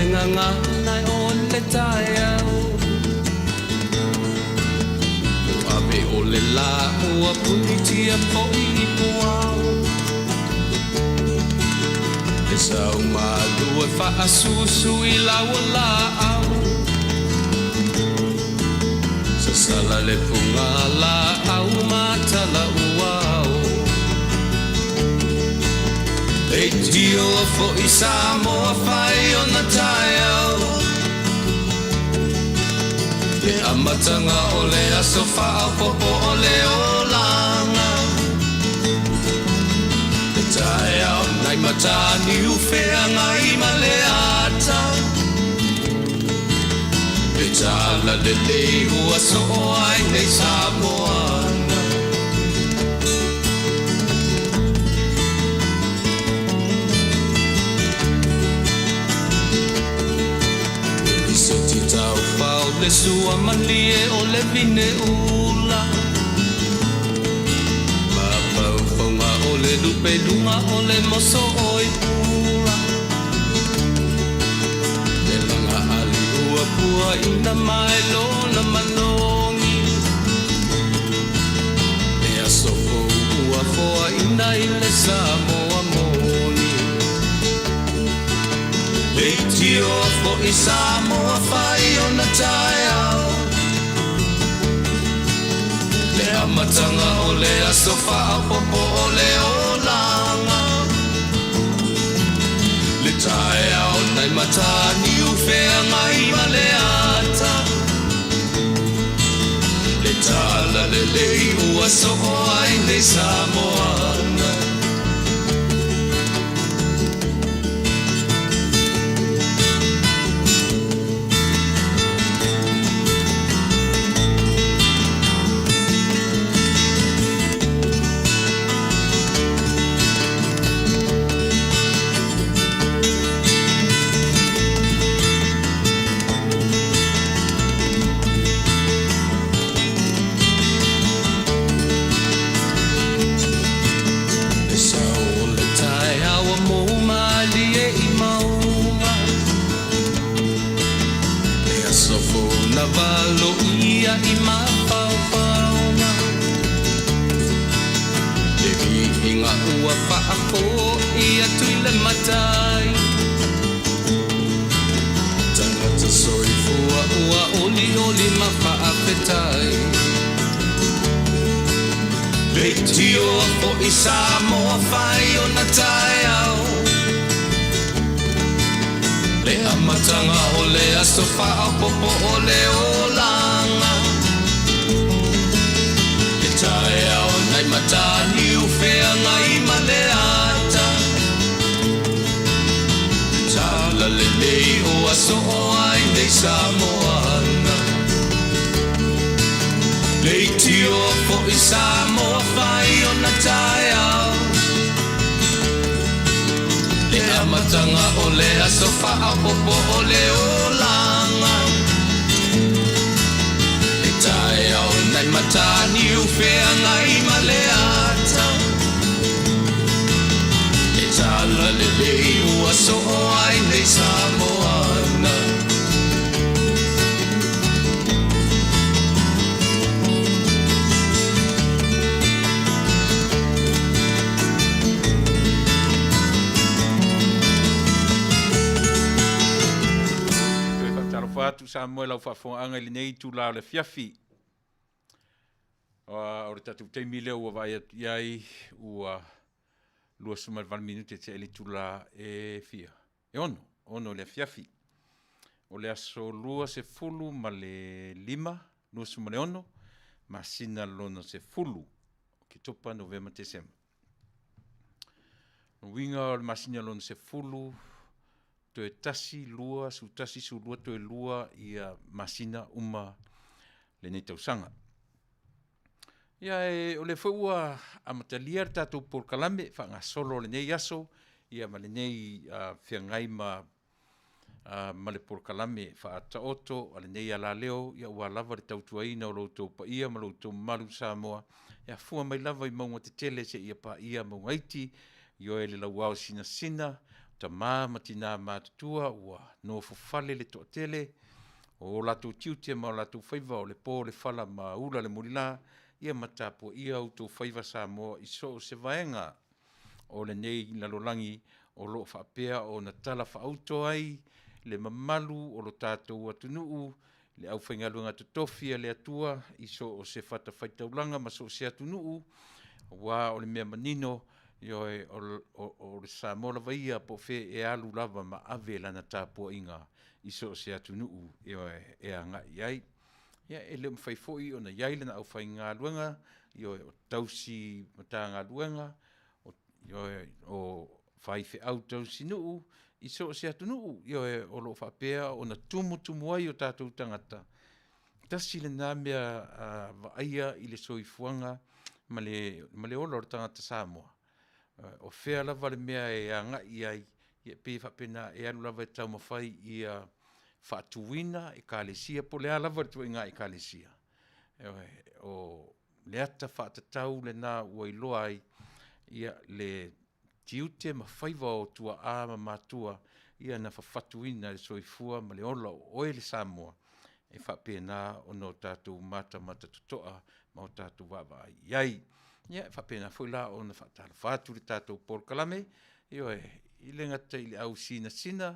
le nganga nai o le tai au Ape o le la ua puni tia po i puau E sau malua fa asusu i laua la au Sa sala le punga la au matala uau E tio fo i Samoa fai o na tai au Le amatanga o le aso faa popo o le olanga Le tai au nai matani ufea ngai ma le ata Le tala le lei ua so ai nei Samoana Le sua malie o le vine ula Mapau whaunga o le lupe lunga o le moso o i pura Le langa ali ua pua ina mai lona manongi Le asoko ua foa ina i le Samoa moni Le tio fo i Samoa fai o na tai au Le amatanga o le aso faa popo o le olanga Le tai au nai matani ufea ngai ma le ata Le tala le lei ua so ai nei Samoana Valo ia i mapaupaunga Le vihinga ua whaako ia tuile matai Tangata soifua ua oli oli mawhaapetai Le tio o i Samoa whai o na tai au Le amatanga o le aso faa popo o le olanga Le tai au nai matani ufea ngai ma le ata Tala le lei o aso o ai nei Samoana Le tio fo i Samoa fai o na tai au Le amatanga o le aso faa popo o le olanga Le tai au nai matani ufea ngai ma le ata Le tala le lei ua so ai nei Samoana Fatu Samuel au whafonga i nei tu la le fiafi. O re tatu te mile ua vai iai ua lua suma 20 minute te eli tu la e fia. E ono le fiafi. O le aso lua se fulu ma le lima, lua suma le ono, ma sina lona se fulu, ki topa November December. Winga o le masina lona se fulu, to e tasi lua, su tasi su lua to e lua ia masina uma le nei tausanga. Ia o le fua amatalia tatou por kalame, fa ngā solo le nei aso, ia ma le nei whiangai ma le por kalame, fa ata oto, ale nei ala leo, ia ua lava le tautuaina o loutou pa ia, ma loutou malu Samoa, ia fua mai lava I maunga te tele se ia pa ia maunga iti, io e le lauao sina sina, tamā matina mātutua ua no fufale le toʻatele o latou tiutia ma o latou faiva o le pō le fala ma ula le mulila ia matapua ia outou faiva Samoa i so o se vaenga o le nei lalolagi o loo faapea o na tala faauto ai le mamalu o lo tatou atunuu le aufaigaluega totofi a le atua i so o se fatafaitaulaga ma so o se atunuu ua o le mea manino ioe o le Samoa lavaia po fe e alu lava ma ave lana tapuaʻiga i so o se atunuu ioe e agaʻi ai ia e leo mafai foʻi ona iai lana aufaigaluega ioe o tausi matagaluega ioe o faifeʻau tausi nuu i so o se atunuu ioe o loo faapea ona tumutumu ai o tatou tagata tasi lenā mea vaaia i le soifuaga ma le ola o le tagata Samoa o fea lava le mea e agaʻi ai ia pe faapena e alu lava e taumafai ia faatuuina ekalesia po le a lava le tuaiga ekalesia o le ata faatatau lenā ua iloa ai ia le tiute ma faiva o tuaā ma matua ia na fafatuina le soifua ma le ola o oe le Samoa e faapena ona o tatou matamata totoa ma o tatou vaavaai ai ia e faapena foi la ona faatalofa atu le tatou polokalame ioe i le gata i le au sinasina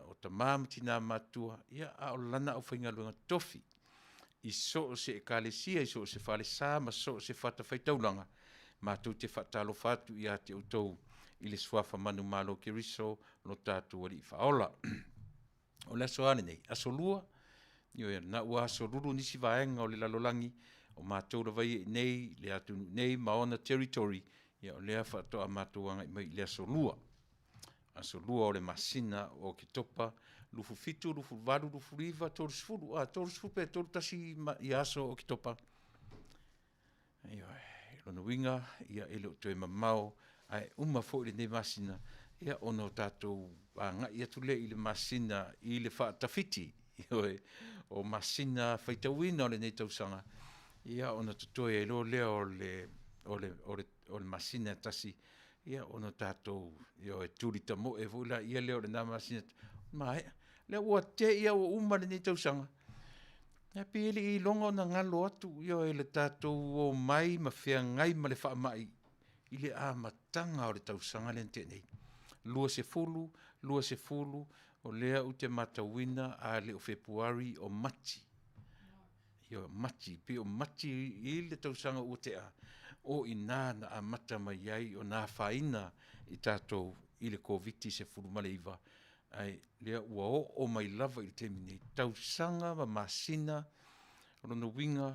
o tamā ma tinā matua ia a o lana aufaigaluega tofi i so o se ekalesia i so o se falesā ma so o se fatafaitaulaga matou te faatalofa atu iā te outou i le suafa manu malo keriso lo tatou alii faola o le aso ale nei aso lua ioe na ua aso lulu nisi vaega o le lalolagi o matou lavaia i nei le atunu nei ma ona territory ia o lea faatoa matou agaʻi mai i le aso lua o le masina o ke topa lufu fitu lufu valu lufu liva tolu sefulu pe tolu tasi i aso o ke topa ioe lona uiga ia e leo toe mamao ae uma foʻi lenei masina ia ona o tatou agaʻi atu lea i le masina i le faatafiti ioe o masina faitauina o lenei tausaga ia ona totoe ai lo lea o le masina tasi ia ona tatou ioe tuli tamoe foʻi la ia lea o lenā masina mae lea ua te ia ua uma lenei tausaga ia pe i leʻi loga ona galo atu ioe le tatou o mai ma feagai ma le faamaʻi i le amataga o le tausaga lena teʻenei lua sefulu o lea u te matauina a le o Februari o mati io mati pe o mati i le tausaga ua tea o inā na amata mai ai o nā faina i tatou i le koviti sefulu ma le iva ai lea ua o mai lava i le temi nei tausaga ma masina lona uiga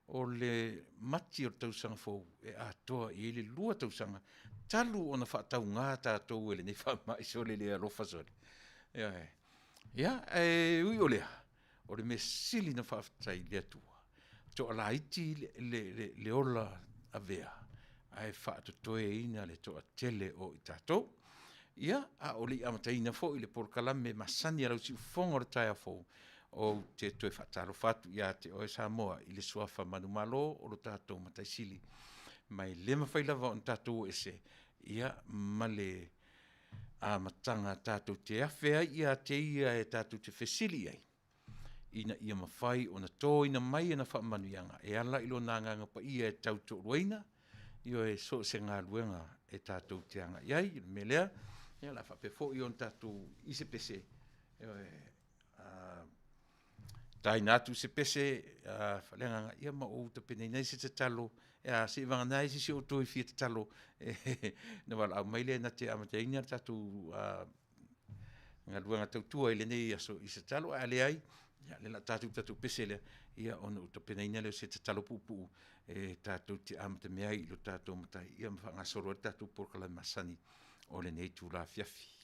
o le mati o le tausaga fou e atoa i le lua tausaga talu ona faataugā tatou e lenei faamaʻi so le lea alofa sole ia ui o lea o le mesili na faafetai le atua toʻalaiti le ola avea ae faatotoeina le toʻatele o i tatou ia a o leʻi amataina foʻi le polokalame masani a lausiʻufofoga o le taeafou o te toe faatalofa atu iā te oe Samoa i le suafa manumalo o lo tatou mataisili mai le mafai lava ona tatou ese ia ma le amataga tatou te afe ai iā te ia e tatou te fesili ai ina ia mafai ona toina mai ana faamanuiaga e ala i lona agaga paia e tautoʻuluaina ioe so o se galuega e tatou te agaʻi ai me lea ia la faape foʻi ona tatou i se pese taina atu se pese faaleagaga ia ma ou tapenainai se tatalo se vaganai sisi o toe fia tatalo na valaau mai lea na te amataina tatou galuega tautua i lenei aso i se talo a lea ai ia le la tatou pese lea ia ona u tapenaina lea se tatalo puʻupuʻu e tatou te amatamea ai i lo tatou matai ia ma faagasolo ai tatou polokalame masani o lenei tulafiafi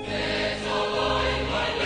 Let's go, boy,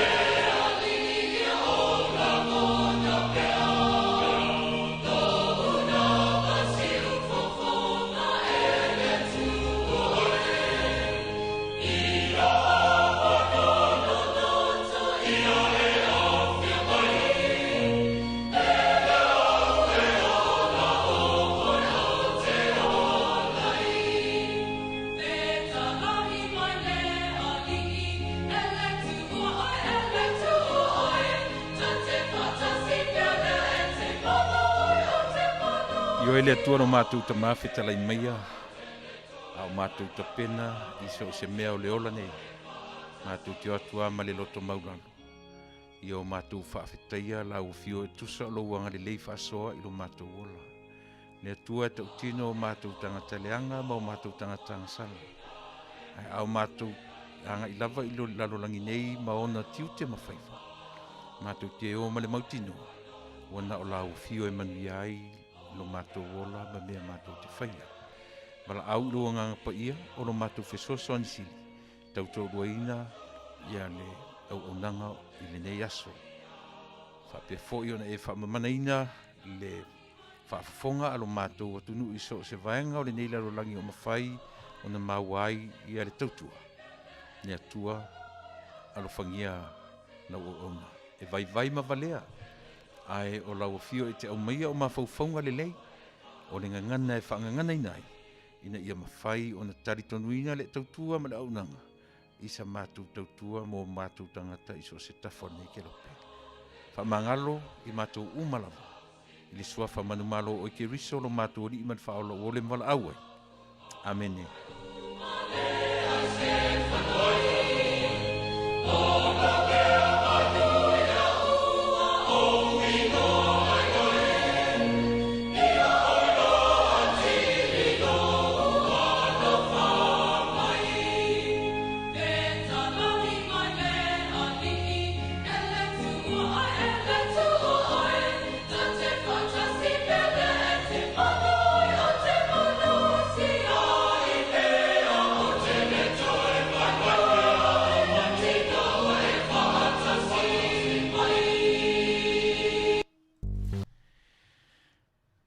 Yo ele atua no mātou ta mawhita lai maia. Au mātou ta pena iso se mea o le ola nei. Mātou te atua ma le loto maurano. Io mātou whaafetaia la ufio e tusa o lo wanga le lei whaasoa ilo mātou ola. Le atua e tau tino o mātou tangata leanga ma o mātou tangata ngasala. Au mātou anga ilava ilo lalolangi nei ma ona tiu te mawhaifa. Mātou te o ma le mautino. Wana o la ufio e Manuia ai lo mātou ola ma mea mātou te whaia. Mala au ilo nganga pa ia o lo mātou whesoso anisili. Tau tau ruaina ia le au onanga i le nei aso. Whapea fōi ona e whamamanaina le whaafonga alo mātou o tunu iso se vaenga o le nei laro langi o mawhai o na mawai ia le tautua. Ne atua alo whangia na o ona. E vai ma valea. Ai o lau fio e te au maia o mawhauwhaunga le lei. O le ngangana e whaangangana inai. Ina ia mawhai o na taritonuina le tautua ma le aunanga. Isa mātou tautua mo mātou tangata iso se tafone ke lope. Whamangalo i mātou umalawa. I le suafa manumalo o ke riso lo mātou li iman whaolo o le mwala auai. Amene.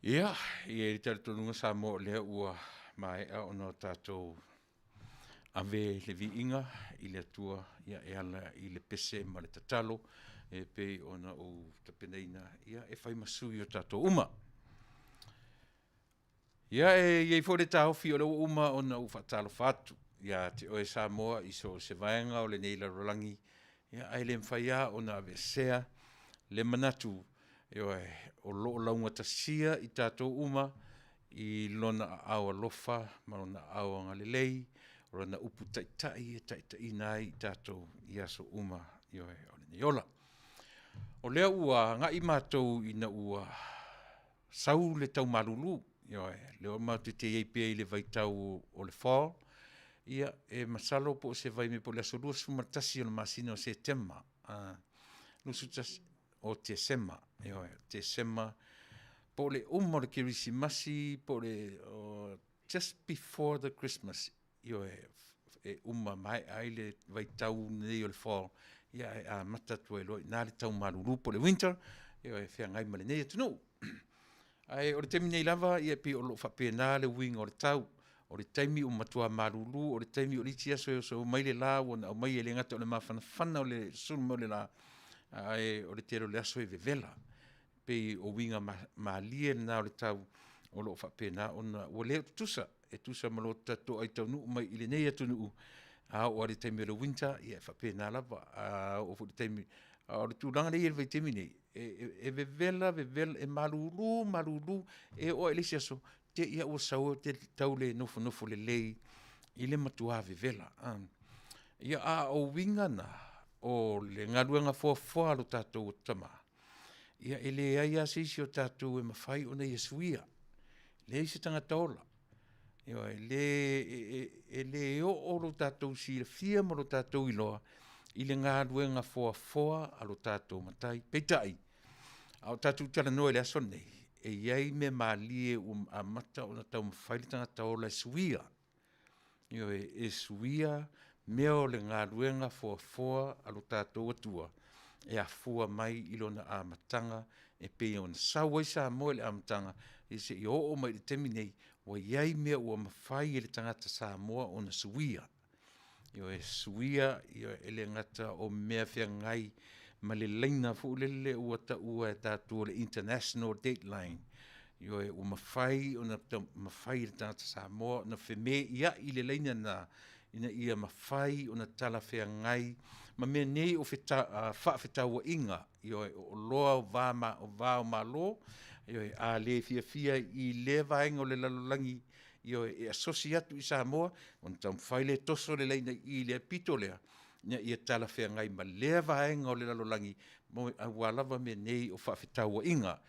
Ia, i tari tonunga sa mo lea ua mai a ono tātou ave le vi inga i le atua ia e ala i le pese ma le tatalo e pe ona o tapeneina ia e whai masui o tātou uma. Ia e iei fōre tāhofi o leo uma ona u whatalo whatu. Ia te oe sa moa iso se vaenga o le neila rolangi. Ia ai le mwhaia ona ave sea le manatu o lo launga tasia i tātou uma i lona awa lofa ma lona awa ngalelei o lona upu taitai e taitai nai i tātou i aso uma i oe o le neola. O lea ua ngai mātou ina ua sau le tau marulu i oe leo mātou te eipea i le vaitau o le fall ia e masalo po se vai me po le aso lua sumatasi o le masina o se tema lusutasi o te sema, te sema, po le le kirisimasi, po le just before the Christmas, e mai ai le vaitau nei o le fall, ia e a matatu e loi, nā le tau maruru po le winter, e whea ngai male nei atunu. Ai o le temi nei lava, ia pi o lo whapena le wing o le tau, o le taimi o matua maruru, o le taimi o liti aso e o mai le la, o mai e le ngata o le mawhanawhana o le sunu o le la, ai o le tero le aso e vevela pe o winga maalie na o le tau o lo whapena ona o leo tusa e tusa malo tato ai Taunuu mai i le nei atunu o le taimi o le winter i e whapena lava o le taimi o le tūlanga nei e vai temi nei e vevela e maruru e o e lisi aso te ia ua sau te tau le nofo le lei i le matua vevela ia o winga na o le ngaluenga fua lo tātou o tama. Ia ele aia sisi o tātou e mawhai o nei esuia. Le isi tangata ola. Ia ele o lo tātou si le fia mo lo tātou iloa i le ngaluenga fua a lo tātou matai. Peitai. Au tātou tala noe le aso nei. E iai me maalie a mata o na tau mawhai le tangata ola esuia. Ia esuia mea o le ngā ruenga fua a lo tātou atua e a fua mai i lona amatanga e pe o na sawa i sa moe le amatanga e se i o mai le temi nei wa iai mea ua mawhai e le tangata sa moa o na suia. Io e suia e le ngata o mea whia ngai ma le leina fu lele ua ta ua e tātua le international dateline. Io e ua mawhai o na mawhai le tangata sa moa na wheme ia i le leina na ina ia mawhai o na tala whea ngai, ma mea nei o wha whetau inga, i o loa o vā o malo, a le fia I le vaenga o le lalolangi e asosi atu I Samoa, on tam whaile toso le leina I le pito lea, ia tala whea ngai ma lea vaenga o le lalolangi, mo a walawa me nei o whaafetaua inga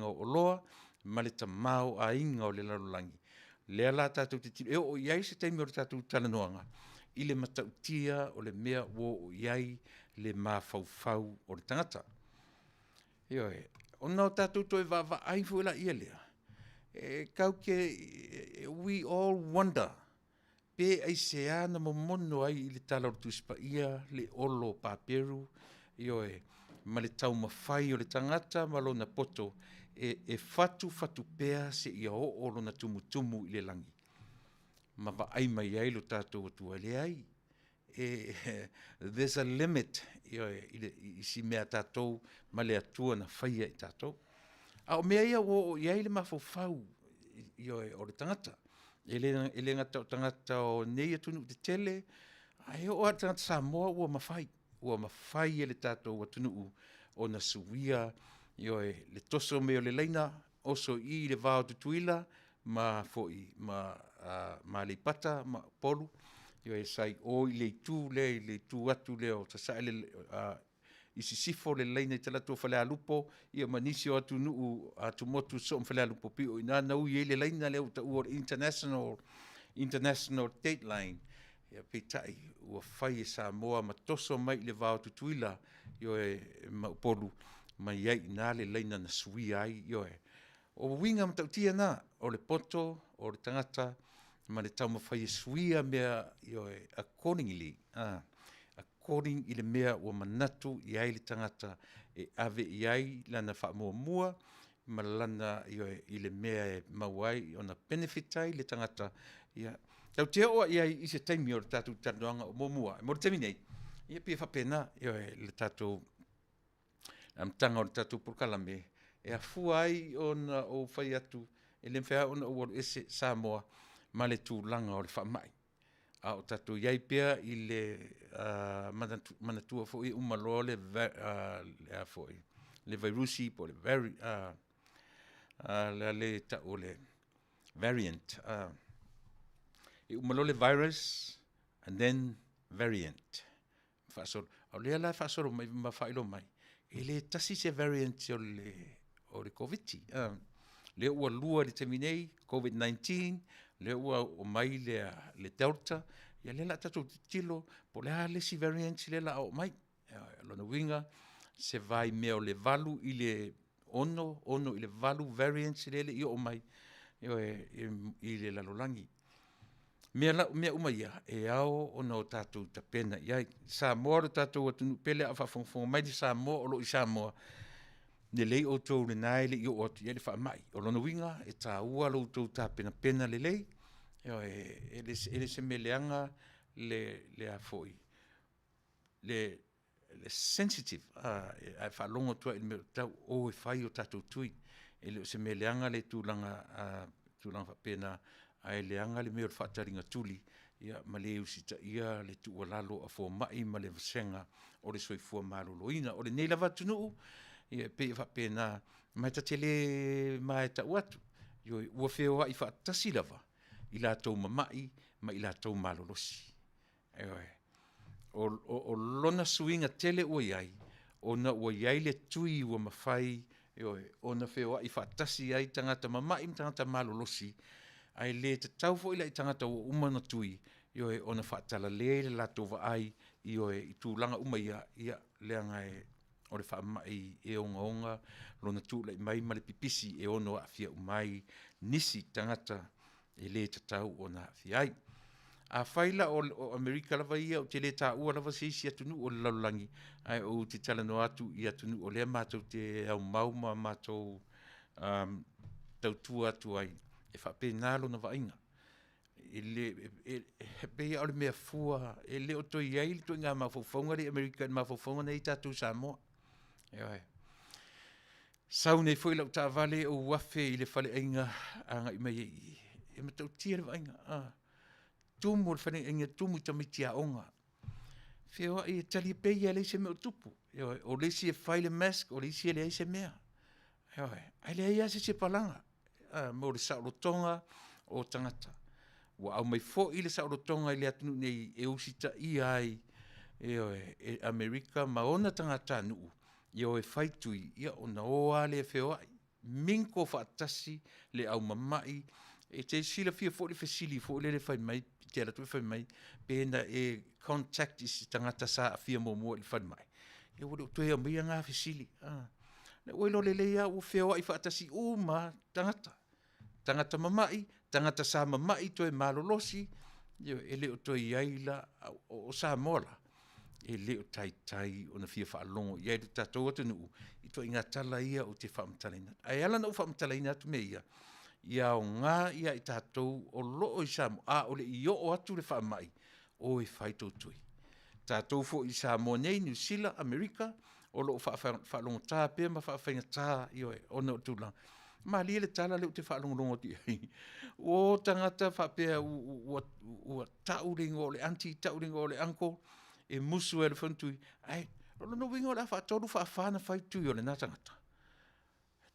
o loa, ma le tamau a inga o le lalolangi. Lea la tātou te tiro, o iai se teimi o le tātou talanoanga, I le matautia o le mea o iai le mawhauwhau o le tangata. Ona o tātou toi wa aifu la ia lea. Kau ke, we all wonder, pe ai se ana momono ai I le tala o tuspa ia, le olo paperu, ma le tau mawhai o le tangata, ma lona poto, fatu pea se ia o lona tumutumu I le langi. Ma wa ai mai ai lo tātou atua le ai. There's a limit I si mea tātou ma le atua na whaia I tātou. A o mea ia o iai le mawhauwhau o le tangata. Ele ngata o tangata o nei atunu te tele, ai o tangata Samoa ua mawhai. Ua mawhai le tātou atunu o na suia le toso mea o le leina, oso I le vāo tutuila, ma foi, ma le pata, ma polu, sai o I le tu atu le o ta le I sifo le leina I talatu whale alupo, ia manisi o atu nuu atu motu so whale alupo pi o ina nau I le leina leo ta ua international date line, ia pitai ua whai Samoa ma toso mai le vāo tutuila, ma polu, ma iai ina le leina na sui ai, O winga matautia na, o le poto, o le tangata, ma le tau mawhai suia mea, accordingly, according I le mea o manatu iai le tangata ave iai lana whaamua ma lana I le mea mawai o na benefit ai le tangata tau te oa iai I se taimi o le tātou tanoanga o momua mo le temi nei ia pia whapena le tātou tanga o le tātou purkalame a fua ai o whai atu le mwhea ona o ese Samoa ma le tūlanga o le whamai o tātou iai pia I le manatua fo I umaloa le virusi po le le ta o le variant I umaloa le virus and then variant fasol o le la fasol mai ma failo mai le tasi se variant o le covid le ua lua le terminei COVID-19 le ua o mai le delta ia le la tatu tilo po le si variant le la o mai lona winga se vai mea o le valu I le ono I le valu variant le I o mai I le lalolangi mea umaia ao ona o tatu tapena ia Samoa o tatu atunu pele a whafonga mai di Samoa o lo I Samoa le lei o tau le nai le I o atu ia le wha mai o lona winga tā ua lo tau tā pena le lei ele se meleanga le a foi le sensitive ai fa longo tua il me tau o fai o tatu tui ele se meleanga le tulanga pena ai leanga le me fa taringa tuli ia male usita ia le tu lalo a fo mai ma le senga o le soifua maloloina o le nei lava tunu ia pe fa pena mai ta tele mai ta watu ua feo ai fa tasi lava I la tau mamai, ma I la tau malolosi. O lona suinga tele ua iai, o na ua iai le tui ua mawhai, o na wheo I whaatasi ai tangata mamai, tangata malolosi, ai le te tau fo I la I tangata ua umana tui, o na whaatala le la tova ai, I tūlanga uma ia leanga o le whaamai onga, lona tūla I mai ma le pipisi ono a fia umai, nisi tangata, le te tau o na fiai. A whaila o Amerika lava ia o te le tā ua lava seisi atunu o le laulangi ai o te talano atu I atunu o lea mātou te au mauma mātou tautua atu ai e whape nālo na vainga. Pei au le mea fua e le o toi iai le toi ngā mawhauwhaunga le Amerika le mawhauwhaunga nei tātou Samoa. Sau nei fwoi lau tā vale o wafe I le whale ainga anga I mai e matau tia le vainga. Tumu le whane inga tumu tamitia onga. Whio I tali peia le se me o tupu. O le si e whaile mask o le si e le se mea. Ai le ia se palanga. Mo le saurotonga o tangata. Wa au mai fo i le saurotonga i le atunu nei e usita i ai e Amerika ma ona tangata nuu. Ia e faitui, ia ona oa le feo ai. Minko faatasi le au mamai, e te sila fia fo le fesili, fo le fai mai, te ala tue fai mai, pena e contact isi tangata sa a fia momo le fai mai. Ia wale tue a mia ngā fesili. Le oilo le leia u feo ai faatasi ma tangata. Tangata mamai, tangata sa mamai toe malolosi, ia e leo toe iaila o sa mola. E leo tai o na fia whaalongo. Ia e tatou atu nuu. I toi ngā tala ia o te whaamtalaina. Ai ala na o whaamtalaina atu me ia. Ia o ngā ia i tatou o loo i Samoa. O le i o atu le whaamai. O e whaitou tui. Tatou fo i Samoa nei, New Zealand, Amerika. O loo whaalongo tā pia ma whaawhainga tā i oe. O na o tūlang. Ma lia le tala leo te whaalongo ti. O tangata whaapea ua tauringo o le anti, tauringo o le uncle. E musu e le whantui, ai, rolo no wingo la whaatoru whaafana whaitui o le nā tangata.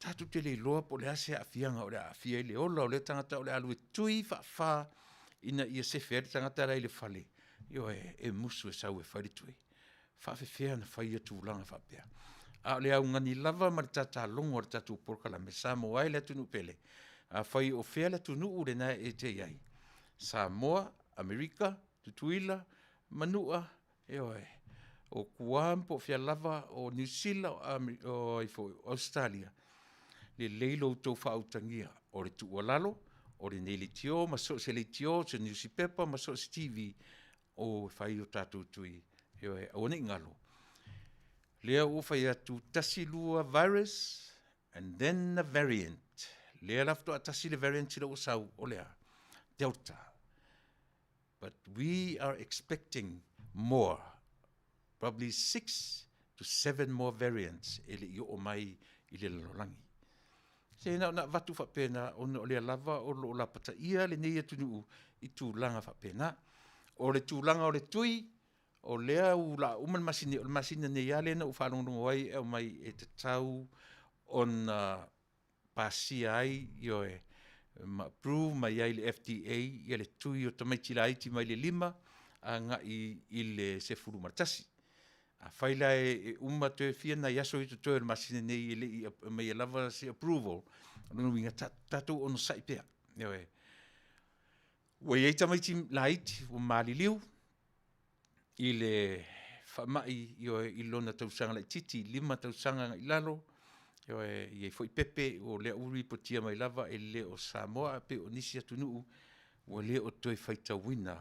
Tātu te le loa po le ase a fianga o le a fia i le ola o le tangata o le alu e tui whaafā ina ia se whea le tangata rei le whale. Io e musu e sau e wharitui. Whaafewhea na whaia tūlanga whaapea. A le au ngani lava ma le tata longo o le tatu porkala me Samoa le tunu pele. A whai o whea le tunu ure na e te iai. Samoa, Amerika, Tuilaepa, Manuia, o Kuampo, fia lava, o New Zealand, o Australia. Le leilo tau whaautangia, o le tuolalo, o le nei le tio, ma so se le tio, se newspaper, ma so se TV, o whai o tātou tui, o ne ngalo. Lea o whai atu tasi lua virus, and then a variant. Lea lafto a tasi le variant sila o sau, o lea, Delta. But we are expecting more, probably 6 to 7 more variants ele i o mai i le lalolangi. Se na watu whapena o le lava o lo la pata ia le nei atunu i tūlanga whapena. O le tūlanga o le tui, o lea u la uman masine, o le masine nei ale na u whanongongo ai e mai e te tau on pasia ai i oe ma approve mai ai le FDA i le tui o tamaitila aiti mai le 5 a nga i le sefuru martasi. A whaila e uma te fia na yaso i tutoe le masine nei i mai e lava se approval. Ano winga tatou ono saipea. Wai ei tamaiti la aiti o maali liu i le whamai i lona tausanga la titi 5 tausanga i lalo. I e foi pepe o le uri po tia mai lava e le o Samoa pe o nisi atunuu o le o toi whaita wina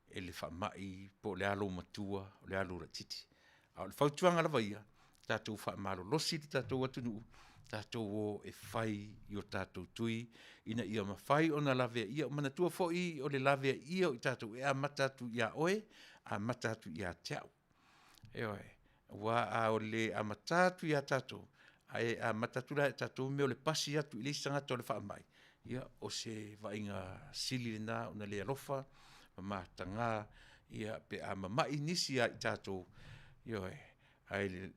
e le whamai po le alo matua o le alo ratiti. A le whautuanga lava ia, tātou whamaro losi di tātou atunuu, tātou o e whai i o tātou tui, ina ia mawhai o na lavea ia, o manatua foi o le lavea ia o i tātou e a matatu ia oe, a matatu ia teau. Wa a o le a matatu ia tātou, ai a matatura e tatou meo le pasi atu i leisanga to le whaamai. Ia o se vainga sili na o na le alofa, ma tanga, ia pe a mamai nisi a i tatou. Ia ai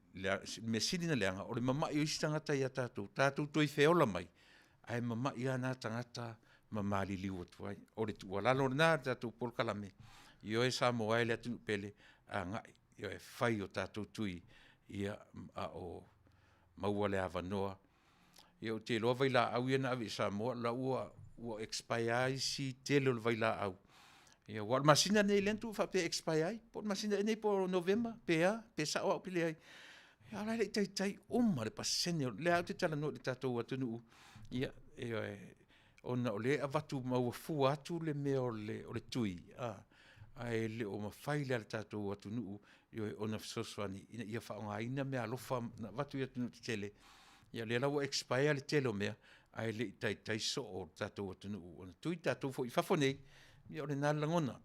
me sili na leanga, o le mamai o isi tangata ia tatou, tatou toi feola mai. Ai mamai ia na tangata mamali liu atu ai. O le tualalo na tatou polkalame. Ia e Samoa le atu pele a ngai. Ia e whai o tatou tui. Ia a o maua le avanoa. Ia o te loa vaila au ia na avi Samoa, la ua expire isi tele o vaila au. Ia wal masina nei lentu fa pe expire, po masina nei po November, pe sa o pile ai. Ia la le tai le pasene, le au te tala no le tatou atunu. Ia ona o le avatu maua fu atu le me o le tui. Ai le o mawhai le tatou atunu. Ia ona fisoswani, ia whaonga ina mea alofa na watu ia tunu te tele. Ia le lawa expire le tele o mea, ai le tai so o tatou atunu. Ona tui tatou fo i fafonei, ia o le nā langona.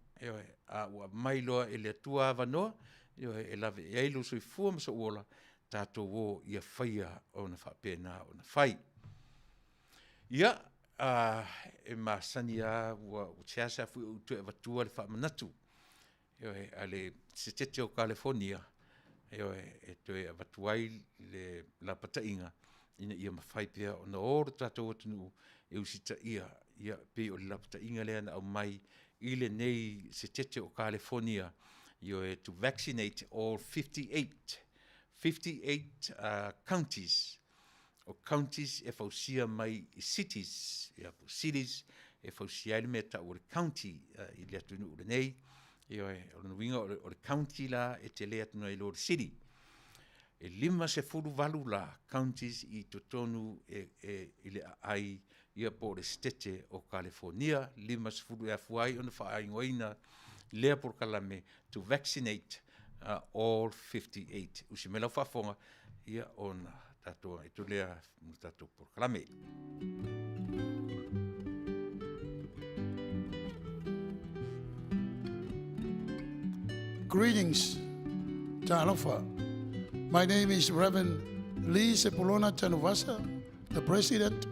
A ua mailoa e le atua avanoa, e lave e ailu soi fua masa uola, tatou o ia whaia o na whapena o na whai. Ia, e masani a ua utiasa fui o tu e watua le whamanatu. Ale se tete o California, e toi a watuai le la patainga, ina ia mawhai pia o na ora tātou atunu e usita ia pe o lapta inga lea na au mai ile nei se tete o California to vaccinate all 58 counties o counties e fausia mai cities cities e fausia ile meta o county i le atunu o nei o na winga o county la e te le atunu i Lord City e 54 la counties i totonu ile ai ia po le stete o California 54 e afuai ona whaingoina lea por kalame to vaccinate all 58 usimela whafonga ia ona tatoa e tu lea tato por kalame Greetings, Talofa. My name is Reverend Lee Sepulona Tanuvasa, the president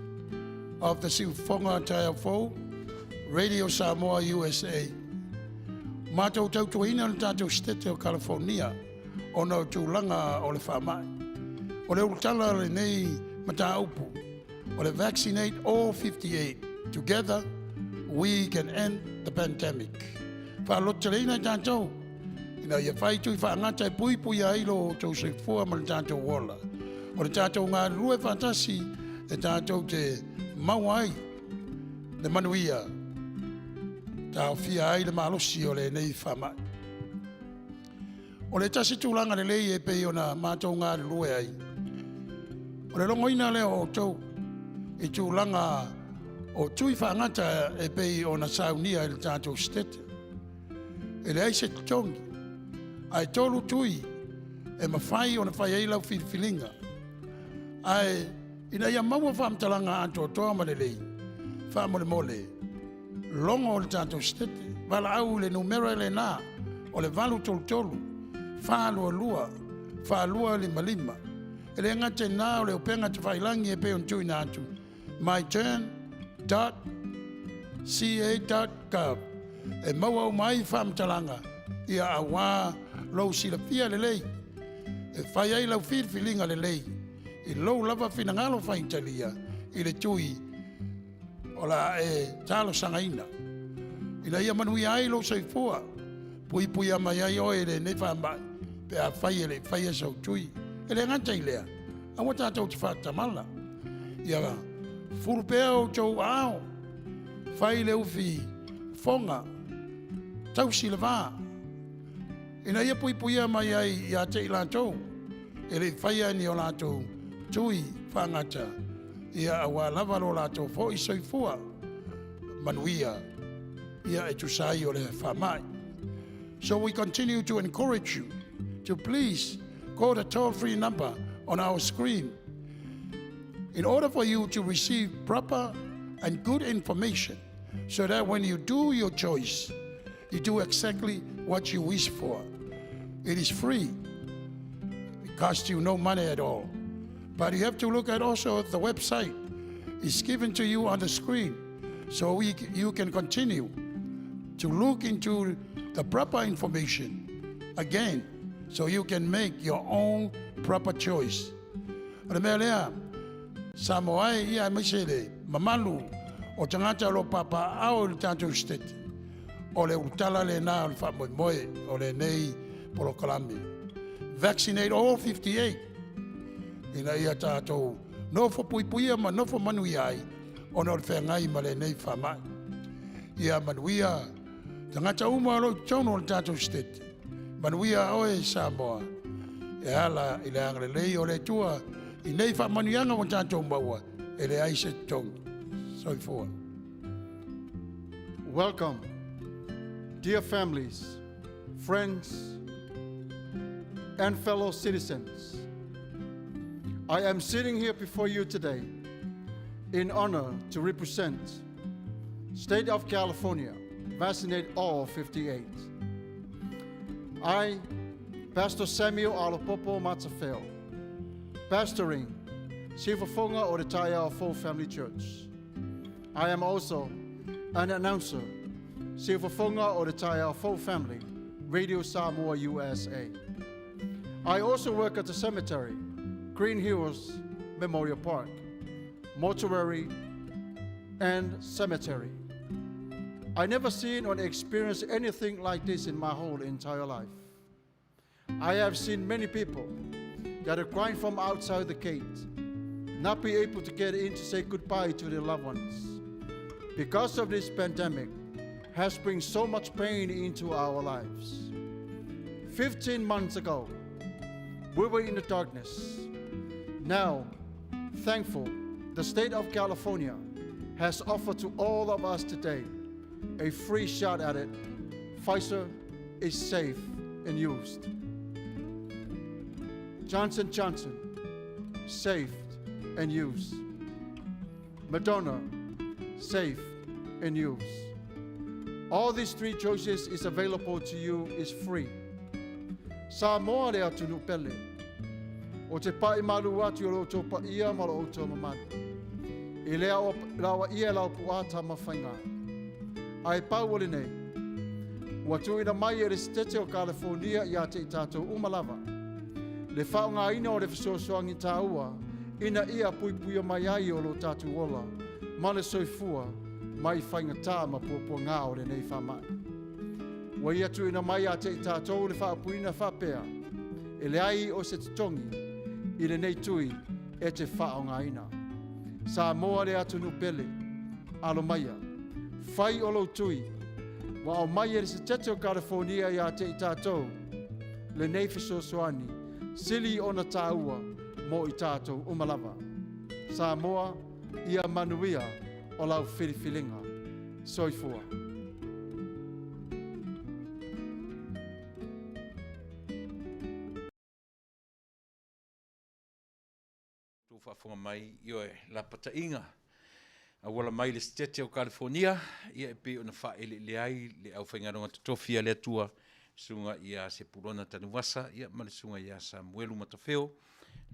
of the Sifonga Taiafo, Radio Samoa, USA. Mātou tautuina na tātou stete o California, o nau tūlanga o le whamai. O le ultala le nei mata upu, o le vaccinate all 58. Together, we can end the pandemic. Whalotelina tātou, ina ia whaitu I whaangata e pui pui a ilo o tau se fua ma le tātou wola. O le tātou ngā rue whantasi e tātou te mauai, le manuia, tau fia ai le malosi o le nei whamai. O le tasi tūlanga le lei e pei o na mātou ngā rue ai. O le longoina leo o tau I tūlanga o tui whaangata e pei o na saunia I le tātou stete. E le aise tongi. Ai tolu tui e mawhai o na whai eilau whiwhilinga. Ai ina ia maua whaamtalanga anto toa ma le lei. Whaamole mole. Longo o le tātou stete. Wala au le numera le nā. O le valu tolu tolu. Whaalua lua. Whaalua lima lima. E le ngate nā o le upenga te whailangi e pe on tui nā atu. myturn.ca.gov. E maua o mai whaamtalanga. Ia awa lau sila fia le lei. E whai ai lau whiwhilinga le lei. I lau lava whinangalo whaintalia. I le tui. O la e talo sangaina. I la ia manuia ai lau saifua. Pui pui a mai ai oe le ne whamai. Pe a whai ele whai e sau tui. E le ngata I lea. Awa tātou te whatamala. Ia furupea o tau ao. Whai le uwhi fonga. Tau sila vaa. Ina ia pui pui a mai ai ia te I lātou. E le whaia ni o lātou tui whangata. Ia awa lava lo lātou fo I soifua. Manuia. Ia e tusai o le whamai. So we continue to encourage you to please call the toll-free number on our screen. In order for you to receive proper and good information so that when you do your choice, you do exactly what you wish for. It is free. It costs you no money at all. But you have to look at also the website. It's given to you on the screen. So you can continue to look into the proper information again so you can make your own proper choice. Remelea, Samoa ia misele, mamalu, o tangata lo papa au le tātou stete. O le utala le nā o le whamoimoe o le nei polo kalami. Vaccinate all 58. Ina ia tātou nofo puipuia ma nofo manuia ai o no le whengai ma le nei whamai. Ia manuia, tangata uma lo tono le tātou stete. Manuia oe Samoa. E ala I le angre lei o le tua I nei whamanuianga o tātou maua e le aise tongi. Soifua. Welcome, dear families, friends, and fellow citizens. I am sitting here before you today in honor to represent State of California, vaccinate all 58. I, Pastor Samuel Alopopo Matsafeo, pastoring Sifofonga o te Taiao Family Church. I am also an announcer, Sifofonga o te Taiao Family, Radio Samoa, USA. I also work at the cemetery, Green Hills Memorial Park, mortuary, and cemetery. I never seen or experienced anything like this in my whole entire life. I have seen many people that are crying from outside the gate, not be able to get in to say goodbye to their loved ones. Because of this pandemic, has brought so much pain into our lives. 15 months ago, we were in the darkness. Now, thankful, the state of California has offered to all of us today a free shot at it. Pfizer is safe and used. Johnson & Johnson, safe and used. Moderna, safe and used. All these three choices is available to you, is free. Sa moa le atu nupele, o te pai malu atu o lo tō pa ia ma lo tō mamani. I lea o lawa ia lau puata mawhainga. Ai pau ole nei, watu ina mai e resitete o California i ate i tātou umalava. Le whaunga ina o le fisosoangi tāua, ina ia pui o mai ai o lo tātou ola, ma le soifua, mai whainga tā ma pōpua ngā o le nei whamai. Wa ia tu ina mai ate i tātou le whaapuina whapea, e le ai o se titongi, i le nei tui e te whaonga ina. Sa moa le atu nupele, alo maia, whai o lo tui, wa o mai e se tete o California i ate i tātou, le nei fisosoani, sili o na tāua mo i tātou umalava. Sa moa ia Manuia o lau whiriwhilinga. Soifua. Tō whaafonga mai ioe la patainga. A wala mai le stete o California, ia e pe o na whaele le ai, le au whaingaronga tatofia le atua, sunga ia se purona tanuwasa, ia male sunga ia Samuelu Matawheo,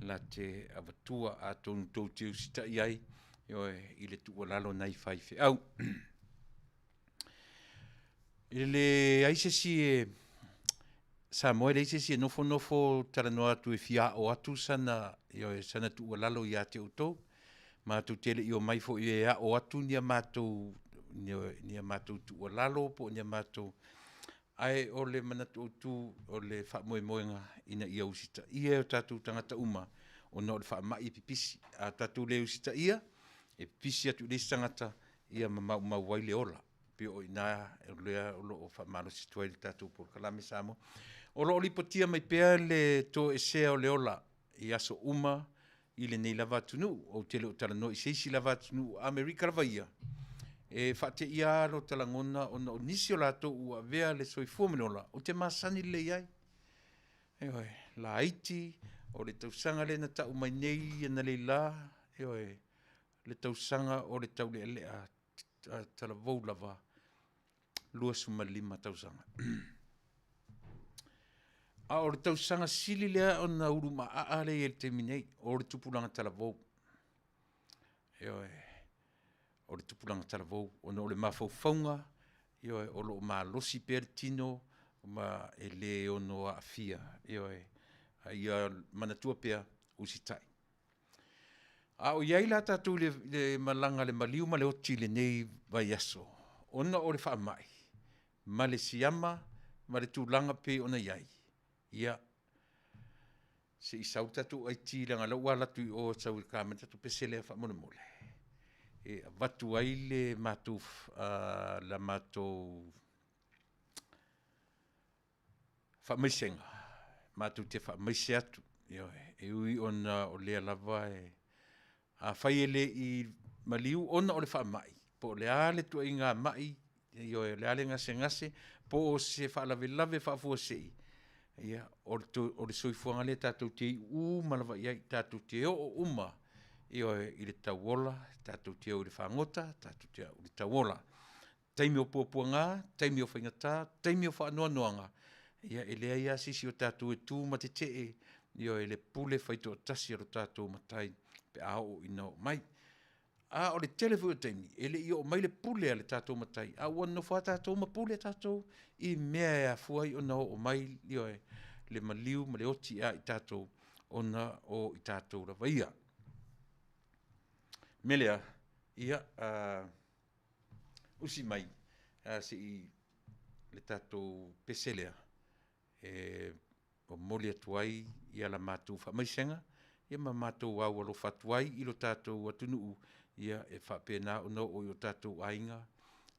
la te avatua a tonu tau teu sita iai, ioe i le tua lalo nei whai whi au. I le aisesi e Samuel aisesi e nofo taranoa atu e fia o atu sana, ioe sana tua lalo ia te utou, mātou tele i o mai fo i e a o atu nia mātou tua lalo po nia mātou ai o le manatu tu o le whaamoemoenga ina ia usita. Ia o tātou tangata uma o na o le whaamai pipisi. A tātou le usita ia, e pipisi atu le tangata ia mau waile ola. Pio o ina e lea o lo o whaamaro situai le tātou por kalame samo. O lo o lipotia mai pea le to e sea o le ola i aso uma i le nei lava tunu o tele o talano i seisi lava tunu Amerika lava ia. E whate ia lo talangona o na o nisi o lato ua vea le soifua minola o te masani le iai. Eoe, la Haiti o le tausanga le na tau mai nei na le la, eoe, le tausanga o le tau le a talavou lava lua suma lima tausanga. A o le tausanga sili lea o na uruma a le i le teminei o le tupulanga talavou. Eoe, o le tupulanga talavou, o na o le mawhauwhaunga, ioe o lo malosi pertino, ma e le ono a fia, ioe, ia manatua pea usitai. A o iai la tātou le malanga le maliu ma le oti le nei vai aso, ona o le whaamai, ma le siama, ma le tūlanga pe ona iai, ia, se isau tātou ai tīlanga lau alatu i o tau i kāma tātou pesele a whaamone mole. E watu ai le mātou, la mātou whaamaisenga, mātou te whaamaise atu, e ui ona o lea lava a whaiele i maliu ona o le whaamai, po le ale tua i ngā mai, le ale ngase, po o se whaalave whaafua sei, o le soifuanga le tātou te i malawa iai, tātou te o uma, i le tauola, tātou te o le whangota, tātou te o le tauola. Taimi o pōpuanga, taimi o whaingata, taimi o whaanoanoanga. Ia e lea ia sisi o tātou e tū ma te te e le pule whaito o tasi aro tātou matai pe ao ina o mai. A o le telefu o taimi, e le i o mai le pule a le tātou matai. A ua no wha tātou ma pule tātou i mea e a fuai o na o mai le maliu ma le oti a i tātou o na o i tātou rawaia. Melea, ia usi mai, si le tātou peselea, o moli atuai, ia la mātou whamaisenga, ia ma mātou au alo whatuai, ilo tātou atunuu, ia whapena ono o io tātou ainga,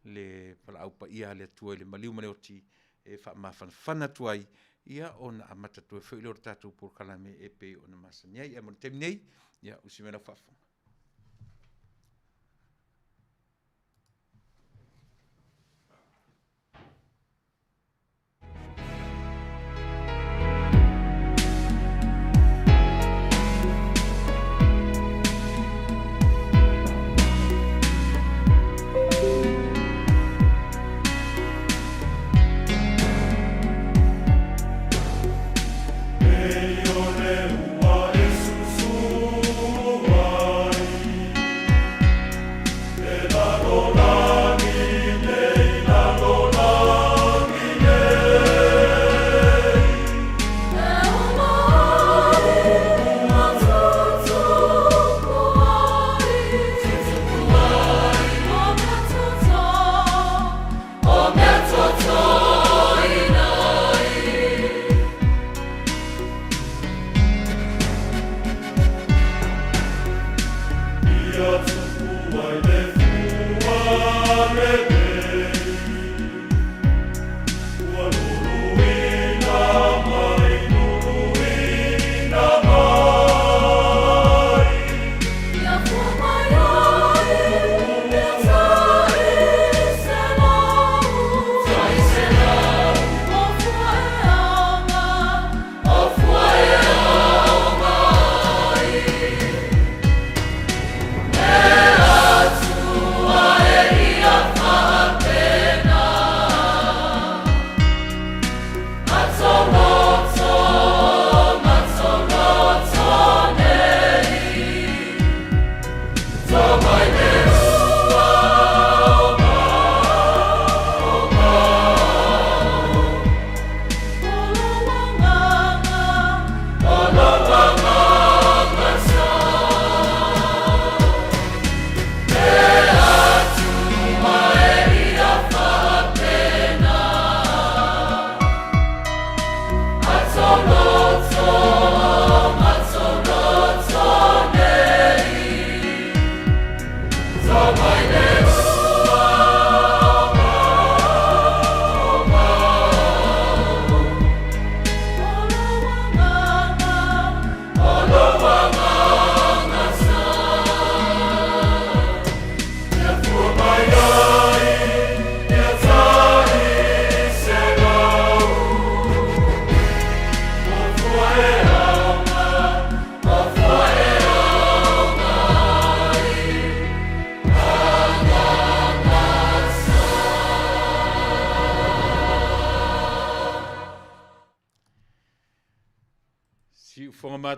le pala aupa ia le atua le maliu maneoti, whamawhanawhana tuai, ia ona amata tue whaile o tātou pōkalame pe ona masaniai, ia mon temi nei, ia usi mena whafonga.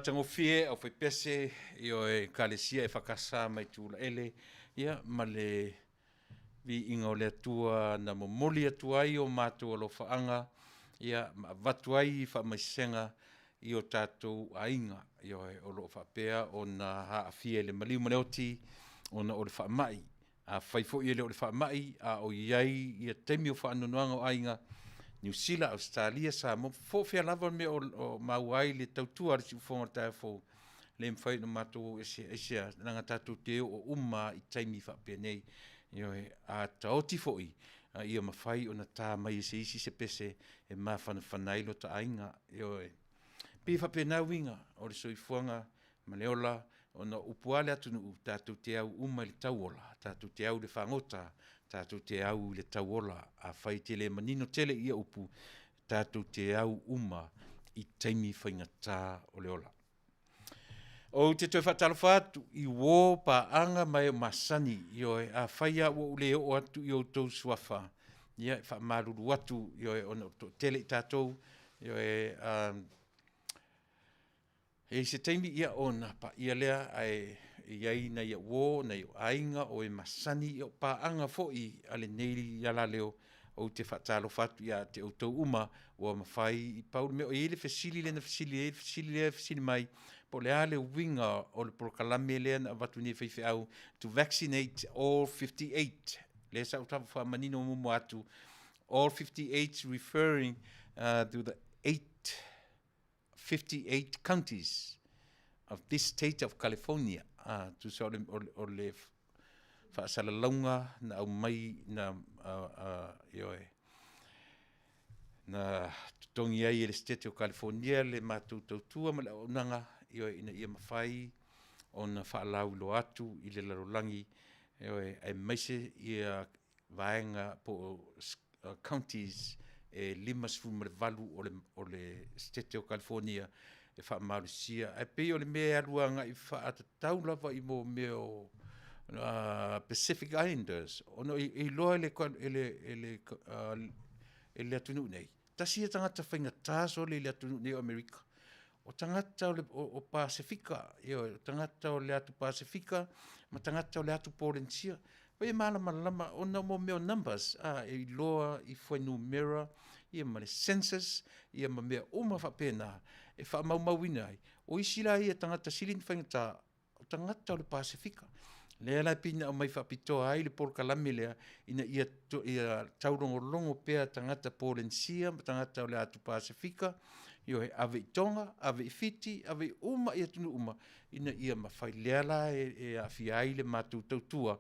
Tango fie au fai pese io e kalesia e whakasa mai Tuilaepa ia ma le vi inga o le atua na momoli atua i o mātua lo whaanga ia ma watu ai whamaisenga i o tātou ainga io e o lo whapea o na haa fie le maliu maneoti o na o le whamai a whaifo i le o le whamai a o iai i a temi o whaanonuanga o ainga New Zealand, Australia, sa mo fo fia lava me o mauai le tautua le siufonga tae fo le mwhai no mato esia nanga tatu te o uma i taimi whapea nei io e a taoti fo i ia mawhai o na tā mai se isi se pese e mawhana whanailo ta ainga io e pi whapea na winga o le soifuanga maleola o na upuale atunu tatu te au uma le tauola tatu te au le whangota tātou te au le tauola a whai te le manino tele ia upu tātou te au uma i taimi whaingatā o le ola. O te toi whatalo whātu i wō pa anga mai o masani i oe a whaia o le o atu i o tau suafa. Ia wha maruru atu i oe ono tele i tātou i oe e se taimi ia ona pa ia lea ai iai na ia wō, na ia ainga o e masani i o paanga fo i ale neiri ala leo o te whaatalo whatu ia te o tau uma o mawhai I pau me o ele fesili le na fesili mai po le ale winga o le prokalame le na watu ni whaiwhi au to vaccinate all 58 le sa utawa wha manino mumu atu all 58 referring to the 58 counties of this state of California to so o le whaasalaunga na au mai na na tutongi ai le state of California le mātou tautua ma le onanga ina ia mawhai o na whaalau lo atu I le larolangi ai maise ia vaenga po counties e 5 o le state of California e whaamarusia ai pe o le mea aluanga I whaatatau lava I mo meo Pacific Islanders ono I loa ele atunu nei tasi e tangata whainga tāso le atunu nei o Amerika o tangata o Pasifika o tangata o le atu Pasifika ma tangata o le atu Polensia Wai malama ona mo meo numbers e loa I whainu mera ia ma le census ia ma mea uma whapena e whaamaumawina ai o isila ia tangata silin whaingata o tangata o le Pasifika le ala pina o mai whapitoa ai le porkalame lea ina ia taurongolongo pea tangata Polensia ma tangata o le atu Pasifika io he ave tonga, ave fiti, ave uma ia tunu uma ina ia mawhai leala e awhi ai le mātou tautua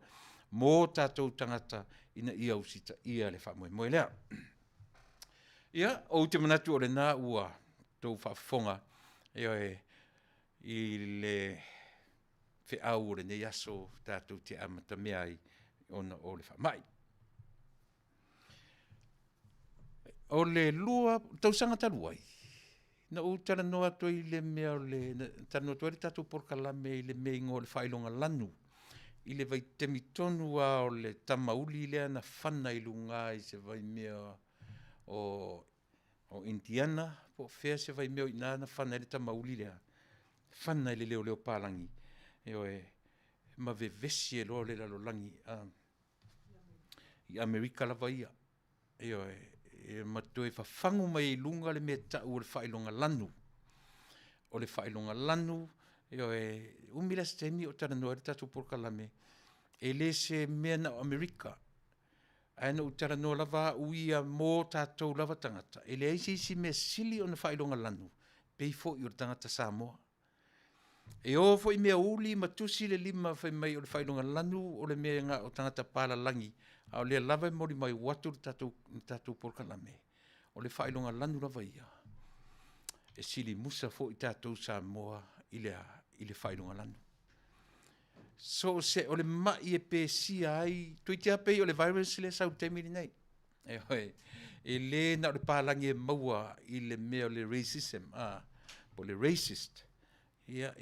mō tātou tangata ina ia usita ia le whamoe moe lea. Ia, o te manatu o le nā ua tau whafonga I le whiau o le nei aso tātou te amata mea ai ona o le whamai. O le lua, tausanga taluai. Na o tala noa toi le mea o le, tala noa toi le tātou porkalame I le mea ingo le whailonga lanu. I le vai temi tonu a o le tamauli lea na whana I lunga I se vai mea o Indiana, po whea se vai mea o ina na whana I le tamauli lea. Whana I le leo pālangi. Ma ve vesi e loa le lalolangi I Amerika lava ia. E matoe whawhangu mai I lunga le mea tau o le whailonga lanu. O le whailonga lanu, umila stemi o tana noa le tatu porkalame. E le se mea na o Amerika. Aina o tana noa lava uia mō tātou lava tangata. E le eisi mea sili o na whailonga lanu. Pei fo I o tangata Samoa. E o fo I mea uli matusi le lima fai mai o le whailonga lanu o le mea ngā o tangata pāla langi. A o lea lava mori mai watu le tātou porkalame. O le whailonga lanu lava ia. E sili musa fo I tātou Samoa I le whailonga lanu. So se o le mai e pe sia ai, tui te apei o le virus le sau temiri nei. E le na o le pālangi e maua I le mea o le racism, po le racist. Ia,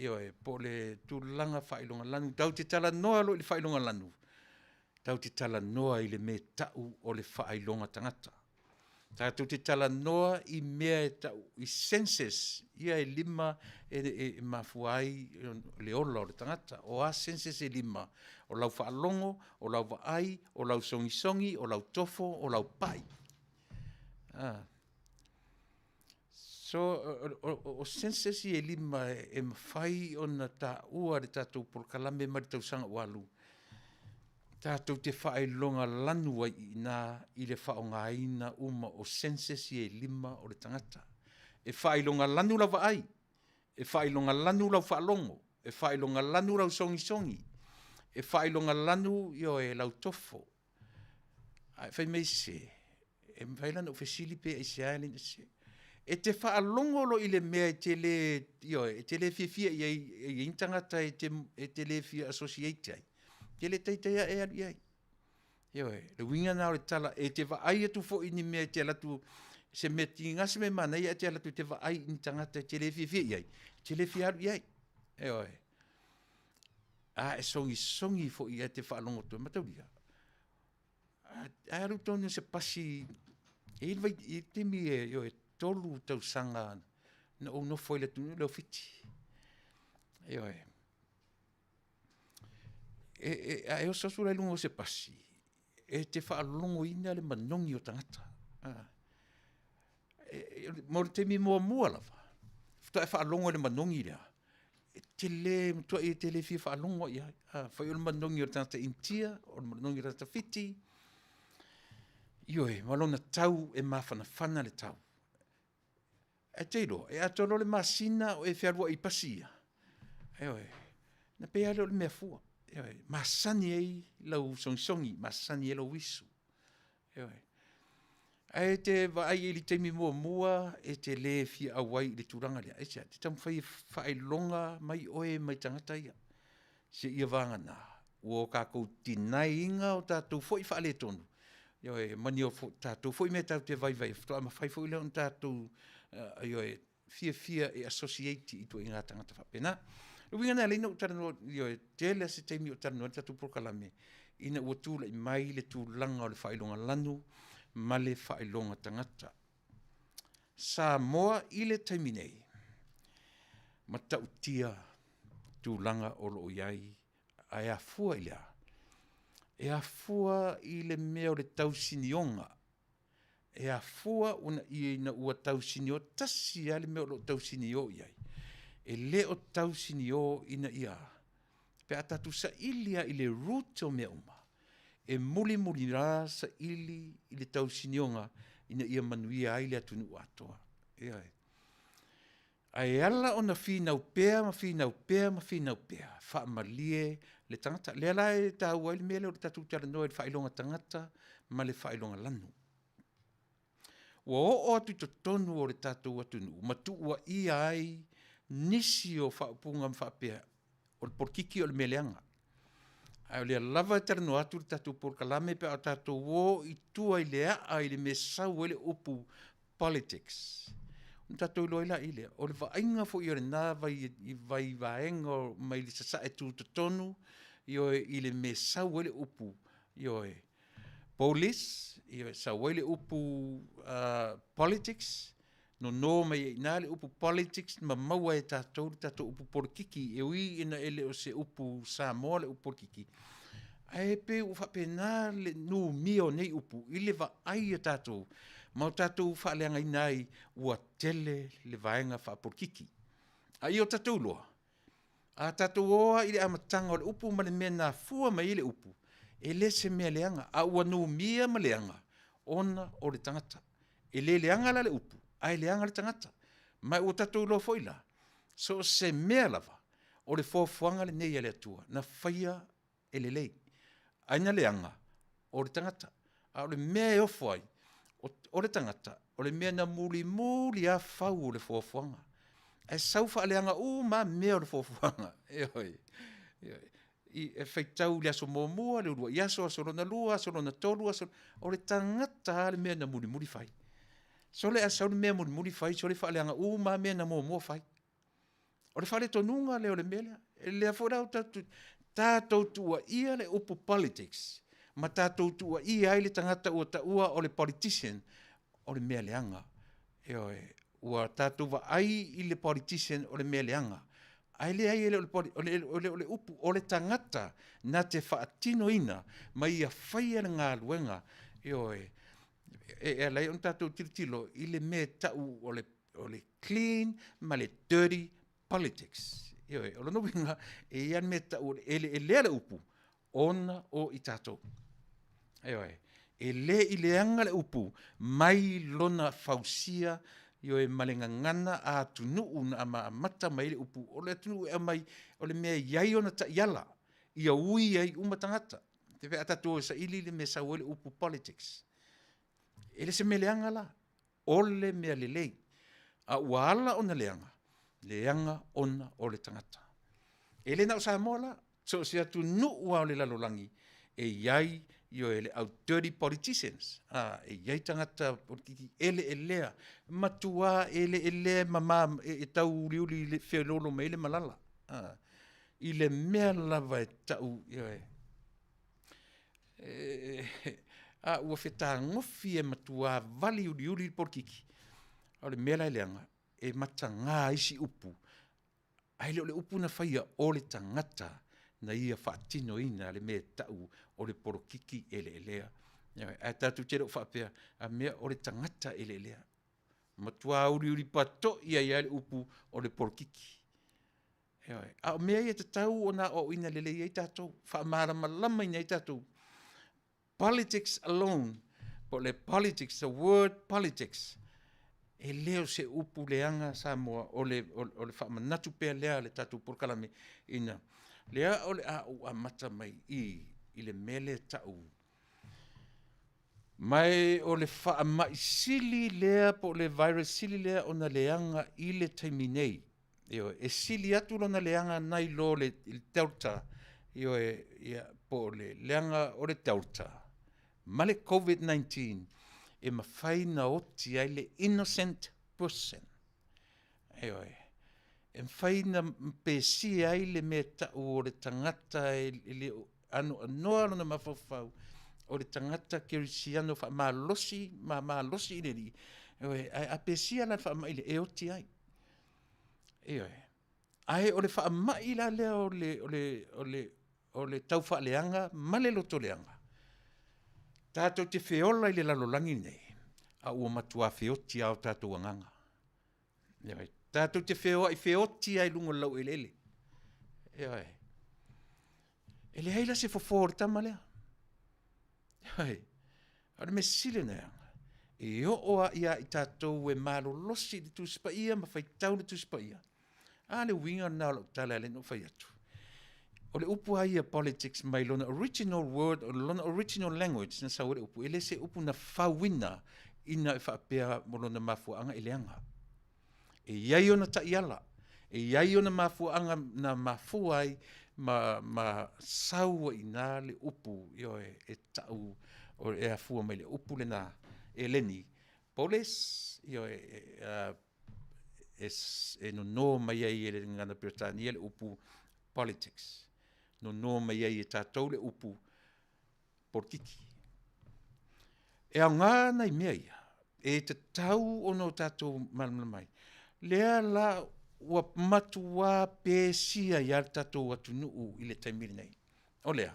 po le tūlanga whailonga lanu. Tau te tala noa lo I le whailonga lanu. Tau te tala noa I le me tau o le whailonga tangata. Tau te tala noa I mea e tau I census. Ia e lima e mafuai le ola o le tangata. O a census e lima. O lau whaalongo, o lau waai, o lau songisongi, o lau tofo, o lau pai. So, o census I e lima e mawhai o na tā ua le tātou porkalame mari tau sanga walu. Tātou te whaelonga lanu ai I le whaonga ina uma o census I e lima o le tangata. E whaelonga lanu lau waai. E whaelonga lanu lau whaalongo. E whaelonga lanu lau songisongi. E whaelonga lanu e lau tofo. Ai whai mei se. E mwhailana o whesili pe e se ailin se. E te whaalongo lo I le mea e te le fia I intangata e te le fia associate ai. Te le taitea e ali ai. Le winga nao le tala e te vaai atu fo ini mea te alatu se me tingase me mana ia te alatu te vaai in tangata te le fia ai. Te le fia ali ai. E songi fo ia te whaalongo tu matauria. A aru tonu se pasi e te mi e tolu tau sanga na o no foi le tunu le fiti. E o sasura lungo se pasi. e te whaalongo ina le manongi o tangata. Mo le temi mua lava. Fta e whaalongo le manongi rea. Te le, mtua e te le fia whaalongo ia. Whai o le manongi o tangata intia, o le manongi o tangata whiti. Ioe, malona tau e mawhanawhana le tau. E teiro, e atoro le masina o e whiarua i pasia. Ioe, na pea leo le mea fua. Ioe, masani ei lau songisongi, masani e lau wisu. Ioe. E te vai ili teimi mua, e te le fia awai i le turanga lea. E te tamu whai longa mai oe mai tangata ia. Se ia vanga nā. Ua kākou tinai inga o tātou fwoi whaale tonu. Ioe, mani o tātou fwoi mea tau te vai. Ftoa ma whai fwoi leo tātou ioe, fia e associate i tu inga tangata whapena. Ruinga nā leina utarano, ioe, tele se teimi utarano, tātou prokalame. Ina ua tūla i mai le tūlanga o le whailonga lanu, ma le whailonga tangata. Samoa i le teimi nei. Ma tautia tūlanga o lo iai, ai a fua i lea. E a fua i le mea o le tausinionga. E a fua una i na ua tausinio tasi a le mea o lo tausinio iai. E le o tausinio ina ia. Pe atatu sa ilia i le root o mea uma. E muli rā sa ili i le tausinionga ina ia manuia aile atunu atoa. Ia e. Ai ala o na whinau pēa, ma whinau pēa. Whaamalie le tangata. Le ala e tāua ili mele o le tatu tala noa i le whailonga tangata, ma le whailonga lanu. Ua o atu to tonu o le tātou atunu. Matu ua ia ai nisi o whaapunga ma whaapea. O le porkiki o le meleanga. Ai o le lava tala noa atu le tātou porkalame pe o tātou o i tua i le a i le me sau ele upu politics. Tātou loila i lea. O le vainga fo i ore nā vai vaenga mai li sasa e tū tonu i le me sau ele upu i police, i sau ele upu politics, no mai nā le upu politics, ma maua e tātou upu porkiki, e ui ina ele o se upu Samoa le upu porkiki. Ai pe u whape nā le nu mio nei upu, i le va ai a tātou, mau tātou whaaleanga i nai ua tele le vaenga whaaporkiki. Ai o tātou loa. A tātou oa i le amatanga o le upu ma le mea nā fua mai i le upu. E le se mea leanga, a ua nu mia ma leanga, ona o le tangata. E le leanga la le upu, ai leanga le tangata. Mai o tātou loa foila. So se mea lava, o le fofuanga le nei ale atua, na whaia e le lei. Aina leanga, o le tangata. A o le mea e ofuai, o le tangata, o le mea na muli a whau o le fofuanga. E sau whaaleanga ma mea o le fofuanga. E whaitau le aso mōmua, le urua iaso, aso rona lua, aso rona tolu, o le tangata le mea na muli whai. So le asau le mea muli whai, so le whaaleanga ma mea na mōmua whai. O le whaale tonunga le o le mea, le aforau tātou tua ia le upu politics, ma tātou tua ia ai le tangata ua taua o le politician, o le mea leanga. Ua tātou wa ai i le politician o le mea leanga. Ai le ai o le upu o le tangata na te whaatino ina, ma ia whaia le ngā luenga. E lai on tātou tiritilo i le mea tau o le clean ma le dirty politics. O le nowinga e ian mea tau e lea le upu, ona o i tātou. E le i leanga le upu, mai lona fausia, malenga ngana a tunuu na ama mata mai le upu, o le tunuu e mai, o le mea iai ona ta iala, ia ui ai umatangata. Te vea tātou sa ili le mea sau le upu politics. E le se mea leanga la, o le mea le lei. A uala ona leanga ona o le tangata. E le nau sa mola, so se atu nuu au le lalolangi, e iai ele au dirty politicians. E iai tangata politiki, ele lea, matua ele lea mama e tau riuli le whiololo me ele malala. I le mea lava e tau, ua whetā ngofi e matua vali uri politiki. O le mea lai leanga, e mata ngā isi upu. Ai le upu na whaia o le tangata na ia whaatino ina le mea tau o le porokiki elelea. A tātou tere o whapea, a mea o le tangata elelea. Matua uri pato ia le upu o le porokiki. A mea ia tatau o nā o ina lele ia tātou, whaamārama lama ina ia tātou. Politics alone, but le politics, the word politics, e leo se upu leanga sa moa o le whaamanatu pea lea le tātou porkalame ina. Lea o le a mata mai i le mele tau. Mai o le whaamai sili lea po le virus sili lea o na leanga i le taiminei. E sili atu lo na leanga nai lo le Delta. Po le leanga o le Delta. Ma le COVID-19 e mawhai na oti ai le innocent person. E mwhai na mpesi ai le mea tau o le tangata le anoa na mawhawhau o le tangata kerisiano wha malosi i le li. A pesi ala wha mai le e oti ai. Ai o le wha mai la lea o le tau wha leanga ma le loto leanga. Tātou te whiola i le lalolangi nei, a ua matua whioti au tātou anganga. Tātou te whioa i whioti ai lunga lau elele. Ele heila se fofore tama lea. Ane me sile na anga. E oa ia i tātou e malo losi le tūsipa ia, ma whai tau le tūsipa ia. A le winga nā lau tala le no whai atu. O le upu ai a politics mai lona original word o lona original language na sa o le upu. Ele se upu na whawina ina e whaapea mo lona mafuanga i leanga. E iai o na taiala. E iai o na mafuanga na mafuai ma saua i nā le upu e tau o e afua mai le upu le nā e leni. Poles e no mai ai e le ngana Britania le upu politics. No mai ai e tātou le upu porkiki. E au ngā nei mea ia, e te tau o no tātou mai. Lea la ua matua pēsia i ar tātou atu nuu i le taimiri nei. O lea,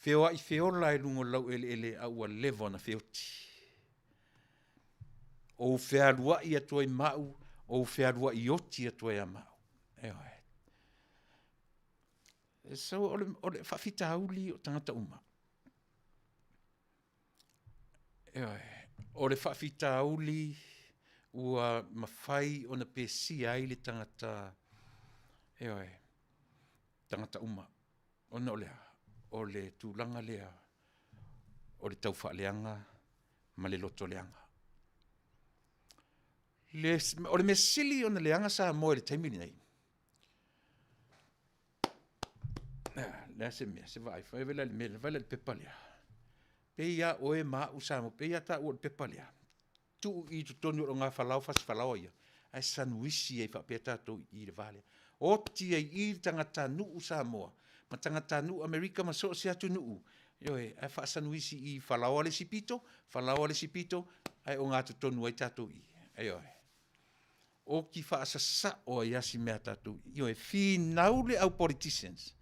whioa i whiola e lungo lau ele a ua levo na whioti. O whiarua i atua i mau, o whiarua i oti atua i a mau. So, o le whawhita hauli o tangata uma. O le whawhita hauli ua mawhai o na pēsi ai le tangata uma. O na o le tūlanga lea, o le tau whaaleanga, ma le loto leanga. O le mesili o na leanga sa moe le taimini nei. Lea se mea, se vai, whai vela le mele, vela le pepa lea. Peia oe maa usamo, peia ta ua le pepa lea. Tu i tu tonu o ngā whalau, fasi whalau ia. Ai sanuisi ei whapea tātou i le Vale. Oti ei i tangata nu usamoa. Ma tangata nu Amerika ma so se atu nuu. Ai wha sanuisi i whalau ale sipito, ai o ngā tu tonu ai tātou i. O ki wha asasa o iasi mea tātou. Fi naule au politicians.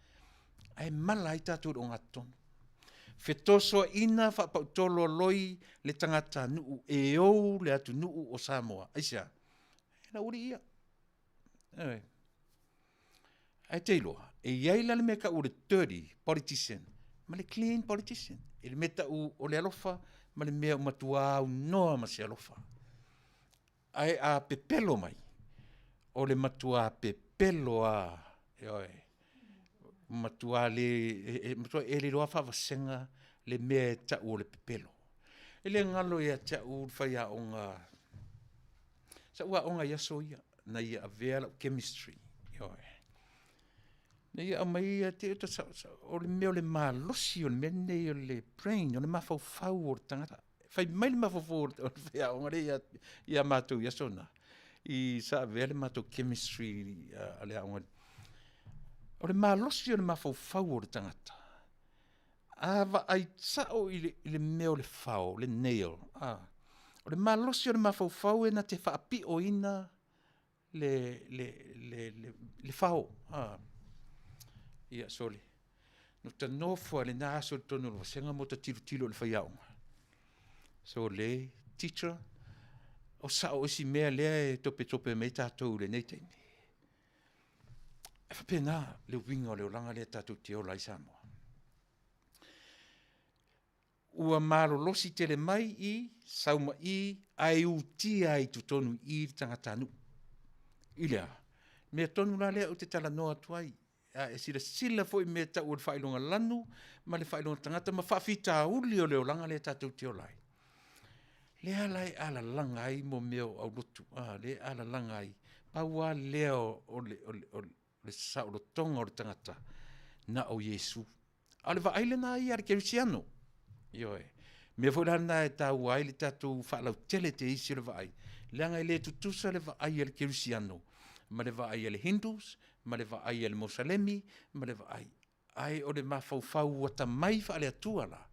Ai mala i tātou o ngā tonu. Fetoso ina whapautolo loi le tangata nuu e ou le atu nuu o Samoa. Aisia, e na uri ia. Ai te iloa, e iai lale mea ka ure dirty politician, ma le clean politician. E le meta o le alofa, ma le mea matua au noa ma se alofa. Ai a pepelo mai, o le matua pepelo a, matua le loa whawasenga le mea tau o le pepelo. E le ngalo ia tau whaia o ngā, sa ua o ngā yaso ia, na ia a vea chemistry. Na ia a mai ia te o le mea o le malosi o le mene o le brain, o le mawhau o le tangata. Whai mai le mawhau o le whaia o ngare ia mātou yaso na. I sa a vea le mātou chemistry a le aonga. O le malosi o le mawhau o le tangata. Awa ai sao i le mea o le whao, le nail. O le malosi o le mawhau e na te whaapi o ina le whao. Ia, soli. no ta nofo le na so tonu lo senga mo ta tilo le faiaonga. So le teacher o sa o si mea le tope me tātou le nei teimi. E whapena le winga o le olanga le tātou te o lai Samoa. Ua maro losi tele mai I, sauma I, ai utia I tu tonu I tangata anu. Ilea, mea tonu la lea o te tala noa tuai. E sila foi mea ta ua le whailonga lanu, ma le whailonga tangata, ma whawhita uli o le olanga le tātou te o lai. Lea lai ala langa ai mo meo au lotu. Le ala langa ai. Paua leo o le sa o lo tonga o le tangata na o Yesu. Ale va aile na ai ar kerisiano. Ioe. Mea fwilana e tau ai le tatu whaalau tele te isi le va ai. Leanga i le tutusa le va ai le kerisiano. Ma le va ai le Hindus, ma le va ai le Mosalemi, ma le va ai. Ai o le mawhauwhau wata mai whaale atua la.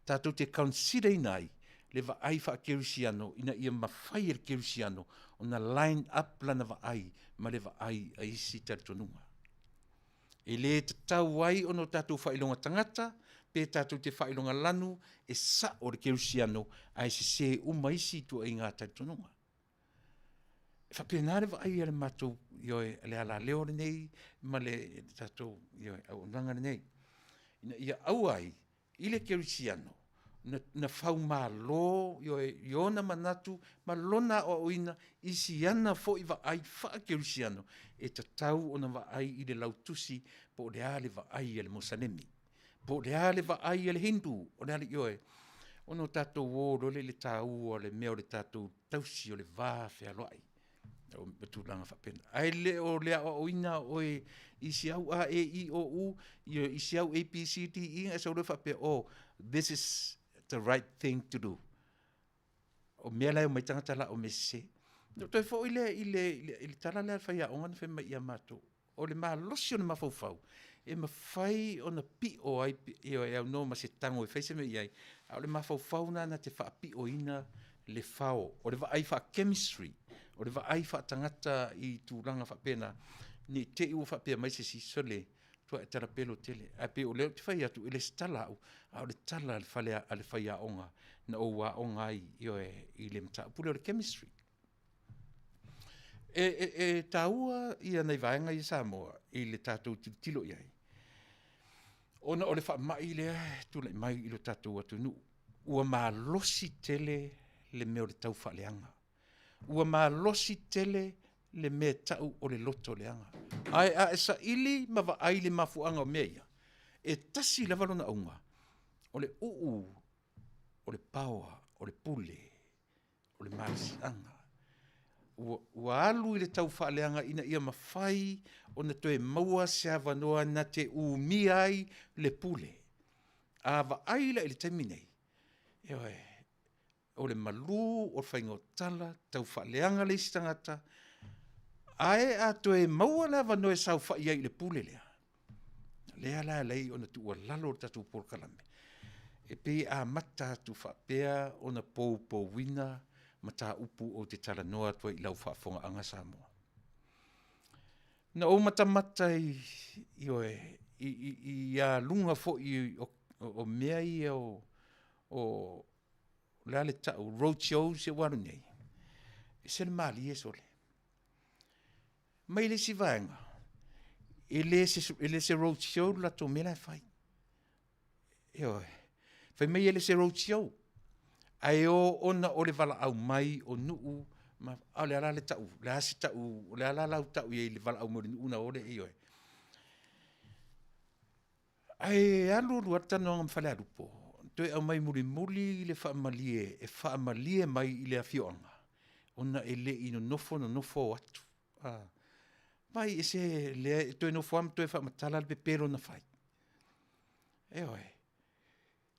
Tatu te consider inai. Le va ai fa kerisiano ina ia mawhai le kerisiano ona line up lana va ai ma le va ai a isi tonunga. E le te tau ai ono tatu whailonga tangata pe tatu te whailonga lanu e sa o le kerisiano ai se uma isi tu ai ngā tonunga. E whapena le va ai le matou ioe le ala leo le nei ma le tatu ioe au nanga le nei. Ina ia au ai I le kerisiano na fau malo yo na manatu malona o ina isi ana fo iwa ai fa kerisiano e tatau ona va ai I le lautusi po le ale va ai le Mosalemi po le ale va ai le Hindu o le ale yoe ono tato wo le tau o le meo le tato tausi o le va fe aloi o betu langa fa pen ai le o le o ina o isi au a e I o u isi au ABCD I so le fa pe this is the right thing to do. O mea lai o mai tangata la o me se. No toi fo ile tala lea whaia o ngana whema ia mato. O le maa losi o le mawhauwhau. E ma whai o na pi o ai, e au no ma se tango e whaise me iai. O le mawhauwhau na te wha pi o ina le whao. O le wa ai wha chemistry. O le wa ai wha tangata I tūranga wha pena. Ni te iu wha pia mai se si sole. Tua e tala pelo tele. A pe o leo te whai atu, ele stala au. A o le tala le whalea a le whai a onga. Na o wa onga ai, I le mta. Pule o le chemistry. Taua ia nei vaenga I Samoa, I le tātou tilo iai. Ona o le wha mai lea, tula mai I lo tātou atu nu. Ua maa losi tele le meo le tau wha leanga. Ua maa losi tele le mea tau o le loto leanga. Ai a esa ili ma va ai le mafuanga o mea. E tasi la valona aunga. O le o le paua, o le pule, o le marasianga. Ua alu I le tau whaaleanga ina ia mawhai o na toe maua se avanoa na te umia ai le pule. A va aila I le teminei. O le malu, o le whaingo tala, tau whaaleanga le istangata, ae a toe maua la vanoe sau whai ai le pule lea. Lea la lei o na tua lalo tatu porkalame. E pe a mata tu whapea o na pou wina mata upu o te tala noa tua I lau whaafonga anga Samoa. Na o mata I a lunga fo o mea I o lale tau roadshow se waru nei. E se le mali e sole. Mai le si vaenga. Ele se roadshow la to mela fai. Fai mai ele se roadshow. Ai o ona o le vala au mai o nuu ma ale ala le tau le asi tau le ala lau tau I le vala au mo una ole io ai alu lu atano ngam fale alupo toe au mai muli le fa malie mai I le afionga ona ele ino nofo atu mai ese le toe no fam toe fa matala le pepero na fai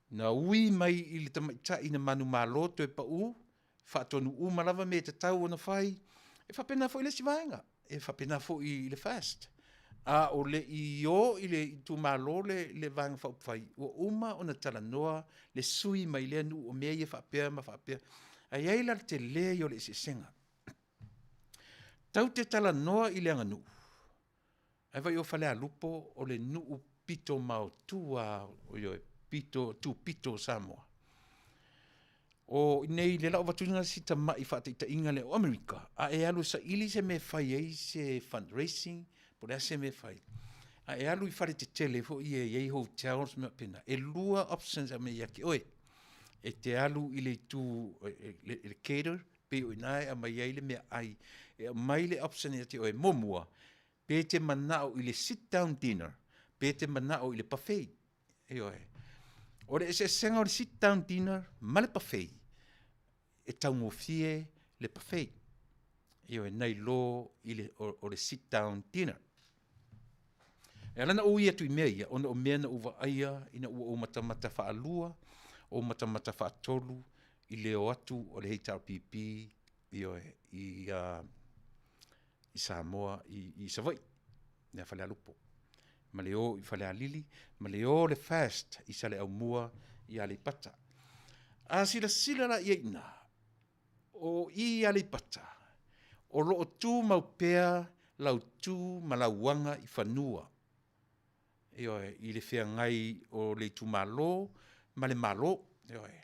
na ui mai I le tamaita ina manu malo toe pa fa tonu malava me te tau ona fai e fa pena fo I le sivaenga e fa pena fo I le fast a o le I le tu malo le vanga fa fai o uma ona tala noa le sui mai le nu o me ia fa pea ai ai la te le yo le senga tau te tala noa I le anga nu ai vai o fale a lupo o le nu pito mau tua o io pito Samoa. O nei le lau watunga si ta mai whate ta inga le o Amerika. A e alu sa ili se me whai ei se fundraising, po rea se me whai. A e alu I whare te tele fo I e ei hotels me pena. E lua options a me yaki. Oe, e te alu I le tu, le cater, pe o inae a mai ei le mea ai. E mai le option e te oe momua. Pe te manao I le sit down dinner. Pe te manao I le buffet. E oe. Ore e se senga o le sit down dinner, ma le buffet. E taungu fie le buffet. E oe nei lo o le sit down dinner. E alana ui atu I mea ia, ona o mea na uwa aia, ina ua o matamata wha alua, o matamata wha atolu, I leo atu o le HRPP, I oe, I Samoa, I Savoi, nea whale alupo. Ma leo I whale alili, ma leo le fast, I sale au mua, I ale pata. A sila la ina, o I ale pata, o loo tu mau pea, lau tu malauanga I whanua. E oe, I le whea ngai o le tu malo, ma le malo, e oe.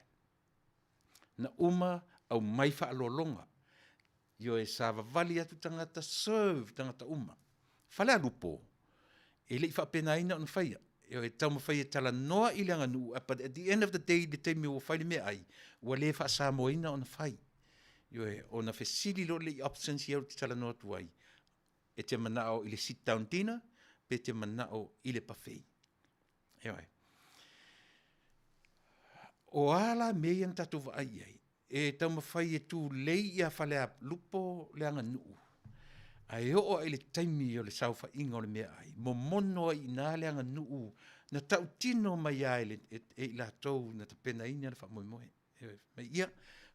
Na uma au mai whaalolonga. I oe sa vavali atu tangata serve, tangata uma. Whale alupo. E le I whapenaina on whaia. E oe tau mawhaia tala noa I le anganu, but at the end of the day, le teimi o whaile mea ai, ua le wha samoina on whai. I oe, o na whesili lo le I options I au te tala noa tuai. E te manao I le sit down dinner, pe te manao I le buffet. E oe. O ala mei an tatu wa ai ai. E tau mawhai e tu lei ia whale a lupo le anga nuu. A e o ai le taimi o le sauwha inga o le mea ai. Mo mono ai nā le anga nuu. Na tau tino mai ai e la tau na ta pena ina le wha moe moe. Mai ia,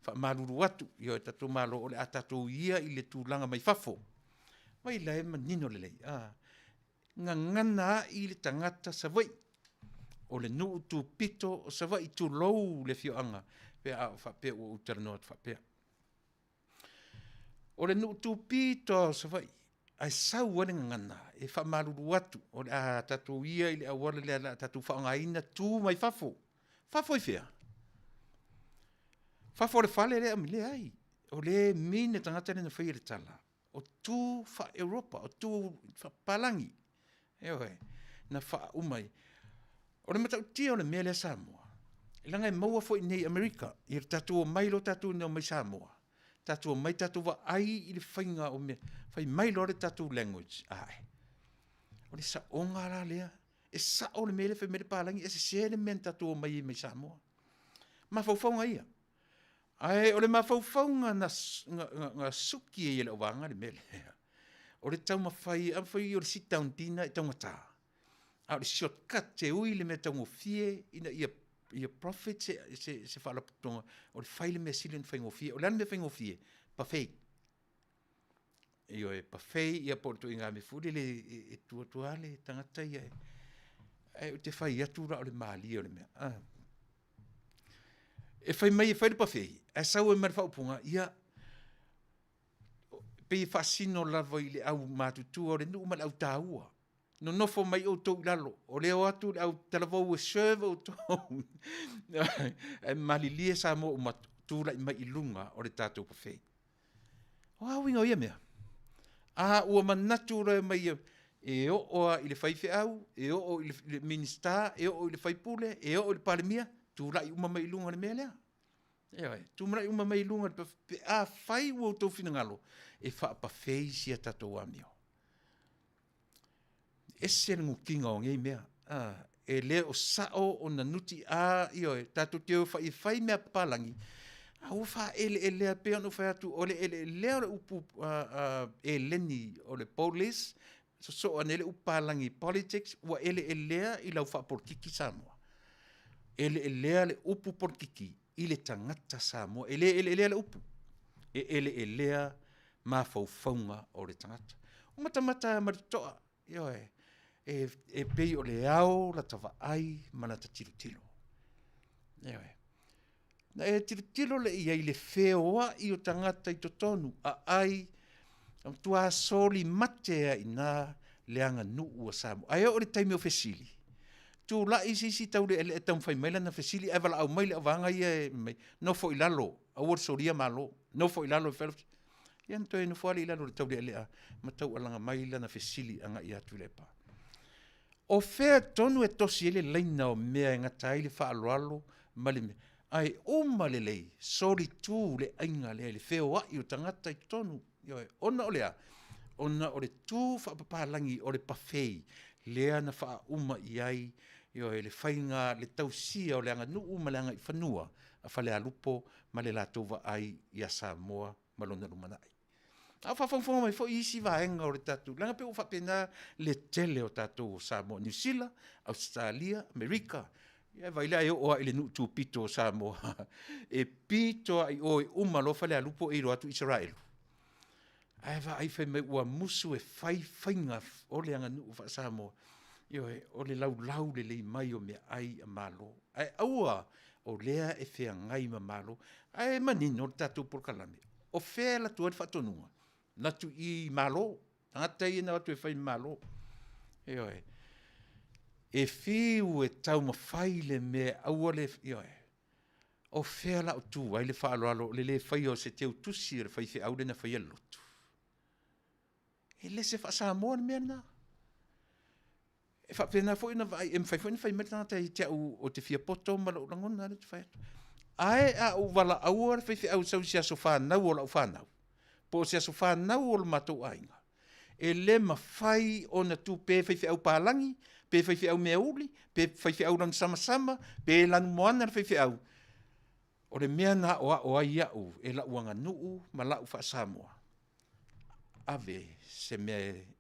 wha maruru atu. I o tatu malo o le a tatu ia I le tūlanga mai fafo. Mai la e manino le lei. Nga ngana I le tangata savai. O le nuu tu pito o savai tu lou le fioanga. Pe a whapea o utaranoa whapea. O le nuu tu pito savai. Ai sau wane ngana. E whamaruru atu. O le a tatu ia I le awara le a tatu whaangaina tu mai fafo. Fafo I fea. Fafo le whale le amile ai. O le mine tangata le na whaia le tala. O tu wha Europa. O tu wha Palangi. Ewe. Na wha umai. O le matau tia o le mea le Samoa. I langa e maua fo I nei Amerika. I le tatu o mai lo tatu neo mai Samoa. Tatu o mai tatu wa ai I le whainga o mea. Whai mai lo le tatu language. Ai. O le sa onga la lea. E sa o le mea le whai mele Palangi. E se se le mea tatu o mai I mai Samoa. Ma faufaunga ia. Ai, o le ma faufaunga nga suki e le wanga le mele. O le tau mawhai, a whai o le sit down dinner I taunga tā. A o le shortcut te ui le mea taungo fie, ina ia profit se whalaputonga. O le whai le mea silen whaingo fie, o le ane mea whaingo fie, buffet. I o e buffet, ia porto I ngā me furi le e tua le tangata ia e. E o te whai atura o le maali o le mea. E whai mai e whai le buffet, e sau e mara whaupunga, ia pe fasino lava I le au matutua o le nuu mal au tāua. No nofo mai o tau lalo. O leo atu au talavou e serve o tau. E malilie sa mo o matula I mai I lunga o le tātou buffet. O awinga o ia mea. A ua manatu rea mai e o I le whaife au, e o I le minister, e o I le whaipule, e o I le palemia, tūla I uma mai lunga le mea lea. Eoi, tūmara I uma mai lunga, a whai ua tau whina ngalo, e wha buffet si a tatou amio. E se ngu kinga o ngei mea. E le o sao o na nuti a ioi, tatou teo whai mea palangi, a ufa ele lea pea no whai atu, o le ele lea o upu e leni o le police, so anele upalangi politics, ua ele lea I lau wha porkiki Samoa. Ele lea le upu porkiki, I le tangata Samoa, ele lea le upu. Ele lea ma faufaunga o le tangata. O matamata maritoa, ioi, e pei o le ao, la tawa ai, mana ta tilo. Ioi. Na e tilo le ia I le wheoa I o tangata I totonu, a ai, tua soli matea I nā leanga nuu o Samoa. Ai o le taimi o fesili. tu la isi tau le tau fai maila na fesili e vala au maile avanga ia no fo ilalo awor soria malo no fo ilalo fel yan to no fo ilalo le tau le ma tau alanga maila na fesili anga ia Tuilaepa o fe tonu e tosi ele leina o mea nga taile fa alo mali ai o malelei sori tu le ainga le feo wa i tangata I tonu yo ona ole tu fa papalangi o le pafei lea na fa uma iai yo le fainga le tausia o le anga nuu ma le anga I whanua a fale alupo ma le latova ai ia Samoa malona lumanai. A whawhawhonga mai fo isi vaenga o le tatu. Langa pe ufa pena le tele o tatu o Samoa, New Zealand, Australia, Amerika. Ia vaila e oa ile nuu tu pito o Samoa. E pito ai o uma lo fale alupo e ro atu Israel. Ai fai me ua musu e fainga o le anga nuu fa Samoa. Yo o le lau le mai o me ai a malo. Ai aua o lea e fea ngai ma malo. Ai manino o tatu por kalame. O fea la tua fatonua. Natu I malo. Tangata I na watu e fai malo. Yo e fiu e tau mawhai le me aua le yo o fea la o tu ai le wha alo le fai o se teu tusi le fai fe au le na fai alotu. E le se wha Samoa na mea na. E fa pena foi na vai em fai meta te o te fia poto ma lo ngona le fai ai a o vala au fai au sau sia sofa na o la fana po sia sofa na o mato ainga e le ma fai ona tu pe fai au palangi pe fai au meuli pe fai au lang sama pe lan moana fai au o le mea na o ai au e la uanga nuu ma la fa Samoa ave se me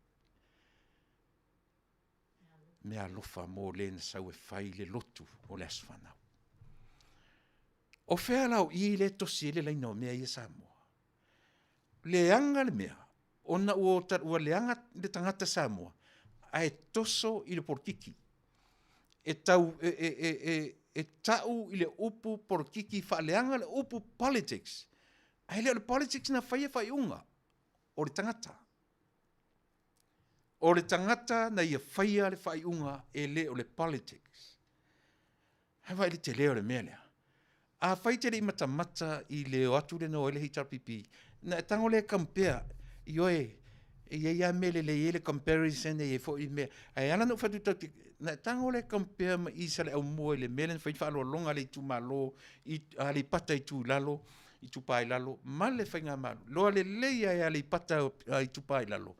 alofa mo le na sau e fai le lotu o le asfanau. O fea lau I le tosi le laina o mea I Samoa. Le anga le mea, ona ua le anga le tangata Samoa, a e toso I le porkiki. E tau, e tau I le upu porkiki, fa le anga le upu politics. A le politics na fai unga, o le tangata. O le tangata na ia whaia le whaiunga e le o le politics. Hawa le te leo le mea lea. A whai te le mata I le o atu le no ele HRPP. Na tango le compare I oe. E ia mele le ele comparison e fo I mea. Ai ana no whatu tau na tango le compare ma isa le au mua le mele na whai whaalo longa le tu malo. A le pata I tu lalo. I tu pai lalo. Ma le whainga malo. Loa le leia e a le pata I tu pai lalo.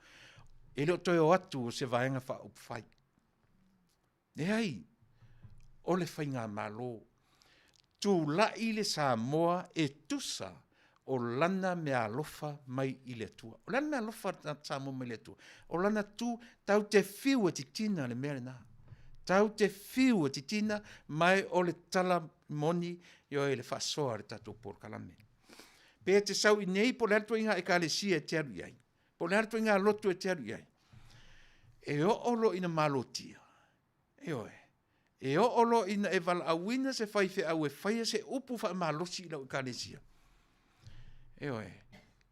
E leo toi o atu o se vaenga wha upu whai. E ai, o le whainga malo, tū la I le Samoa e tusa o lana me alofa mai I le tua. O lana me alofa Samoa mai le tua. O lana tu tau te whiu e titina le mea na. Tau te whiu e titina mai o le tala moni yo e le whasoa le tatou por kalame. Pea te sau I nei po le atu inga e ka le sia e te aru iai. Po le hartu inga lotu e te aru iai. E o olo ina malotia. E oe. E o olo ina e vala awina se fai fe au e fai se upu fa malosi ila ukanesia. E oe.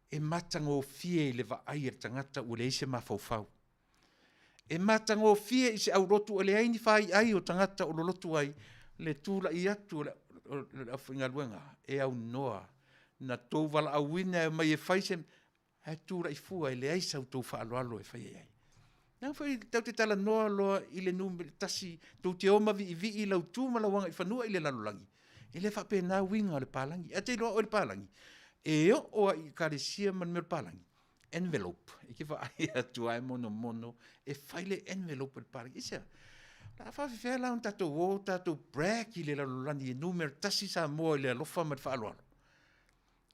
E matango fie le va ai tangata ule ise mafaufau. E matango fie ise au lotu ele aini fai ai o tangata o lotu ai le tula I atu le afinga luenga. E au noa. Na tau vala awina e mai e fai se ai tūra I fua I le aisa tau whaaloalo e whai ai. Nā whai tau te tala noa loa I le numere tasi tau te oma vi I lau tūmala wanga I whanua I le lalolangi. E le whape nā winga o le pālangi. A te loa o le pālangi. E o I kare sia man me le pālangi. Envelope. E ke wha ai atu ai mono. E whai le envelope o le pālangi. Isia. La wha whiwhea lau tatou o tatou brag I le lalolangi. E numere tasi sa moa I le alofa ma le whaaloalo.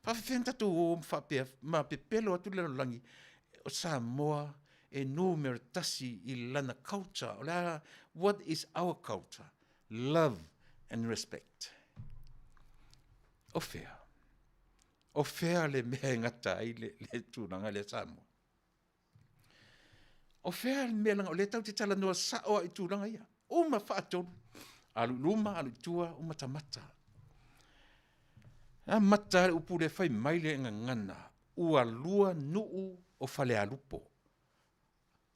Whawhiwhen tatu o ma pepelo atu le langi o Samoa e numero tasi I lana culture. O la, what is our culture? Love and respect. O fea. O fea le mea ngata I le tūnanga le Samoa. O fea le mea langa o le tau te tala noa sao I tūnanga ia. O ma whaatonu. Alu luma, alu tua, o matamata. A mata upu le fai maile ngana ua lua nuu o fale alupo.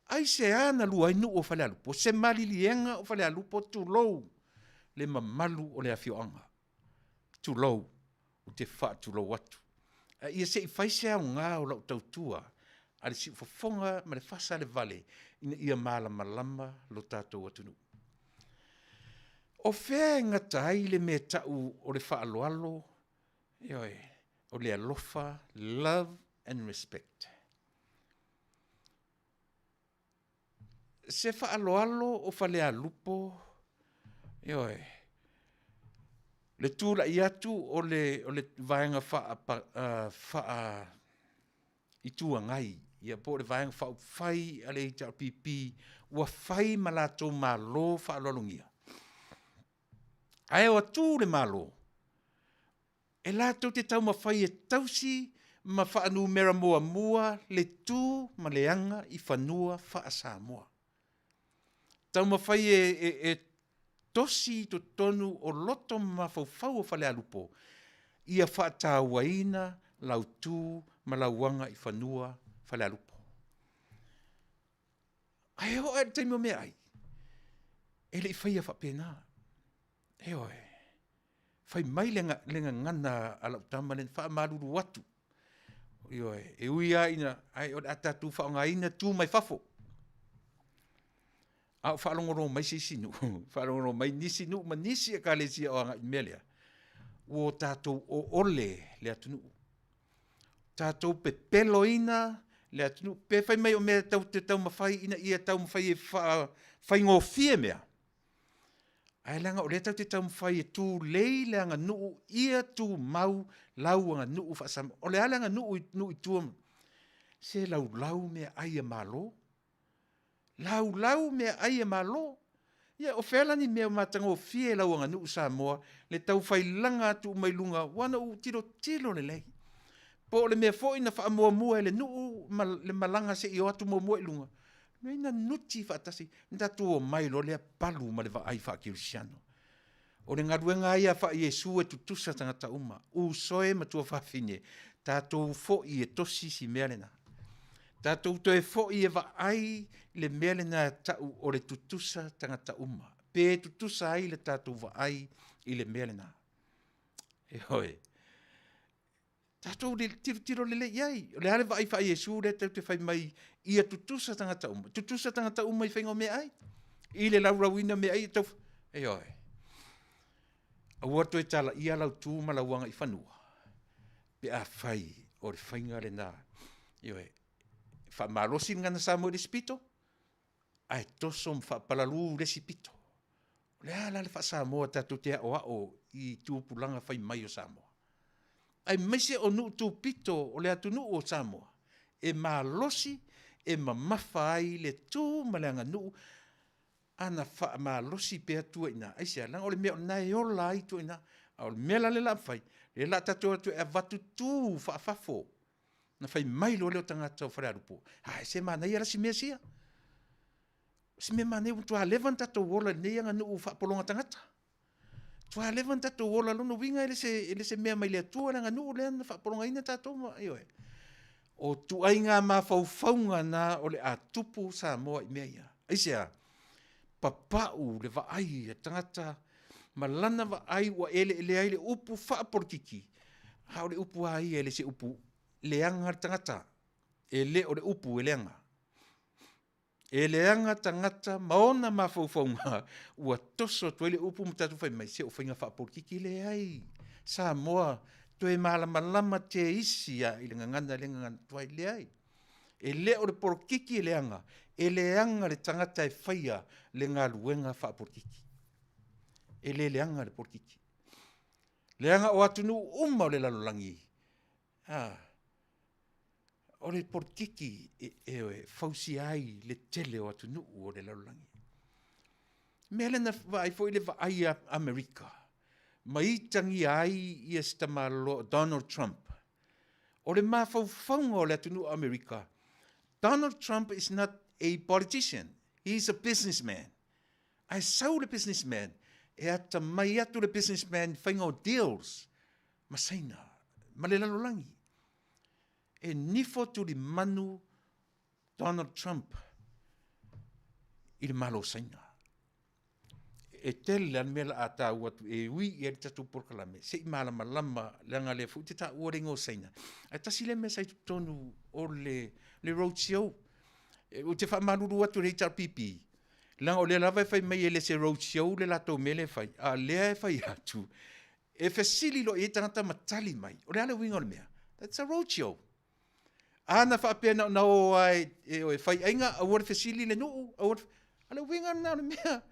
Ai se ana lua inu o whale alupo, se malilienga o whale alupo tūlou le mamalu o le awhioanga. Tūlou o te wha tūlou atu. Ia se I whaise au ngā o lau tautua, a le si ufafonga ma le Fasa le Vale, ina ia malama lo tātou atunu. O whea ngata ai le mea tau o le wha aloalo, o le alofa, love and respect. Se wha aloalo o whale alupo, le tūla I atu o le vaenga wha I tua ngai. Ia po le vaenga wha whai a le ita pipi, ua whai malato malo wha alolungia. Ai o atu le malo. E lato te tau mawhai e tausi, ma wha anu mera mua le tū ma leanga I whanua wha asa mua. Tau mawhai e tosi to tonu o loto mawhauwhau o whale alupo. Ia whaatawaina lau tū ma lauanga I whanua whale alupo. Ai o e teimo mea ai. E le I whaia whapena. E oe. Whai mai lenga ngana alau tamalen wha maruru watu. E oe. E uia ina. Ai o atatu whaonga ina tū mai whafo. Au whaalongoro mai sisinu. Whaalongoro mai nisinu. Ma nisi a kālesia o anga imelea. O tātou o ole le atunu. Tātou pe peloina le atunu. Pe whai mai o mea tau te tau mawhai ina ia tau mawhai e whai ngō fie mea. Ai langa o le tau te tau mawhai e tū lei le anga nuu ia tū mau lau anga nuu whaasama. O le ale anga nuu I tuam. Se lau mea aia malo. Lau mea aia malo. Ia o whelani mea matanga o fie lau anga nuu Samoa. Le tau whai langa tu mai lunga. Wana u tilo le lei. Po le mea fo ina wha mua le nuu le malanga se I o atu mua lunga. No ina nuti whaatasi. Nda tu o mai lo lea palu ma le wa ai wha kirisiano. O le ngaruenga ia wha Iesu e tutusa tangata uma. U soe ma tua whawhine. Tātou fo I e tosi si mea lena. Tātou to e fo I e wa ai le mea lena tau o le tutusa tangata uma. Pe tutusa ai le tātou wa ai I le mea lena. E hoi. Tātou le tiro le iai. Le ale wa ai wha Iesu le tau te whai mai ia tutusa tangata uma. Tutusa tangata uma I whaingo mea ai. I le laurawina mea ai tau. E hoi. Aua to e tala ia lau tū ma lauanga I whanua. Pe a whai o le whainga le nā. E hoi. Wha marosi ngana Samoa le spito. Ai tosom wha palalu le sipito. Le ala le wha Samoa tatu te o I tūpulanga whai mai o Samoa. Ai maise o nuu tūpito o le atu nuu o Samoa. E malosi e mamafa ai le tū maleanga nuu. Ana wha malosi pe atua ina. Ai se alanga o le mea o nai o la i tu ina. O le mea la le la whai. Le la tatu atu e vatu tū wha fafo. Na whai mai lo leo tangata o whare arupo. Ai se manai ala si mea sia. Si mea manai o tua levan tato wola nei anga nuu wha polonga tangata. Tua levan tato wola lono winga ele se mea mai lea tua nga nuu lea na wha polonga ina tato ma. O tu ai ngā ma whauwhaunga na o le a tupu Samoa I mea ia. Ai se a papau le wa ai tangata ma lana wa ai wa ele ai le upu wha porkiki. Hao le upu ai ele se upu leanga tangata. Ele o le upu leanga. E leanga tangata maona ma whauwhaunga ua toso tu ele upu mtatu whai mai se o whainga whapurkiki le ai. Samoa tu e malama te isi a I le ngana tuai le ai. E le o le porkiki leanga. E leanga le tangata e whaia le ngā luenga whapurkiki. E leanga le porkiki. Leanga o atunu uma o le lalolangi. O le porkiki e fausi ai le tele o atunu o le lalolangi. Mele na vai foi le vai a Amerika. Mai tangi ai I estamalo Donald Trump. O le mawhauwhaunga o le atunu Amerika. Donald Trump is not a politician. He's a businessman. Ai sau le businessman. E ata mai atu le businessman whainga deals. Masaina. Ma le lalolangi. E nifo tu li manu Donald Trump i le malo sainga. E tele an mela a tā watu e ui i ari tatu porkalame. Se i malama lama langa le fu te tā uarengo saina. A tasi le me sai tonu o le roadshow. O te wha maruru atu rei tar pipi. Langa o le lava e whai mai e le se roadshow le lato mele whai. A lea e whai atu. E whasili lo e tangata matali mai. O le ale winga o le mea. That's a roadshow. Ana wha apena na o ai e whai ainga a wore whasili le nuu. Ale winga na o le mea.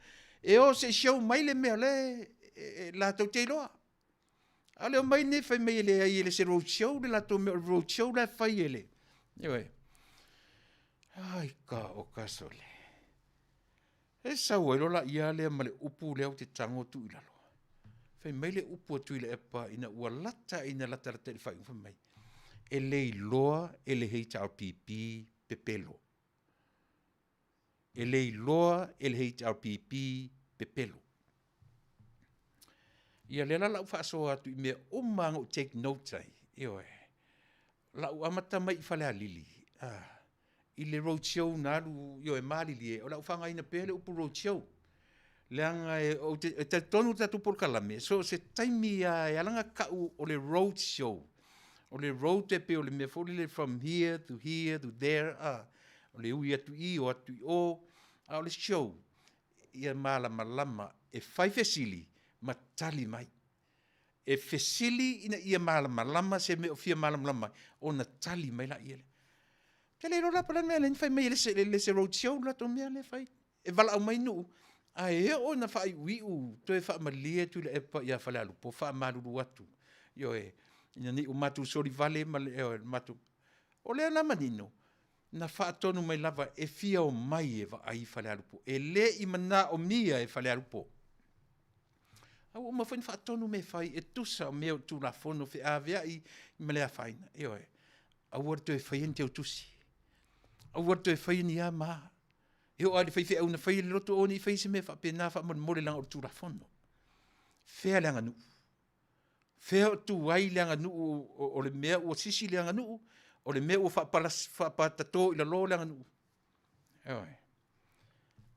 E o se show mai le mea le la tau te loa. Ale o mai ne whai mai le ai le se roadshow le la tau mea roadshow le whai ele. Ewe. Ai ka o kasole. E sau e lola ia le ma le upu leo te tango tu i lalo. Whai mai le upu atu i le epa ina ua lata ina lata lata i whai whai mai. E le iloa e le hei tau pipi pepelo. E le iloa e le hei tau pipi pepelo. Ia le la lau whaasoa atu i mea umanga o take notes ai. Ioe. Lau amata mai i whale a lili. I le roadshow na alu ioe malili e. O lau whanga ina pele upu roadshow. Leanga e o te tonu tatu porkalame. So se taimi e alanga kau o le roadshow. O le road te pe o le mea fōlile from here to there. O le ui atu i o atu i o. O le show. Ia malama e whai fesili ma tali mai. E fesili ina ia malama se me o fia malama o na tali mai la ia le. Te le rola pala mea le whai mai le se road show la to mea le whai. E vala au mai nuu. A e o na whai wiu. To e wha malia tu le epa ia whale alu. Po wha maruru atu. Yo e. Ina ni umatu sori vale ma le matu. O lea na manino. Na wha tonu mai lava e fia o mai e wa ai whale alupo. E le i mana o mia e whale alupo. Au ma whain wha tonu me whai e tusa o mea o tū la whono whi awea i me lea whaina. Eo e. Au ar to e whai ente o tusi. Au ar to e whai ni a maa. Eo ari whai whi au na whai le roto o ni whai se me wha pena wha more langa o tū la whono. Whea leanga nuu. Whea o tū wai leanga nuu o le mea o sisi leanga nuu. O le mea ua whapatato i la lo leanga nuu. Eoi.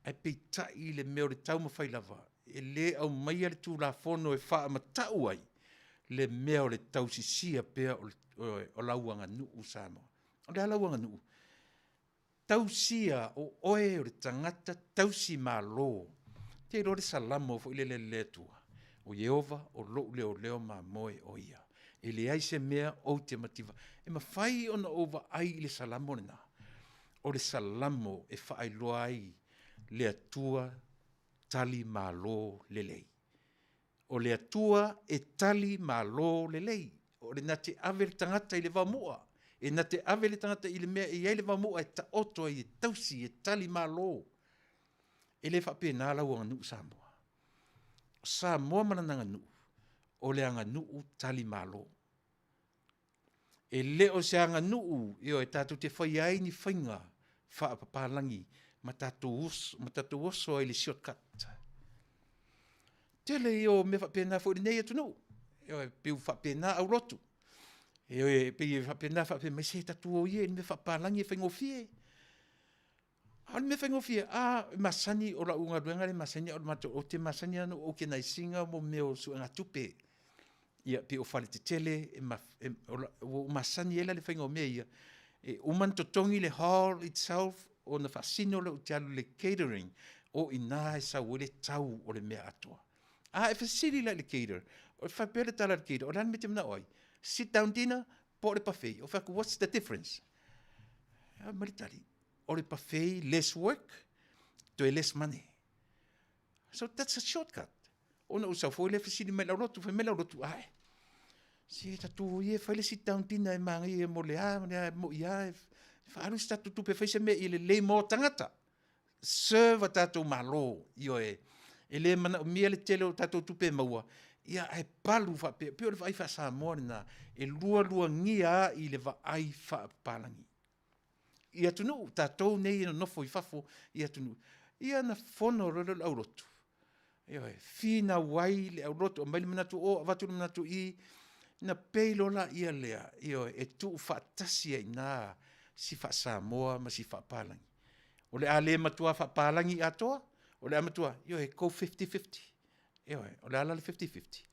Ai peitai le mea o le tau mawhai lava. E le au mai ale tū la whono e wha matau ai. Le mea o le tau sisia pea o lauanga nuu Samoa. O le lauanga nuu. Tau sia o oe o le tangata tau si malo. Te ro le salamo fo ile le tua. O Yehova o lo leo ma moe o ia. E le ai se mea o te mativa. E ma whai ona ova ai le salamo na. O le salamo e whai loa ai le atua tali malo lelei. O le atua e tali malo lelei. O le nate ave le tangata i le vamua. E nate ave le tangata i le mea i le vamua e ta oto i tausi e tali malo. E le whape nā lau anga nuu Samoa. Samoa manananga nuu. O le anga nuu tali malo. E le o se anga nuu, io e tātou te whai ai ni whainga, wha papalangi, ma tātou oso ai le shortcut. Tele io me whapena fo nei atu nuu. Io e piu whapena au rotu. Io e piu whapena mai se tātou o ie, ni me whapalangi e whaingofie. Ani me whaingofie, masani o la unga ruenga le masani o te masani anu o ke nai singa mo meo su anga tupe. Ia pe o fale te tele o masani ela le whainga o mea ia e uman totongi le hall itself o na fasino le utialu le catering o ina e sa wele tau o le mea atua. E fasili le cater o whapele tala le cater o ran me te mna oi sit down dinner po le buffet o whaku what's the difference? Maritari o le buffet less work to less money. So that's a shortcut. Ona usa foi le fasili me la rotu fe me la rotu ai. Si tatu ye fa le sit down tina e mangi e mo le mo ia fa alu statu tu pe fa se me ile le mo tangata. Serve tatu malo io e ele mana mi le tele tatu tu pe maua. Ia ai palu fa pe le vai fa sa morna e lua ngia ile va ai fa palangi. Ia tunu tatu nei no fo i fafo ia tunu. Ia na fono ro lo aurotu. Ioe, fina wai le auroto, mai le manatu o, avatu le manatu I, na peilola ia lea, ioe, e tu whaatasi ai nā, si wha Samoa, ma si wha Palangi. O le a le matua whapālangi atoa, o le a matua, io e ko 50-50. O le ala le 50-50.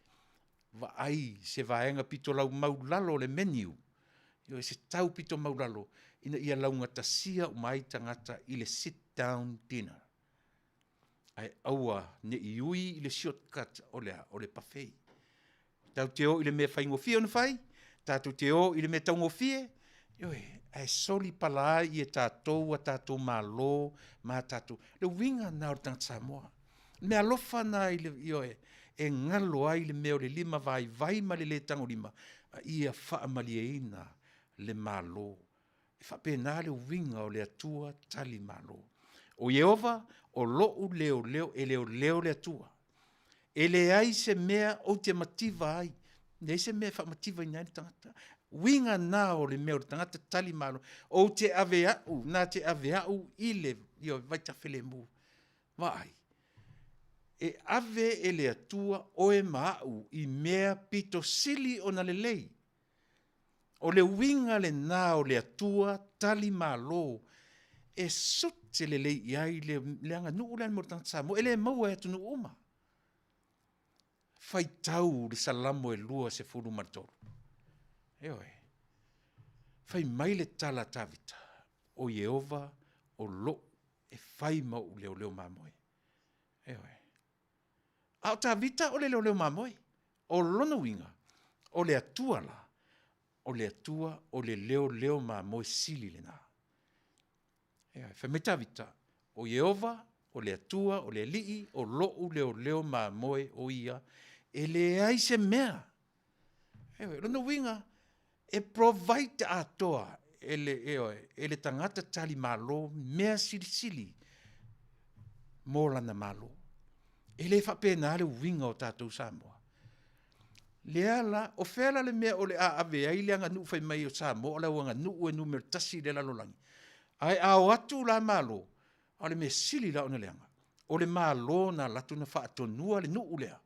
Va ai se vaenga pito lau maulalo le menu. Io e se tau pito maulalo, ina ia launga tasia umai tangata i le sit down dinner. Ai aua ne iui i le shortcut o le pafei. Tau te o i le mea whaingo fia ona whai, tātou te o i le mea taungo fie, ai soli pala i e tātou a tātou mālo, mā tātou. Le winga nā o tangata Samoa. Mea lofa nā i le, e ngalo ai le mea o le lima vai ma le tango lima, ia whaamali e ina le mālo. E whapena le winga o le atua tali mālo. O Yehova, o loo leo e leo le atua. E le ai se mea o te mativa ai. Nei se mea whamativa i nai tangata. Winga nā o le mea o tangata tali mālo. O te aveau, nā te aveau i le, vai tawhele mū. Vai. E ave e le atua o e maau i mea pito sili o na le lei. O le winga le nā o le atua tali mālo. E sute le lei i ai le anga nuu le mo tangata Samoa. E le maua e tunu uma. Fai tau le salamo e lua se furu martoro. Fai mai le tala tavita. O Yehova, o lo, e fai mau leo mamoe. Au tavita o le leo mamoe. O lona winga. O le atua la. O le atua, o le leo mamoe sili le nā. Fai mai tavita. O Yehova, o le atua, o le lii, o lo leo mamoe o ia. E le ai se mea. Lona winga, e provide atoa, e le tangata tali malo, mea sili, mō lana malo. E le whapena le winga o tātou Samoa. Le ala, o whela le mea o le ave, ai le anga nuu whai mai o Samoa, o le wanga nuu e numero tasi le lalolangi. Ai au atu la malo, o le mea sili la ona le anga. O le malo na latu na whaatonua le nuu lea.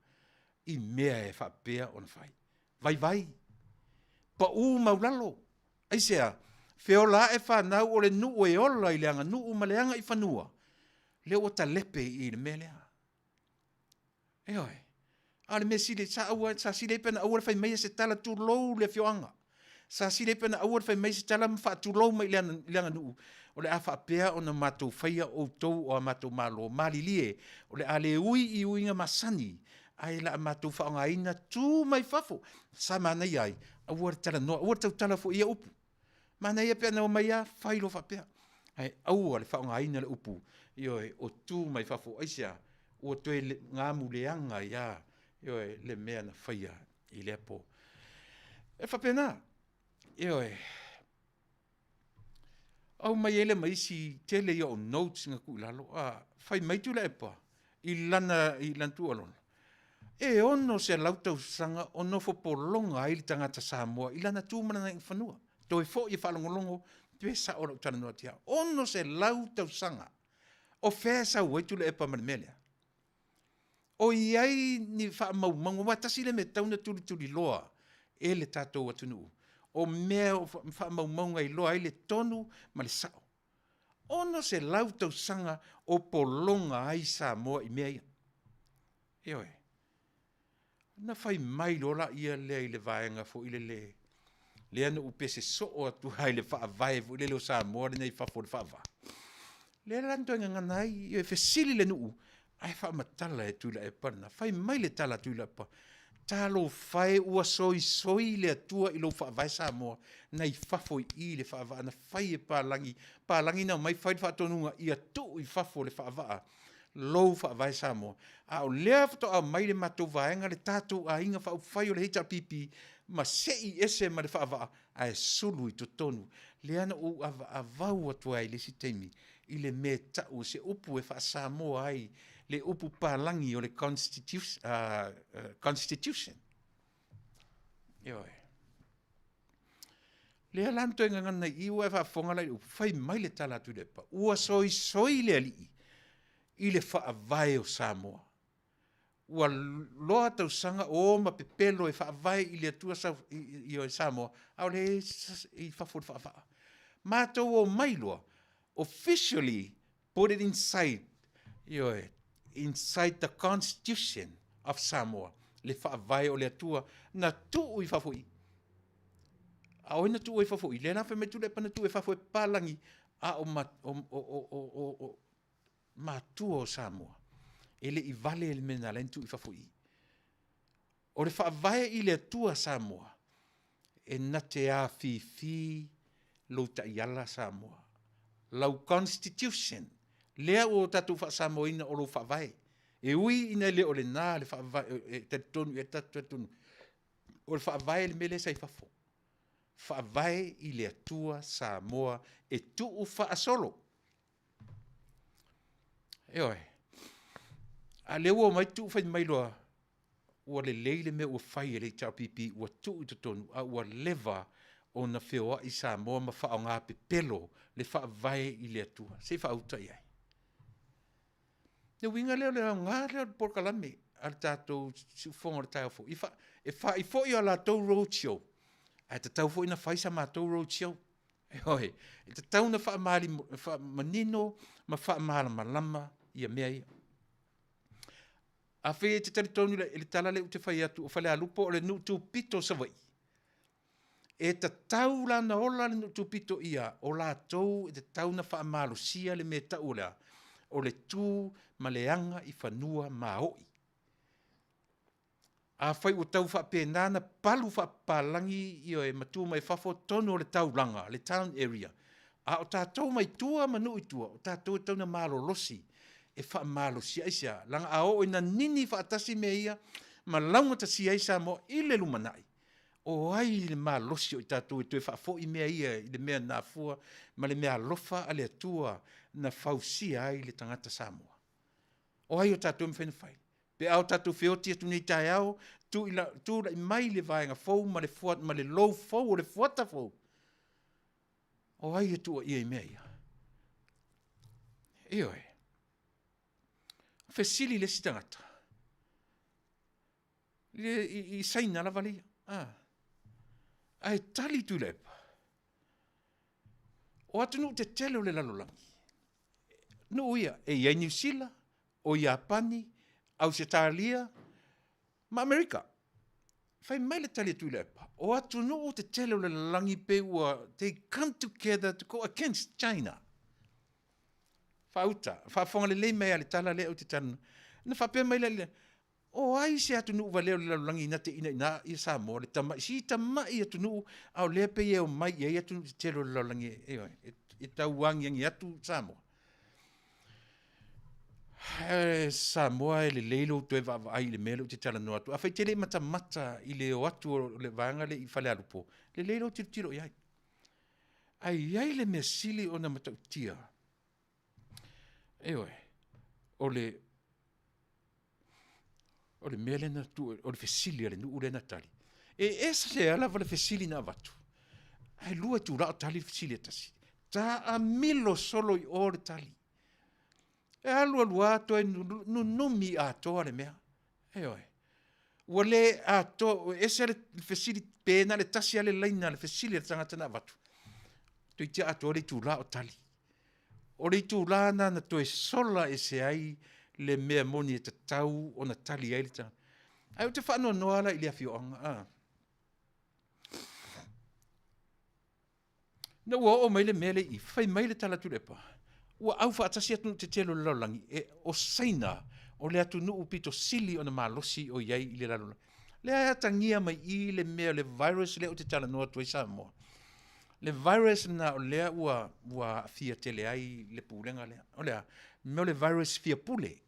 I mea e whapea ona whai. Vai. Pa maulalo. Ai sea, wheo la e whanau o le nuu e ola i leanga, nuu ma leanga i whanua. Leo o ta lepe i le mea lea. A le mea sile, sa sile pena aua whai mai se tala tu lou le whioanga. Sa sile pena aua whai mai se tala mwha tu lou mai leanga nuu. O le a whapea o na mātou whaia o tau o a mātou malo. Malilie, o le a le ui i uinga masani. Ai la mātou whaonga ina tū mai whafo. Sa manai ai, awar tala noa, awar tau tala fo ia upu. Manai apea na o mai a, whailo whapea. Ai, awar le whaonga ina le upu. Ioe, o tū mai whafo. Aisea, o toe ngā muleanga ia, ioe, le mea na whaia i le apo. E whapea nā, ioe, au mai ele mai si tele ia o notes nga ku lalo. Whai mai tu le epa, i lantu alona. E ono se lautau sanga ono fo polonga i tangata Samoa i lana tūmana na whanua. Toi fo i whalongolongo tue sa ora utana noa tia. Ono se lautau sanga o whesa uetu le epa manemelea. O iai ni wha maumango watasi le me tauna tuli loa e le tātou atunu. O mea wha maumango i loa i le tonu ma le sao. Ono se lautau sanga o polonga ai Samoa i mea ia. Eoe. Na fai mai lola ia lea i le vaenga fo i le. Le anu upese so o atu hai le wha vai fo i le leo Samoa le nei whafo le wha. Le lanto inga nganai i e fesili le nuu. Ai wha matala e Tuilaepa na. Fai mai le tala Tuilaepa. Talo fai ua soi le atua i lo wha vai Samoa. Nei whafo i le wha va. Na fai e pālangi. Pālangi na mai fai whatonunga i atu i whafo le wha va. Lou wha vai Samoa. A o lea whato a mai le matou vaenga le tātou a inga wha whai o le heita pipi ma sei ese ma le wha va a e sulu i to tonu. Le ana o a vau atua i le si teimi i le me tau se upu e wha Samoa ai le upu pālangi o le Constitution. Ioe. Le lanto e ngana i ua e wha whonga lai upu whai mai le tala Tuilaepa. Ua soi le alii. I le wha vai o Samoa. Ua loa tau sanga o ma pepelo e wha vai i le atua i o Samoa. Au le i whafo wha. Mātou o mai loa. Officially, put it inside, inside the constitution of Samoa. Le whaavai o le atua, na tuu I whafui. A oina tuu I whafui. Le na whame Tuilaepa na tuu I whafui palangi a o matua o Samoa. Ele I Vale ele mena le tuu I whafui. O le whaavai I le atua Samoa. E na te a fi lo ta iala Samoa. Lau constitution. Lea o tatu wha Samoina o lo whaavai. E ui ina le o le nā le whaavai, te tonu e tatu tonu. O le whaavai le mele sai whafo. Whaavai I le atua Samoa e tuu whaasolo. E oi. A le ua mai tuu whai mai loa. Ua le leile me ua whai e le tau pipi ua tuu I tonu. A ua leva o na whioa I Samoa ma wha o ngā pepelo le whaavai I le atua. Se whaauta iai. Ne winga leo leo ngā leo porkalame al tātou whonga le tau fo. E wha I ala tau roadshow. A te tau fo ina whaisa mā tau roadshow. E hoi, e te tau na wha maali manino ma wha maala malama I a mea ia. A whi e te tari tonu le tala le ute whai atu o whale alupo o le nutu pito sa wai. E te tau la na ola le nutu pito ia o la tau e te tau na wha maalo sia le me tau lea. O le tū maleanga I whanua maoi. A whai o tau whapēnana palu whapalangi I o e matu mai whafo tono le tau langa, le town area. A o tātou mai tua manu I tua, o tātou e tau na malo losi, e wha malo si aisia. Langa a o ina nini whaatasi me ia, ma launga ta si aisa mo I le lumanai. O ai le malo losi o tātou e tue whaafo I mea ia, I le mea nā fua, ma le mea lofa a le atua, na fausia ai le tangata Samoa. O ai o tātou mwhena whai. Pe au tātou whioti atu nei tai au, tu la I mai le vaenga fau, ma le lou fau o le fuata fau. O ai atu o ia I mea ia. E oi. Fesili le si tangata. I saina la valia. Ai tali Tuilaepa. O atu nu te tele o le lalolangi. No ia, e ia New Zealand, o Japani, Australia, ma Amerika. Whai mai le tali Tuilaepa. O atu no te tele o le langi pe ua, they come together to go against China. Whauta, whafonga le mea le tala le o te tana. Na whapea mai le, o ai se atu nu wa leo le langi na te ina I Samoa, le tamai, si tamai atu nu, au lea pe e o mai, e atu nu te tele o le langi, e tau wangi atu Samoa. Samoa e le leilo tu e vava ai le melo te tala no atu. A whai tele mata I le o atu o le vanga le I whale alupo. Le leilo tiro iai. Ai ai le mea sili o na matau tia. E oe, o le mea le na tu, o le fesili ale nu ure na tali. E esa se ala le fesili na vatu. Ai lua tu rao tali fesili atasi. Ta a milo solo I o le tali. E alu ato e numi ato le mea. E oi. Ua le ato, ese le fesili pēna le tasi ale laina le fesili le tangata na vatu. Tui te ato le tu la o tali. O le tu la na toi sola ese ai le mea moni e te tau o na tali ai le tangata. Ai o te whanua noala I le awhioanga. Na ua o mai le mea le I, whai mai le tala Tuilaepa. Ua au whaatasi atu te telo le laulangi, e o saina o le atu nuu pito sili o na malosi o iai I le laulangi. Le atangia mai I le mea le virus le o te tala noa tuai Samoa. Le virus na o lea ua fia tele ai le pulenga lea. O lea, mea le virus fia pule.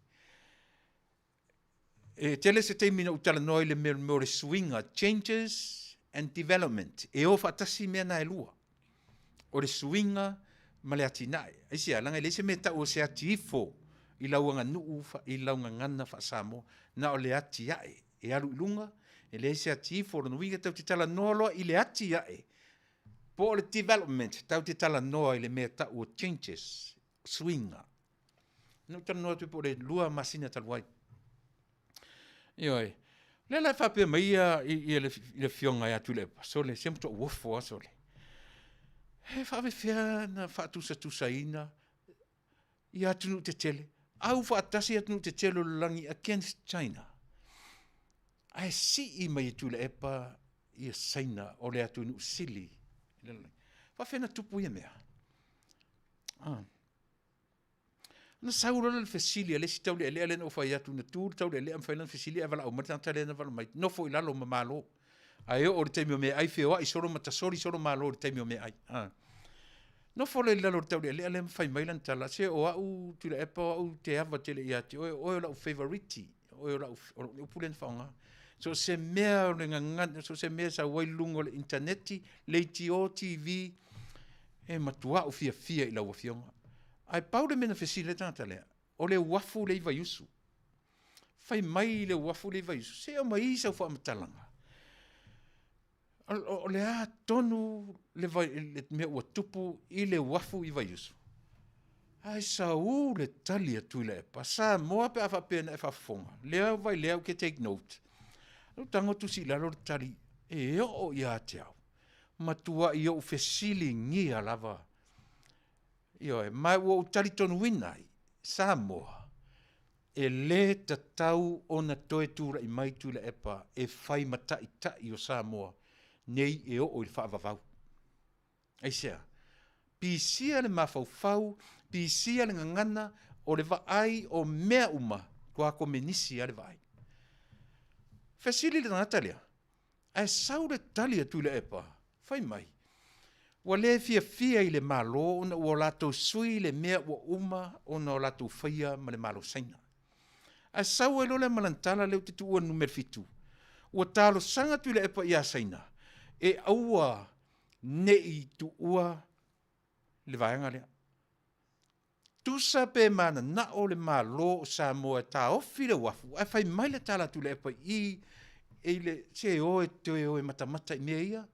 E tele se teimina o tala noa I le mea le swinga, changes and development. E o whaatasi mea na e lua. O le swinga, ma le atinae. Aisia, langa le se meta o se ati ifo I lauanga nuu I launga ngana wha Samoa na o le ati ae. E alu ilunga, e le se ati ifo no winga tau te tala noa I le ati ae. Po o le development, tau te tala noa I le meta o changes, swinga. No tala noa tu po le lua masina taluai. Ioi, le lai whapea maia I le fionga ia Tuilaepa. So le siamuto wofo aso le. He whawe whia na whaatusa tusaina. ia tunu te tele. Au whaatasi atunu te tele langi against China. Ai si I mai Tuilaepa ia saina o le atunu sili. Whawhena tupu ia mea. Na saura le fesilia le si tau le ele no fa ya tu na tu tau le ele am failan fesilia vala o mata tale na vala mai no foi lalo mamalo ai o te me ai feo ai solo mata sori solo malo te me ai no fo le lalo tau le ele am fai mailan tala se o au tu le epa o te ava te le ia te o la favorite o la o pulen fanga so se mea le nganga so se mea sa wai lungo le internet le ti o tv e matua o fia I la o fionga ai paude mena fesile tata lea. O le wafu le iwa yusu. Fai mai le wafu le iwa yusu. Se o mai isa ufo amatalanga. O le a tonu le mea ua tupu I le wafu iwa yusu. Ai sa u le tali a Tuilaepa. Sa moa pe afa pena e fafonga. Lea vai lea ke take note. Lu tango tu si lalo le tali. E o ia te au. Matua I o fesili ngia lava. Io mai wo tali tonu winai Samoa e le tatau ona toe tura I mai Tuilaepa e fai matai tai o Samoa nei e o il whaavavau. Ai sea, pisia le mawhauwhau, pisia le ngangana o le vaai o mea uma kua ko menisi a le vaai. Fesili le natalia, ai sau le talia Tuilaepa, fai mai. Wa le fia I le malo ona ua latou sui le mea ua uma ona o latou faia ma le malo saina. A sau e lo le malantala leo te tua numer fitu. Ua talo sanga Tuilaepa ia saina. E aua nei tu ua le vaenga lea. Tusa pe mana na o le malo o Samoa ta ofi le wafu. A fai mai le tala Tuilaepa I le se o e te o e matamata I mea ia.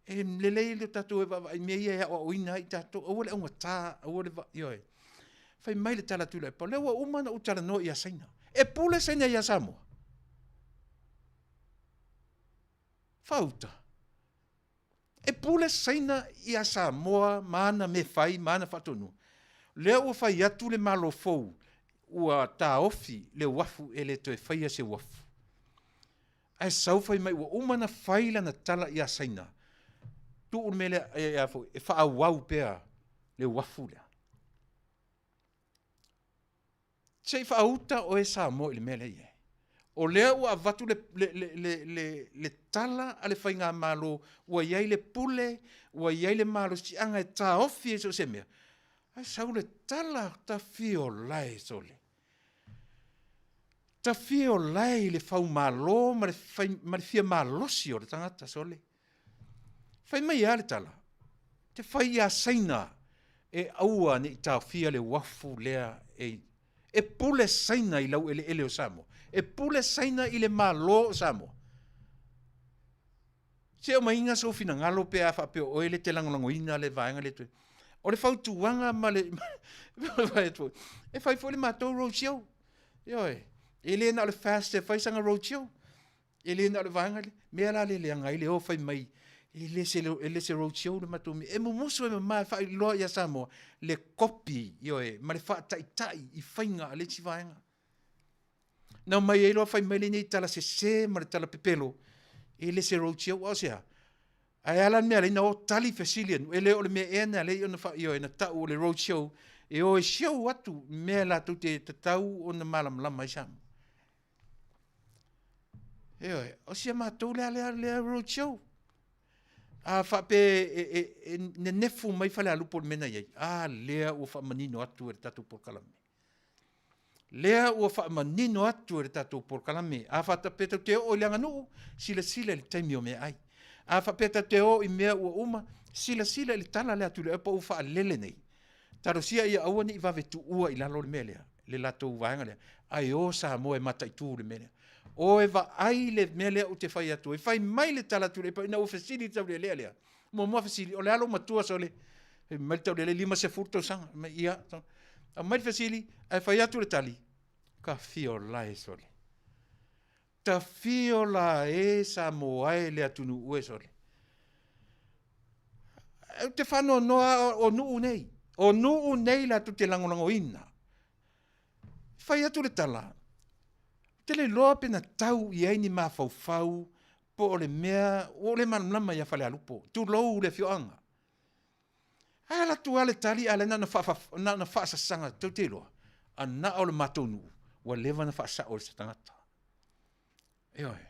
E lelei le tatu e vava I mea ia o ina I tatu. O le unga tā, o le va, ioe. Fai mai le tala Tuilaepa. Le ua umana utala no ia saina. E pule saina ia Samoa. Fauta. E pule saina ia Samoa mana me fai, mana fatonu. Le ua fai atu le malo fou. Ua tā ofi le wafu e le toe fai se wafu. Ai sau fai mai ua umana fai lana tala ia saina. Tu mele e fa wau pea le wafu le. Sei fa uta o e Samoa le mele ye. O lea ua vatu le tala ale fai ngā malo ua iai le pule ua iai le malo si anga e tā ofi e so se mea. Ai sau le tala ta fio lai sole. Ta fio lai le fau malo ma le fia malosi o le tangata sole. Fai mai ale tala. Te fai a saina e aua ni ta fia le wafu lea e pule saina I lau ele o Samoa. E pule saina I le malo o Samoa. Se o mainga so fina ngalo pe a whapeo o ele te langolangoina le vaenga le tue. O le fautuanga ma le e fai fo le matou roadshow. Ioe. Ele na le fast e fai sanga roadshow. Ele na le vaenga le. Mea la le leanga ile o fai mai. Ele se roadshow le matumi. E mumusu e mai fai loa ia Samoa. Le kopi, ioe, ma le faa tai I whainga a le ti vaenga. Nau mai e loa fai mai le nei tala se ma le tala pepelo. Ele se roadshow o sea. Ai alan mea le na o tali fesilian. Ele o le mea ena le ona faa ioe na tau o le roadshow. E o e show atu mea la tu te tau o na malam lama I Samoa. Ioe, o sia matou le roadshow. A fa pe ne nefu mai fale alupo mena ye. A lea o fa manino atu e tatu por kalame. Lea o fa manino atu e tatu por kalame. A fa ta peta te o leanga no sila le taimi o me ai. A fa peta te o I mea o uma sila le tala le atu le pa o fa lele nei. Taro sia ia aua ni va vetu ua I lalo le mele. Le lato vaenga le. Ai o Samoa e mata I tu le mele. O e va ai le mele o te fai atu. E fai mai le tala tu le pa ina o fesili tau le lea. Mo fesili. O le alo matua so le. E mai tau le lima se furto sanga. Ma ia. A mai fesili. E fai atu le tali. Ka fio la e so le. Ta fio la e Samoa e le atunu ue so le. Te whano noa o nuu nei. O nuu nei la tu te langolango ina. Whai atu le tala. Te le loa pena tau i aini mā fau po o le mea, o le manlama ia whale alupo. Tu lou le fioanga. Ai ala tu ale tali ale na whaasasanga tau te loa. A na o le matonu. Wa lewa na whaasa o le satangata. Eoi.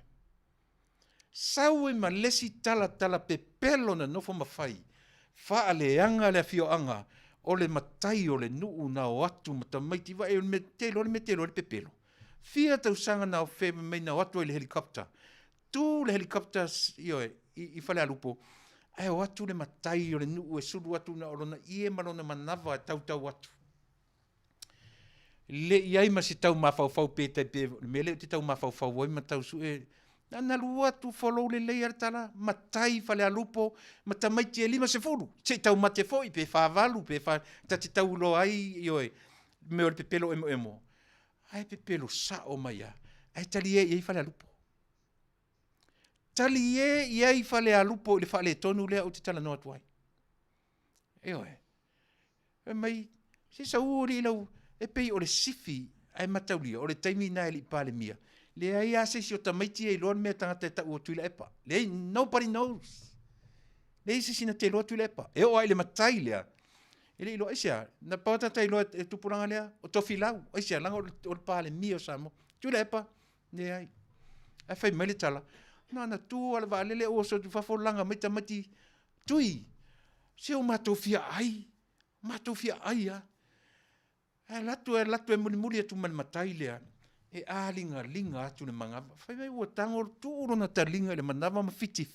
Sau e malesi tala pe pelo na nofo mawhai. Wha leanga le fioanga. O le matai o le nuu na o atu matamaiti wa e o le metelo le pepelo. Fia tau sanga na o whema mei na o atu le helikopter. Tu le helikopter i whale alupo. Ai o atu le matai o le nuu e suru atu na orona i e marona manawa e tau atu. Le iai ma si tau mawhau pētai pē, mele te tau mawhau wai ma tau su e, na lua tu follow le lei tala, matai whale alupo, ma tamaiti e 5 se tau mate foi, pe whavalu, pe ta te tau lo ai, me o le pepelo emo. Ai pepelo sa o maia, ai tali e iai whale alupo. Tali e iai whale alupo, le whale tonu lea o te tala noa tuai. E mai, se sa uri lau, e pei o le sifi, ai mataulia, o le taimi na e li pale mia. Le ai ase si o tamaiti e loan mea tangata e tau o Tuilaepa. Le ai, nobody knows. Le ai se sina te loa Tuilaepa. E o ai le matai lea. E le ilo, aisia, na pautata i loa e tupuranga lea, o tofi lau. Aisia, langa o le pale mia o samo. Tuilaepa, le ai. Ai fai mai le tala. Na tu ala va lele o so tu fa langa mai tamati. Tui. Se o matofia ai. Matofia ai ya. E latu e muli atu man matai lea. E linga atu le mangava. Fai mai ua tango tūro na talinga le manava ma fiti.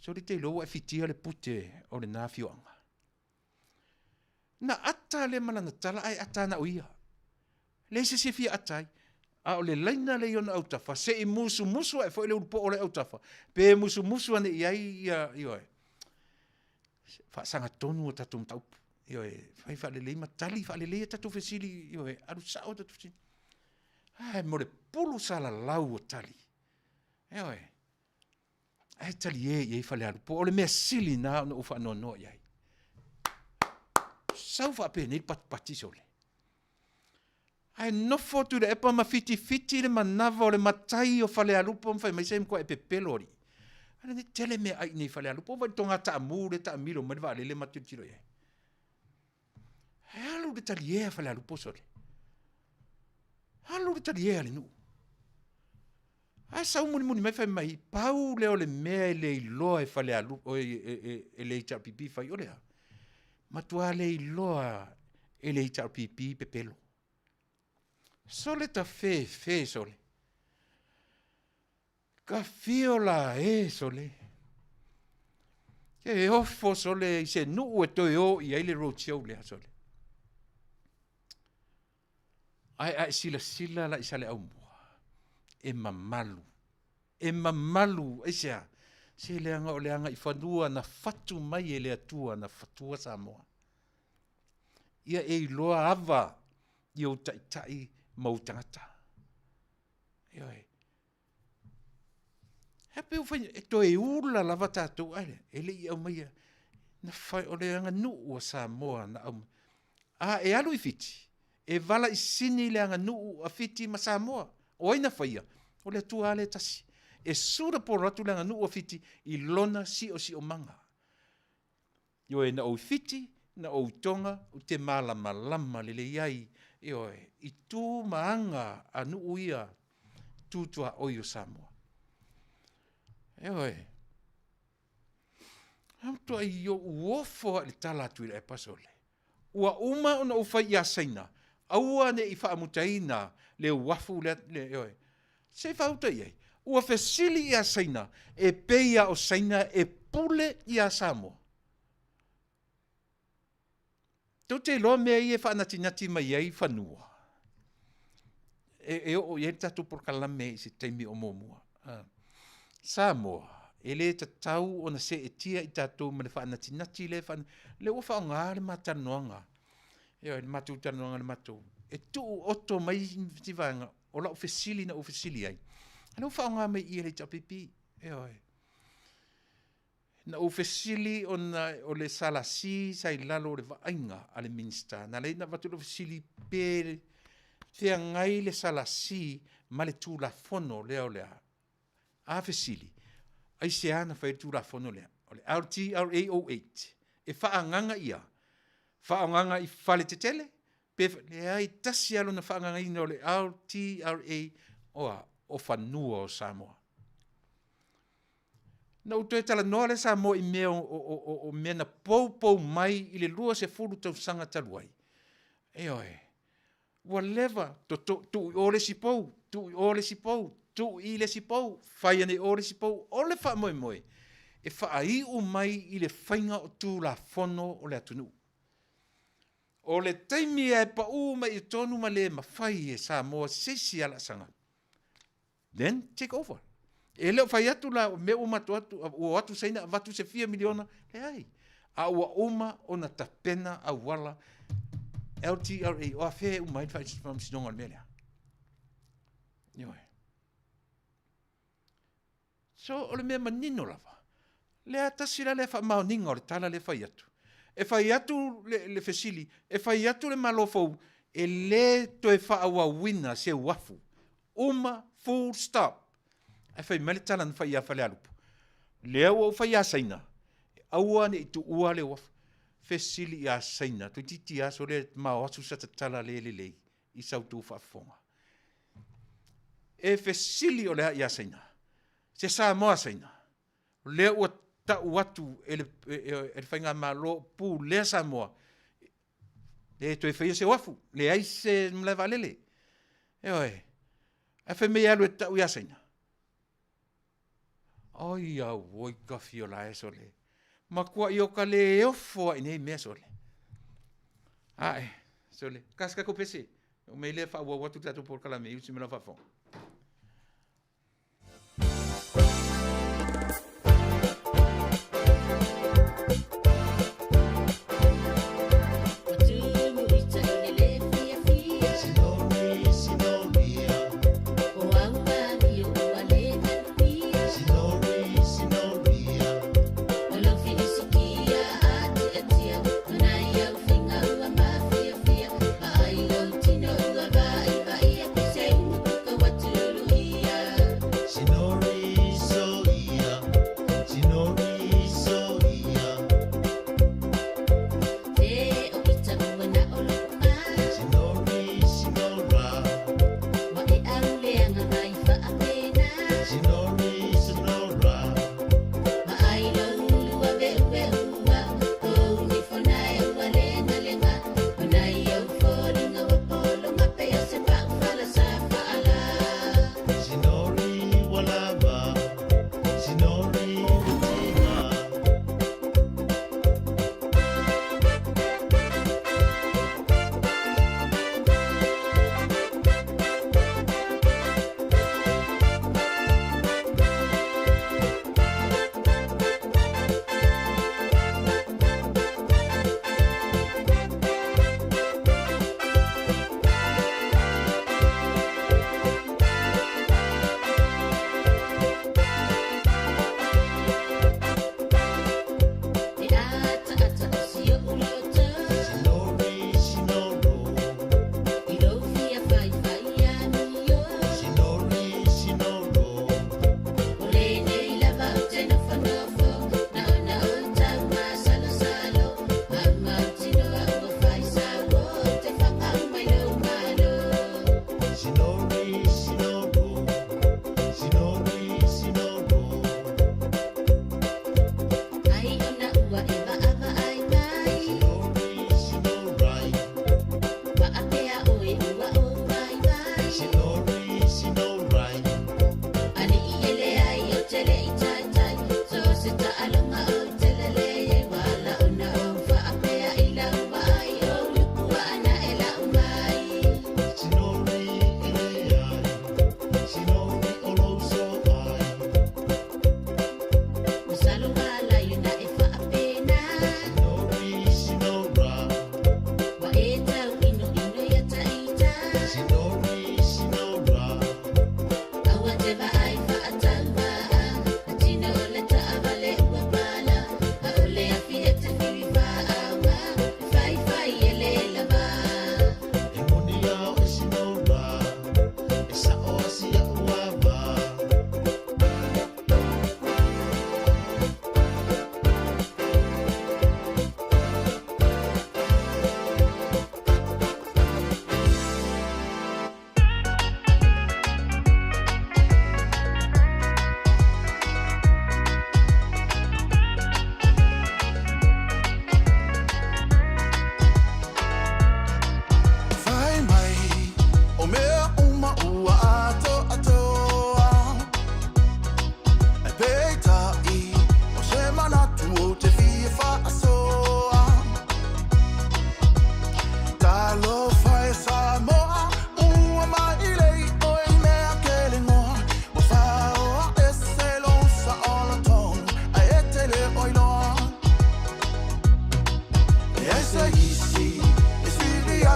So li te loa e fitia le pute o le nāfioanga. Na ata le malanga tala ai ata na uia. Le se fia atai. A o le laina le iona autafa. Se i musu e fo le urupo o le autafa. Pe musu ane iai ioe. Fa sanga tonu o tatu mtaupu. Fai fa le lei matali, fa le lei tatu fesili. Aru sao tatu fesili. Ai, mo le pulu sala lau o tali. Ai tali iei fa le arupo. O le mea sili na ufa no iai. Sau fa pe nei pati sole. Ai nofo tu le epa ma fiti le manava o le matai o fale alupo mfai mai sem ko e pepelori. Ana ne tele me ai nei fale alupo va tonga ta amure ta milo ma vale le matu tiro ye. Halu de talie fale alupo sole. Halu de talie le nu. Ai sa muni mai fai mai pau le o le me le lo e fale alupo e le cha pipi fai ole. Matua le loa e le cha pipi pepelo. Sole ta fe sole. Ka fiola sole. E offo sole i se nuu e toi o i aile roadshow lea sole. Ai sila la isale au mua. E mamalu. E sea. Se leanga i whanua na fatu mai e lea tua na fatua Samoa. Ia e loa ava i o tai mautangata. Hape o fai, e to e ula lava tātou aile. E le i au maia, na fai o le anga nuu o Samoa na au. E alu i fiti. E vala i sini le anga nuu a fiti ma Samoa. O aina faia, o le tua ale tasi. E sura po ratu le anga nuu a fiti i lona si o manga. E na o fiti, na o tonga, o te malama le iai. I tū maanga a nuu ia tūtua oio Samoa. Hamtua i o uofo le tala Tuilaepa sole. Ua uma ona ufa ia saina. Aua ne i whaamutaina le wafu le. Se whauta iei. Ua fesili ia saina. E peia o saina e pule ia Samoa. Tau te loa mea i e whaanatinati mai iei whanua. O iei tatu por kalame i se teimi o momua. Samoa, e le tatau o na se e tia i tatou ma le whaanatinati le ua whaonga le matanoanga. Le matou tanoanga le matou. E tuu oto mai tivanga o la ofesili na ofesili ai. Alo whaonga mai i le tapipi. Na ofesili o le salasi sai lalo le vainga ale minister. Na le na watu ofesili pe Thea ngai le salasi ma le tulafono lea o lea. A fesili. Ai se ana whai tulafono lea. O le RTRA08. E whaanganga ia. Whaanganga i whale te tele. Pe le ai tasi alo na whaanganga ina o le RTRA o whanua o Samoa. Na utoe tala noa le Samoa i mea o mena pou mai i le lua se furu tau sanga taluai. E oe. Whatever, tu ole si pou, tu ole si pou, tu i le si pou, whai ane ole si pou, ole wha moe moe. E whaai o mai i le whainga o tū la whono o le atunu. O le taimi e pa mai i tonu ma le ma whai e Samoa sesi ala sanga. Then, take over. E leo whai atu la me o matu atu, o atu seina, watu se 4 miliona, le ai. A ua oma o na tapena a wala, LTRA, o a whea umai whai sinonga le melea. Ioe. So, o le mea manino lava. Le atasira le wha maoninga o le tala le whai atu. E whai atu le fesili, e whai atu le malofou, e le toe wha awa wina se wafu. Uma, full stop. E whai mele tala na whai a whale alupu. Lea o whai a saina. Aua ne i tu ua le wafu. Fesili a saina. Tu titi a so le mao asu sa tala le. I sautu whaafonga. E fesili o lea i a saina. Se sa moa saina. Lea ua ta watu ele whainga malo pu lea sa moa. Le toi whaia se wafu. Le ai se mlewa lele. E oe. E whai mea alu e ta ui a saina. Ai a woi ka fiola e so le. Ma kua i o ka le ofo i nei mea so le. Ae, so le. Kaska ko pese. O mei le wha watu tatu por kala me usi me la whafong. What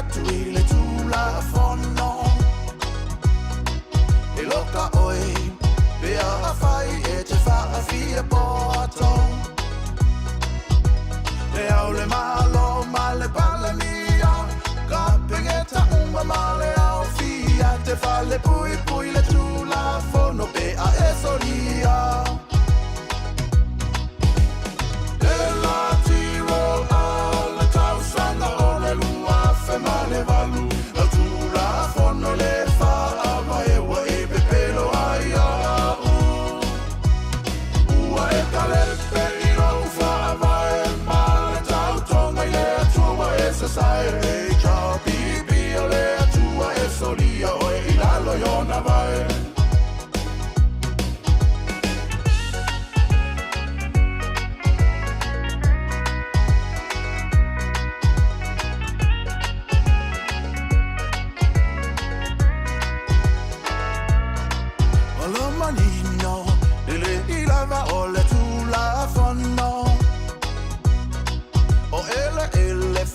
atu I le tula fono E loka oi Pea a whai e te wha fia poto Le au le malo ma le palamia Ka pengeta uma ma le au fia Te whale pui pui le tula fono Pea e soria E la tiro a le tausanga o le lua fe ma le valu La tula fono le wha ama e wa e pe pelo ai a Ua e kalepe I rau wha ama e ma le tau tonga I le atua e society Cha pipi o le atua e solia o e I lalo yona vai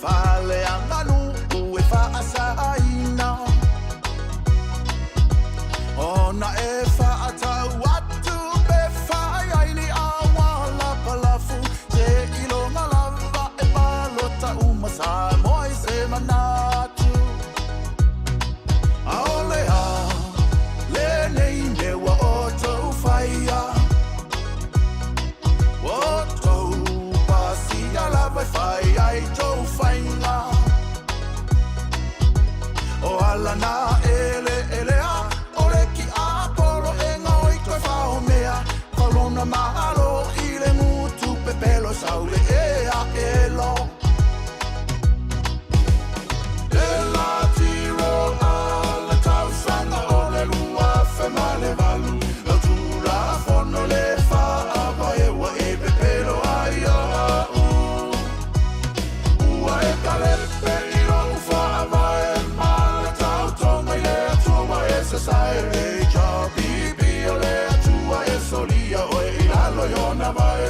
Vale a Manuia e Fasa Ona e whaatau atu pe whaiaini a wala palafu Te ilonga lava e palota umasa moi se manatu Aole a le nei mewa o tau whaia O tau pasi a lava whaiai tau whainga O ala na ele a ki a polo e ngoi koe whao mea Kolona mahalo I le mutu pe pelo saule e a elo E la tiro a le tausanga o le lua fe ma le valu La tula fono le wha apa e wa e pe pelo ai a Ua e kalepe I rau wha ama e ma le tau tonga I le atua e society Solia o e lalo yona vai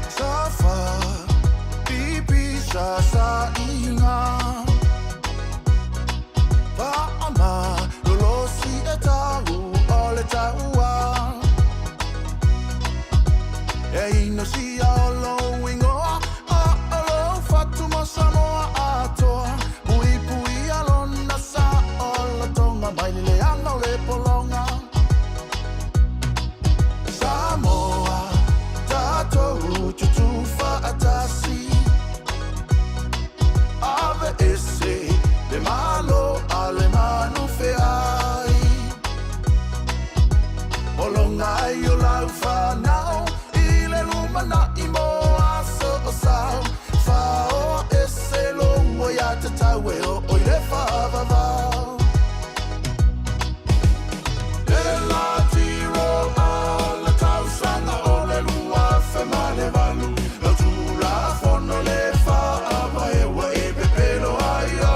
Safa pipi sa inga Va ama lolosi e tau o le taua E ino si alo ingoa alo fatu mosamoa atoa Pui pui alona sa ola tonga Mai le anga le polonga Samoa tatou tutufa atasi Ave ese de malo alemano feai Polonga io lau fanao Mana I moa so o sao Whao e se longo ia te taue o oi le whaavavau E la tiro a le tausanga o le lua fe ma le valu La tula fono le whaava e wa e pe pelo ai a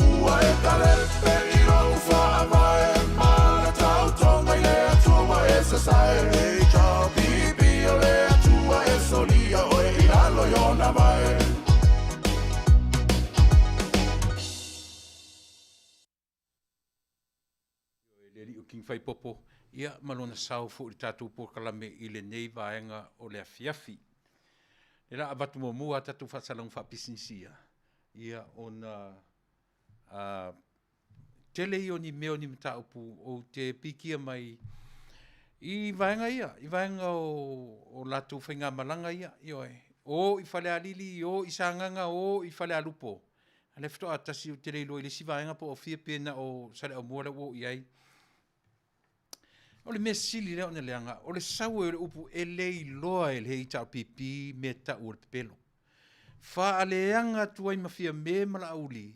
Ua e kalepe I rau whaava e ma le tau tonga I le atua e society Solia o e lalo yona vai Leri o king fai popo ia malona sau fu I tatu por kalame I le nei vaenga o le afiafi. Era abatu mo mua tatu fasalang fa pisinisia. Ia ona tele I oni meo ni mta upu o te pikia mai I vaenga ia, I vaenga o latu whainga malanga ia, ioe. O I whale alili, o I sanganga, o I whale alupo. A le fito atasi o te reilo I le si vaenga po o fia pena o sare o muara o iai. O le mea sili leo ne leanga, o le sau e le upu e lei loa e le hei tau pipi me ta ua le pepelo. Wha aleanga tuai mawhia me mala auli,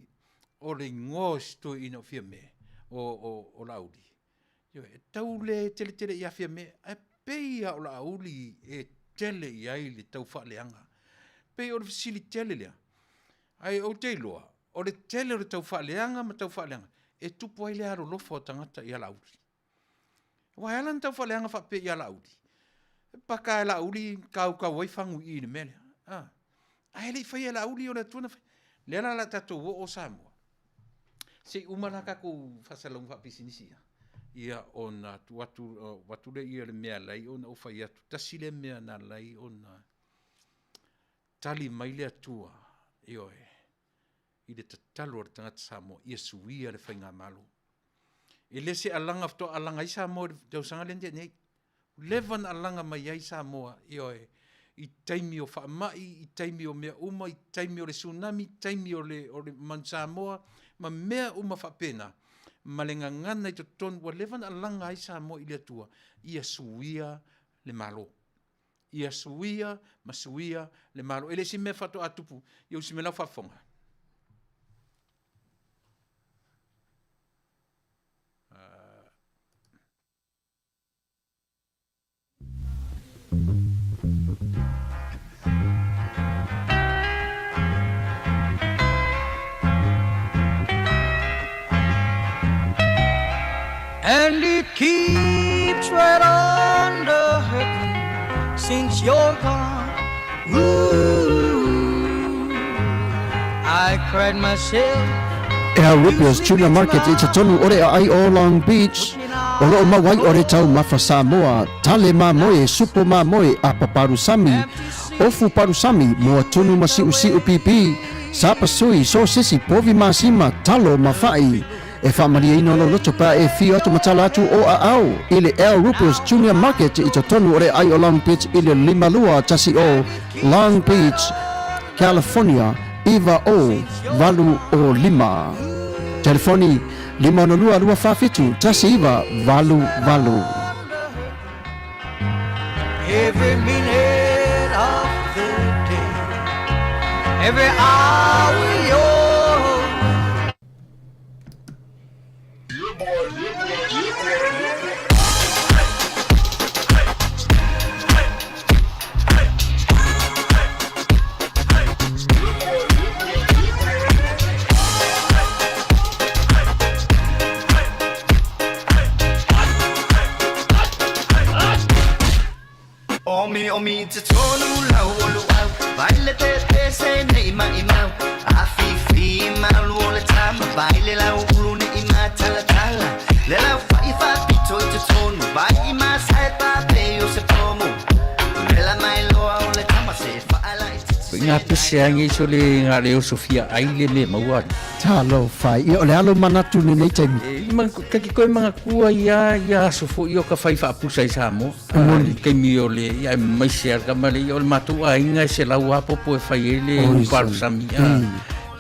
o le ngos tu ino fia me, o la auli. Yo, e tau le tele ia fia me, e peia o la auli e tele ia i le tau wha leanga. Pei o le fasili tele lea. Ai o te loa, o le tele o le tau whaaleanga ma tau whaaleanga, e tupu ai le aro lofo o tangata i ala uri. Wa ala tau whaaleanga whape i ala uri. Paka ala uri kau waifangu i le mele. Ai le whai ala uri o le tuana whai. Le ala la tatou o Samoa. Se umaraka ko whasalong whapisinisi ia. Ia o na watu le ia le mea lai o na o whai atu. Tasi le mea na lai o na tali mai le atua. Ioe. I le tatalo o le tangata Samoa. Ia suia le whai ngā malo. E le se alanga fto alanga i Samoa tau sanga le ndia nei. Levan alanga mai ai Samoa. Ioe. I taimi o whaamai, i taimi o mea uma, i taimi o le tsunami, i taimi o le man Samoa, ma mea uma whapena. Ma le ngangana i to tonu, wa levan alanga ai Samoa i le atua. Ia suia le malo. Ia suia, ma suia le malo. Ele si mea whato atupu, iau si me lau whafonga. And it keeps right on the hurting since you're gone. Ooh, I cried myself. Rupios Junior Market i Taunuu ore ai o Long Beach. O loo mawai ore tau mafa Samoa, tale ma moe, supo ma moe, a paparusami. Ofu parusami, moa tunu masiu siu pipi. Sapa sui, so sisi, povi masima, talo mafai. E whaamaria ino lo loto pa e fio atu matala atu o a au. Ile Rupios Junior Market i Taunuu ore ai o Long Beach ile limalua tasi o Long Beach, California. Iva o valu o lima. Telefoni 502 tasi iva valu. Every minute of the day, every hour you're Omi te tonu lau o luau Vale te se ne ima Afifi malu o le tama Vale lau ulu ne ima tala Le lau fai pito te tonu Vai ima sae pape o se pomo Le la mai loa o le tama se faala i te Ngā pese angi so le ngā reo Sofia aile me maua. Talo fai, i o le alo manatu ni nei taimi. Kaki koe mga kua ia sofo i o ka whai whaapusa i Samoa. Kei mi o le, ia mai se arka male, i o le matua a inga se lau apopo e whai e le uparu sami.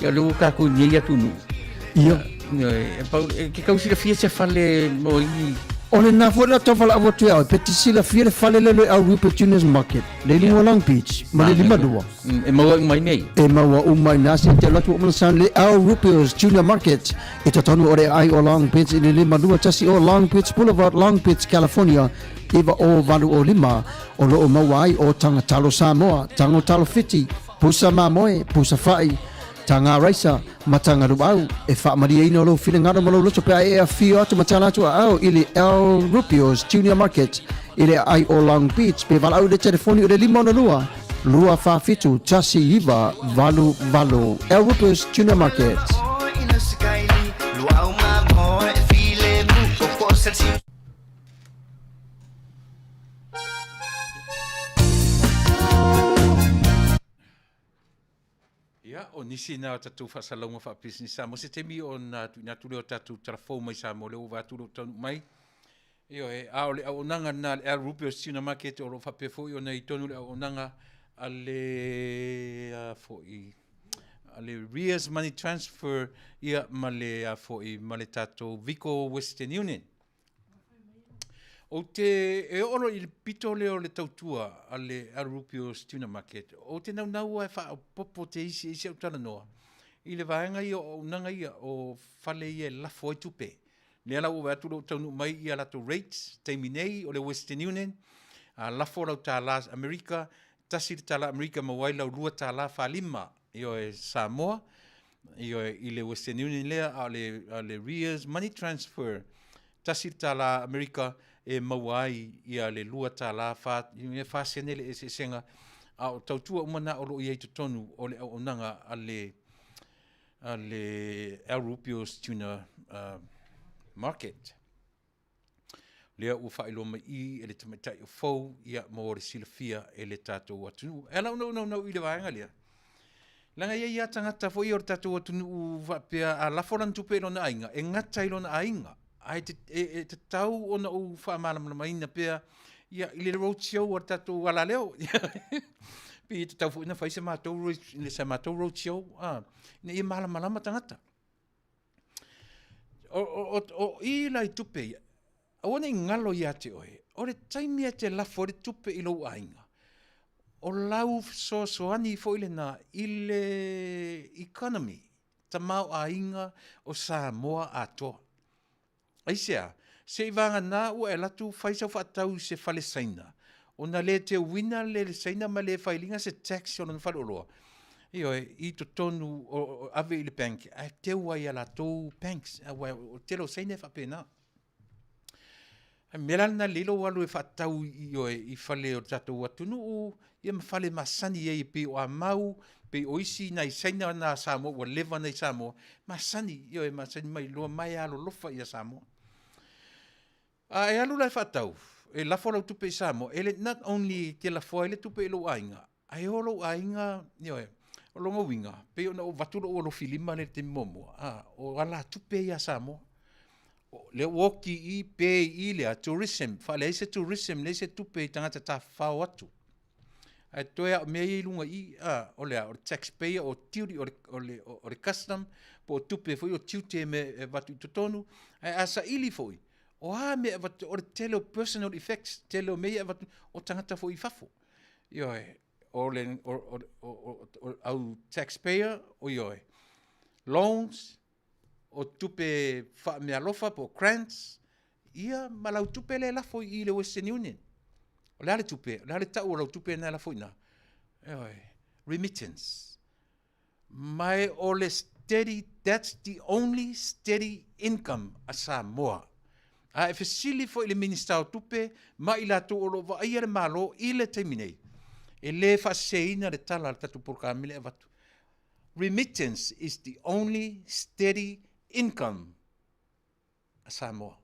Ia le uka ku ni ia tunu. Ia. Ke kausi la fia se whale mo i O le nā fwere tau whala awa tui au, peti sila fia le whale lelo au Rupios Junior Market, le lingua Long Beach, ma le lima dua. E maua umai nei. E maua umai nasi, te latu o san le au Rupios Junior Market, i te tonu ore ai o Long Beach, i le lima dua tasi o Long Beach Boulevard, Long Beach, California, iwa o valu o lima, o loo maua ai o tanga talo Samoa, tango talo fiti, pusa mamoe, pusa fai, tanga raisa, matanga ruau, e whaamaria ino lo whina ngaro malo loto pia e a fio atu matala atu au, ili Rupios Junior Market, ili ai o Long Beach, pe walau le telefoni o le lima ona lua whawhitu, tasi iwa, valu, Rupios Junior Market. ina sikaili Luau mamo e file mu Popo selsi Ia, o nisi na tatu whasalonga whaapisi ni Samoa. Se temi o na tule o tatu tarafou mai Samoa, leo wātulu o tanu mai. Io e aole au nanga na le Rupios Junior Market o lo whapefo i o nei tonu le au nanga ale Rears Money Transfer ia male tato Vico Western Union. O te e oro i pito leo le tautua ale Rupios Junior Market. O te nau ai wha popo te isi au tala noa. I le vaenga i o nanga ia o fale i e lafo i tupe. Le ala o wāturo taunu mai i alato rates, teimi nei o le Western Union. Lafo rau tā la Amerika, tasi ta la Amerika mawai lau rua tā la whalima io e Samoa, io e i le Western Union lea, a le Rears Money Transfer, tasi tala Amerika e mawai ia le lua tala fa senele e se senga, a o tautua umana o lo i eitu tonu o le au onanga a le El Rupios Tuna Market. Lea ua whaelo mai I e le tamatai o fau ia mo le silafia e le tātou atunu. E lau nau I le waenga lea. Langa ia tangata fo I o le tātou atunu u wapea a laforan tupe lona ainga, e ngata I lona ainga. Ai te tau ona u whaamalamana maina pea ia I le roadshow o le tātou ala leo. Pi te tau fo ina whaise mātou le sa mātou roadshow. Ina ia malama tangata. O I lai tupe ia. Awana I ngalo ia te oe. O le taimia te lafo le tupe I lou ainga. O lau soani fo ile na I le economy. Ta mau ainga o Samoa atoa. Aisea, se I vanga nā ua e latu whaisau whaatau se whale saina. O na le te wina le saina ma le whailinga se tax o na whale oloa. I to tonu o ave I le bank. A te ua I ala tau banks. O te lo saina whapena. Melana lilo walu e whaatau I whale o tatou atunu o ia mawhale masani e pe o amau, pe o isi na I saina na Samoa, o lewa na I Samoa, masani, masani mai loa mai alo lofa I a Samoa. E alu lai whaatau, e lafo lau tupe I Samoa, ele not only te lafo, ele tupe lo ainga, ai o lo ainga, o longa winga, pe o na o vaturo o lo filima le te momo, o ala tupe I a Samoa. Le woki I pe I le a tourism, fa le se tourism, le se tupe tangata ta whao atu. Ai toea mea I lunga I, o le taxpayer, o tiuri, o le custom, po tupe foi o tiute me watu I totonu, ai asa ili foi. O mea watu, o le tele o personal effects, tele o mea watu, o tangata foi fafo. O le, au taxpayer, loans, o tupe mea lofa po grants, ia malau tupe le lafo I le Western Union. O le ale tupe, le ale tau o lau tupe na lafo ina. Remittance. Mai o le steady, that's the only steady income a Samoa. E fesili fo I le minister o tupe, ma I la tu o lo va ia le malo I le teiminei. E le whaseina le tala le tatu porkamile e vatu. Remittance is the only steady income a Samoa.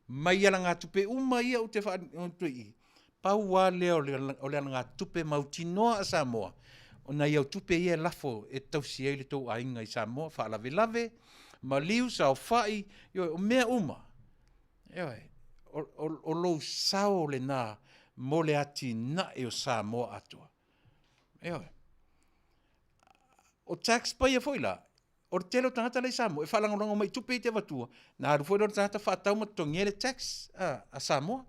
Mai ala ngā tupe uma ia o te whaatui. Paua leo o le ngā tupe mautinoa a Samoa. O na iau tupe ia lafo e tausi e le tau ainga I Samoa. Whaalave lave, ma liu sao whai, o mea uma. O lou sao le nā mole ati na e o Samoa atua. O taxpayer foi la. O telo tangata le Samoa, e whalangolango mai tupe I te watua. Nā aru foi lor tangata whaatau ma tongere tax a Samoa.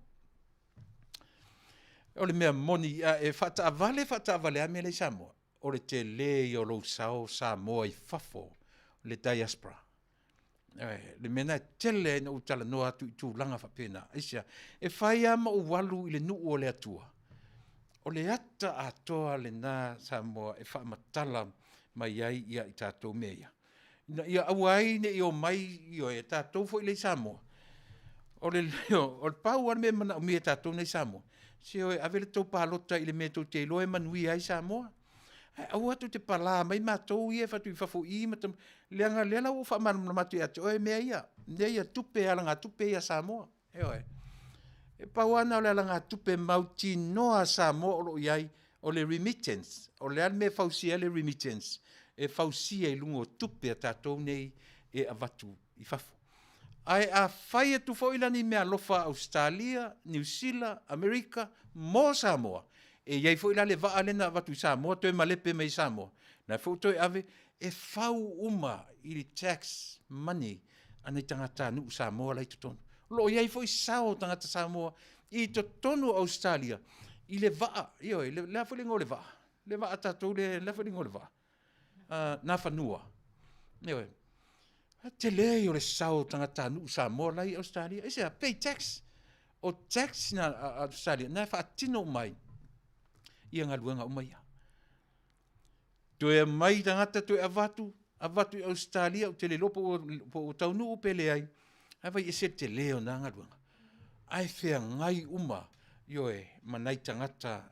O le mea moni, e whaata avale a mea le Samoa. O le te le o lo sao Samoa I fafo, le diaspora. Le mena tele na utala noa atu I tūlanga whapena. Aisia, e whai ama o walu I le nuu o le atua. O le ata atoa le nā Samoa e whaamatala mai ai ia I tātou mea. Ia awai ne I o mai I o e tātou fo I le Samoa. O le pau ane me mana o mea tātou nei Samoa. Se o e avele tau pālota I le mea tau te loe Manuia ai Samoa. Au atu te pala mai mātou I e whatu I whafo I matam. Leanga lena o whamana matu I atu. O e mea ia. Mea ia tupe ala ngā tupe I a Samoa. E pau ana o le ala ngā tupe mauti noa Samoa o lo iai o le remittance. O le ane me fausia le remittance. E fausia I lungo tupe a tātou nei e avatu I whafo. Ai a whai atu whailani mea lofa Australia, New Zealand, Amerika, mo Samoa. E iai whaila le vaa lena avatu I Samoa, toi malepe mai Samoa. Nai whautoi ave, e whau uma I le tax money anei tangata nu Samoa lai totonu. Lo iai whai sao tangata Samoa I totonu Australia. I le vaa, le whalingo le vaa. Le vaa tātou le whalingo le vaa. Nā whanua. Te lei o le sao tangata nu Samoa lai Australia. E sea, pay tax. O tax na Australia. Nā whaatino mai. Ia ngā luanga umaia. Toe mai tangata toe avatu i Australia o te le lopo o Taunuu pele ai. Ai vai ese te leo na ngaruanga. Ai whea ngai uma ioe manai tangata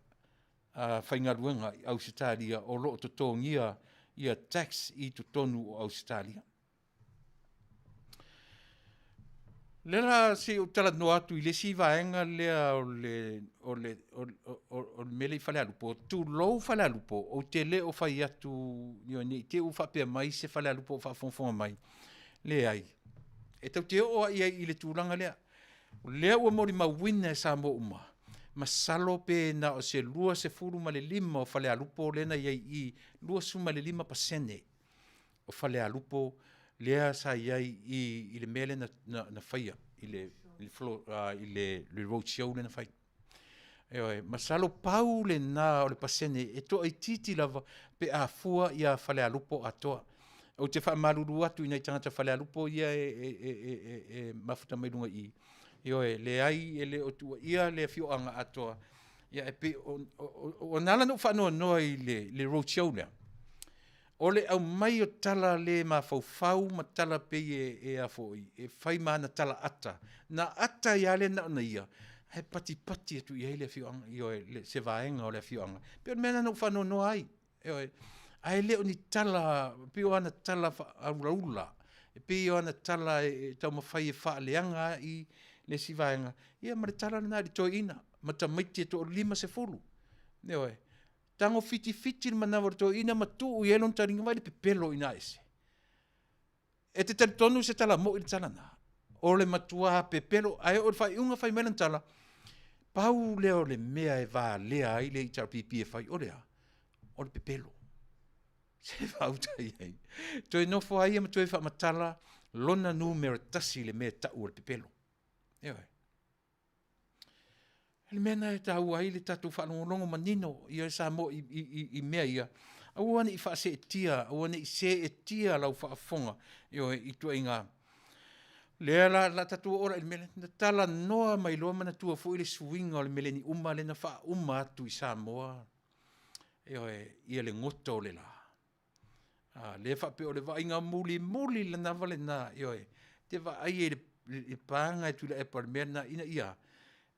whaingaruanga i Australia o loo to tōngia ia tax i to tonu o Australia. Lela se o tala no atu I le si vaenga lea o le mele I whale alupo. Tu lou whale alupo o te le o whai atu ni te u whapea mai se whale alupo o whafonfonga mai. Le ai. E tau te o ai I le tūranga lea. Lea ua mori mawina e sa mo uma. Masalo pe na o se lua se furu ma le lima o whale alupo lena iai I lua su ma le 5% o whale alupo lea sa iai I le mele na whaia I le roadshow le na whai. Eoi, masalo pau le na o le pasene e to ai titi lava pe a fua ia whale alupo atoa. O te wha maruru atu I nei tangata whale alupo ia mafuta mai lunga I. Ioe, le ai le o tua ia le fioanga atoa. Ia e pe o nala no whanua noa I le roadshow lea. O le au mai o tala le ma fau ma tala pe a foi. E whai mana tala ata. Na ata ia le na ona ia. He pati atu ia le fioanga. Ioe, le se vaenga o le fioanga. Pe o mena no whanua noa ai. Ioe, ai le o ni tala, pe o ana tala auraula. Pe o ana tala tau mawhai wha leanga I le si vaenga. Ia ma le tala na li toi ina. Ma ta maiti to 5 Ioe. Tango fiti le manawa to ina matu u yelon taringa vai le pepelo ina ese. E te tali tonu se tala mo I le tala na. O le matua pepelo, ai o le fai unga fai melan tala. Pau leo le mea e va lea ai le HRPP e fai o lea. O le pepelo. Se vauta iei. Toi nofo ai ama toi fa matala lona numero tasi le mea tau o le pepelo. Eoi. Le mena e tau ai le tatu whanongongo manino ia sa mo I mea ia. Awane I whaase e tia, awane I se e tia lau whaafonga I tua inga. Lea la tatu ora I mele, na tala noa mai loa mana tua fu I le suinga o le mele ni uma le na wha uma atu I Samoa. Ia le ngoto le la. Le whape o le wainga muli le na vale na. Te wa ai e panga e Tuilaepa le mena ina ia.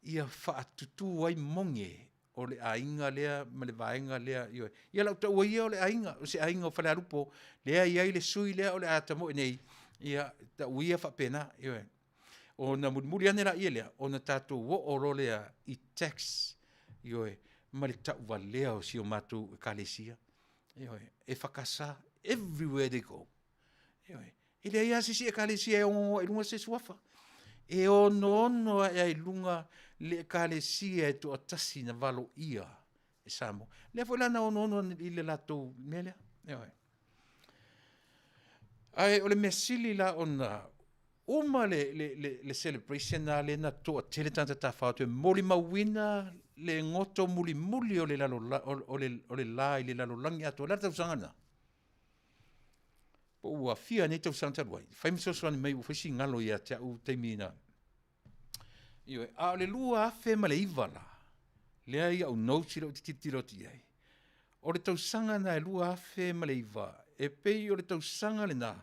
Ia whaatutu ai monge o le ainga lea, ma le vaenga lea. Ia lau tau ia o le ainga, o se ainga o whale arupo, lea ia I le sui lea o le atamo nei. Ia tau ia whapena. O na muri ane la ia lea, o na tātou wo oro lea I tax. Ma le tau wa lea o si o matu kalesia. E whakasa, everywhere they go. E lea ia sisi e kalesia e ongo e lunga se suafa. E ono e lunga le kalesia e to atasi na valo ia e samo. Le foi lana ono I le lato mele. Ai o le mesili la ona uma le celebration na le na to tele tanta tafa to moli mawina le ngoto muli o le lalo o le lai le lalo langi ato la tau sangana. Po ua fia ne tau santa wai. Fai miso soani mai u fisi ngalo ia te au teimina. A le lua afe ma le iwala. Lea ia au nauti lau titiro ti ai. O le tau sanga na e lua afe ma le iwa. E pei o le tau sanga le na.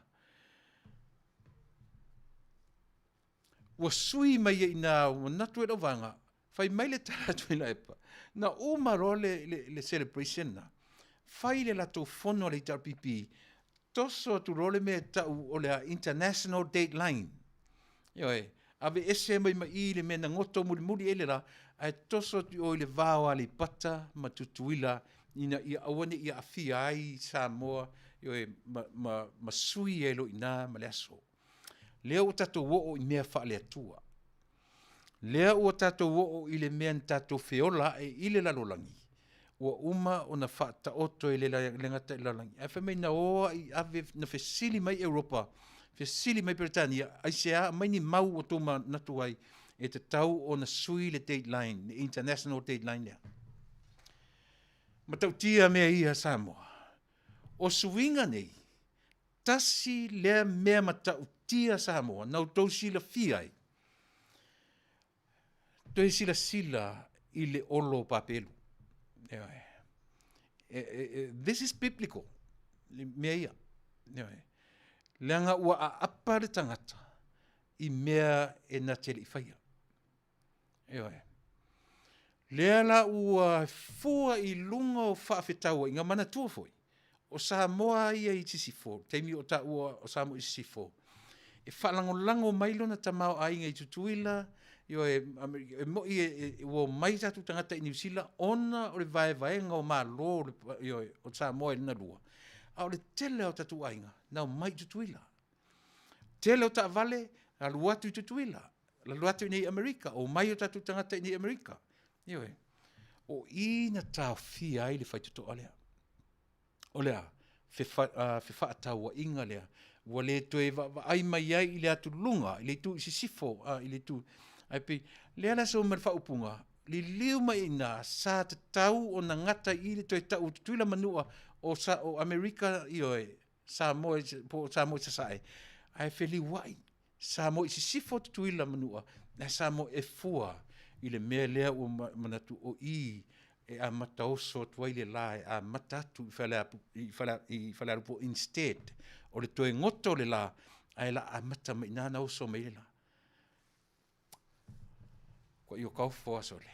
Ua sui mai e ina ua natu e rovanga. Fai mai le tala Tuilaepa. Na umaro le celebration na. Fai le lato fono le HRPP. Toso tu role me tau o le international dateline. Ave ese mai I le mena ngoto muri ele la. Ai toso tu o le vāo ali pata ma tutuila. Ina ia awane ia afia ai Samoa. Ma sui e lo ina ma le aso. Lea o tato wo I mea wha le atua. Lea o tato wo I le mea tato feola e I le lalolangi. Ua uma o na whata oto I le ngata I lalangi. E whamei na oa I ave na fesili mai Europa, fesili mai Britania, ai sea mai ni mau o tōma natu ai e te tau o na sui le dateline, le international dateline lea. Ma tau tia mea ia Samoa. O suinga nei, tasi lea mea ma tau tia Samoa, nau tau sila fiai. Toi sila I le olo papelu. This is biblical. mea ia. Leanga ua a apa le tangata I mea e na tele I whaia. Lea la ua fua I lunga o whaafetaua I ngā mana tua foi. O Samoa ia I tisifo, teimi o ta ua o Samoa I tisifo. E whalango mailo na tamau ainga I tutuila, e moi e ua mai tatu tangata I New Zealand, ona o le vaenga o malo o Samoa I lina lua. A o le tele o tatu ainga, nau mai tutuila. Tele o ta Vale, a luatu I tutuila. La luatu I Amerika, o mai o tatu tangata I Amerika. O ina tau fia ai le whaituto alea. O lea, fe whaatau wa inga lea. Wa le toe ai mai ai I le atu lunga, I le tu I sisifo, I le tu. Ai pe, lea la so mer whaupunga, li liu mai ina sa te tau o na ngata I le toe tau tuila manua o Amerika Samoa sasae. Ai feli wai, Samoa I sisifo tuila manua, na Samoa e fua, I le mea lea o manatu o I e a mataoso tuai le la a matatu I whale arupo instead o le toe ngoto le la ai la a mata mai nana oso mai le la. Ko I o kaufo asole.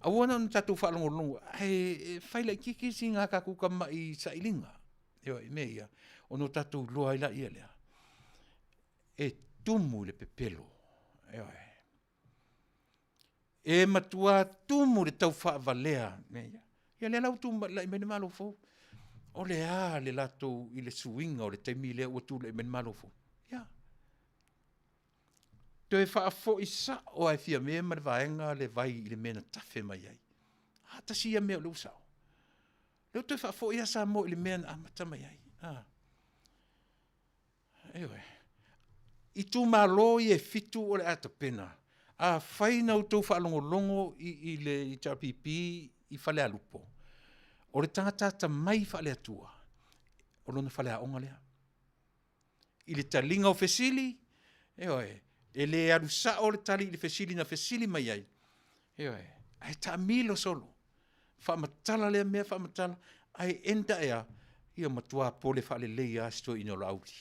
Awana na tatu whalongolongo, ai whaila kiki si ngā kakuka mai sa ilinga. Mea ia, o no tatu loa ila ia lea. E tumu le pepelo. E matua tumu le tau wha valea. Ia le lau tumu la I mene malo fo. O le a le lato I le suinga o le taimi le ua tu le mene malo fo. Ia. Toe wha fo I sa o ai fia mea mara vaenga le vai I le mena tafe mai ai. Tasi ia mea o le usao. Leo toe wha fo ia sa mo I le mena amata mai ai. I tu malo I e fitu o le ata pena. A whaina o tau whaalongolongo I le tapipi I whale alupo. O le tangata mai whale atua. O lona whale aonga lea. I le talinga o fesili. E le arusa o le tali I le fesili na fesili mai ai. Ai ta milo solo. Whamatala lea mea whamatala. Ai enda ea. Ia matua pole whale leia sto ino lauri.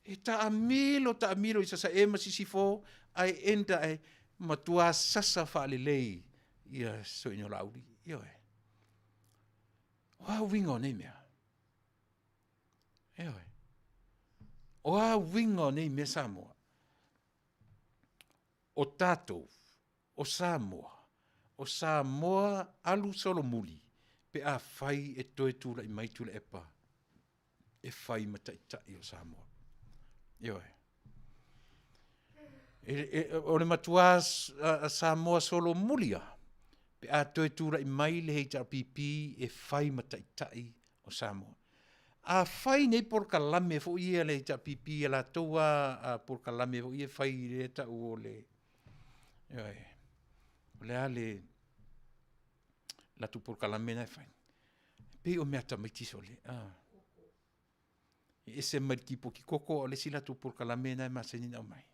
E ta amilo I sasa e masisifo ai enda ai matua sasa whale lei ia so ino lauri. Oa wingo nei mea. Oa wingo nei mea Samoa. O tatou, o Samoa alu solo muli pe a whai e toe tula I mai Tuilaepa. E whai mataitai o Samoa. O le matua Samoa solo mulia pe a toe tura I mai le heita pipi e whai mataitai o Samoa. A whai nei porkalame fo ia le heita pipi e la toa a porkalame fo ia whai le ta o le. O le ale la tu porkalame na whai. Pe o mea tamaiti sole. E se marikipo ki koko o le sila tu porkalame na maseni na mai.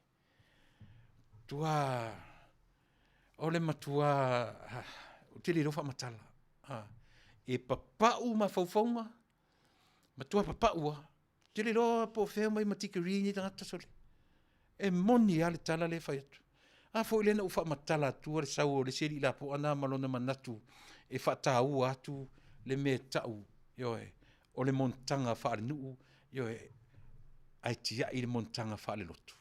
Tua o le matua o te rofa matala. E papau ma faufaunga. Matua papaua. Te roa po feo mai matikiri ni tangata sole. E moni ale tala le fai atu. Fo ilena ufa matala tua le sau o le siri la po ana malona manatu. E whatau atu le me tau. O le montanga whaare nuu. Ai tia I le montanga whaale lotu.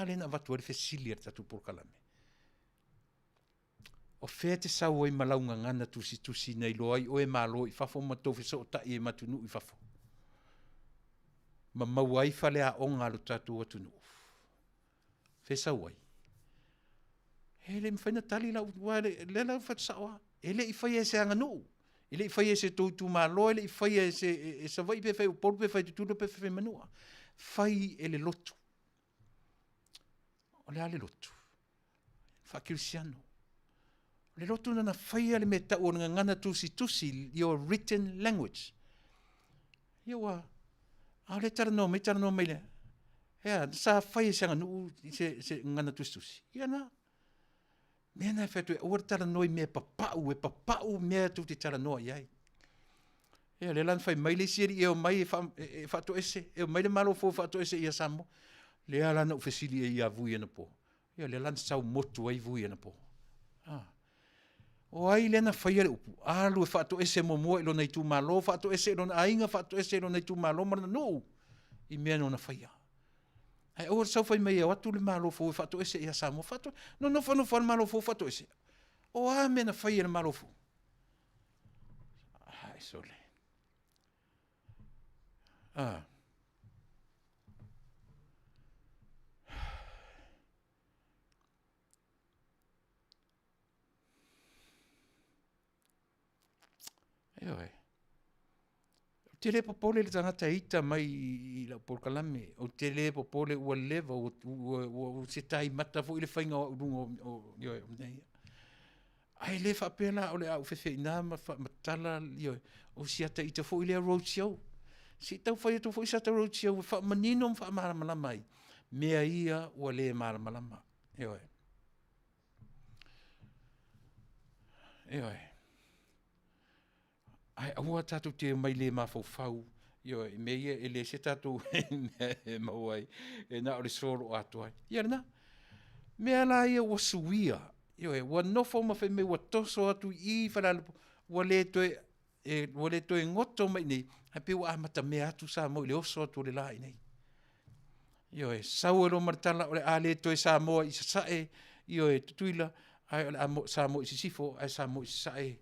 Lena watu le fesili ar tatu porkalame. O whea te sau ai malaunga ngana tusi nei loai o e malo I fafo matou feso o tai e matunu I fafo. Ma mauai whale a onga lo tatu atunu. Fesa wai. Ele mwhaina tali la utuare, le la whatsawa. Ele I whaia se anga nuu. Ele I whaia se tu malo, ele I whaia se savai pe whai upolu pe whai tutulo pe whai manua. Whai ele lotu. O le ale lotu. Whakirisiano. Le lotu nana whai ale me tau o ngana tusi, your written language. Iawa, le tarano mai le. Sa whai se anga nuu se ngana tusi. Ia na. Mea nai whaitu e ora tala noi mea papau mea tu te tala noa iai. Ea le lan whai mai le siri e o mai e whato ese, e o mai le malo fo whato ese ia samo. Le ala na ufesili e ia vui ana po. Ea le lan sau motu ai vui ana po. O ai le na whai ale upu. Alu e whato ese mo mua ilo nei tu malo, whato ese ilo na ainga, whato ese ilo nei tu malo, marana no. I mea no na whai a. Ai ora sau fai mai e watu le malo fo whato ese ia samo whato. No whanu malo fo whato ese. O a me na whai e malo fo. Ai sole. Eoi. Te le popole le tangata ita mai I la porkalame. O te le popole ua leva o se tai mata fo I le whainga o rungo o nei. Ai le whapela o le au whewhi nā matala o siata ita fo I le road show. Si tau whai atu fo I sata road show wha manino wha maramalama ai. Mea ia ua le maramalama. Eoi. Ai aua tātou te mai le mawhau. Me ia e le se tātou e mauai. E nā ore soro atu ai. Ia rana. Mea la ia ua suia. Ua nofo mawhi me ua toso atu I whanalapo. Ua le toe ngoto mai nei. Hai pe ua amata mea atu sa mo I le oso atu le lai nei. Sau ero maratala ore a le toe sa moa I sasae. Tuila. Ai ole sa mo I sisifo. Ai sa mo I sasae.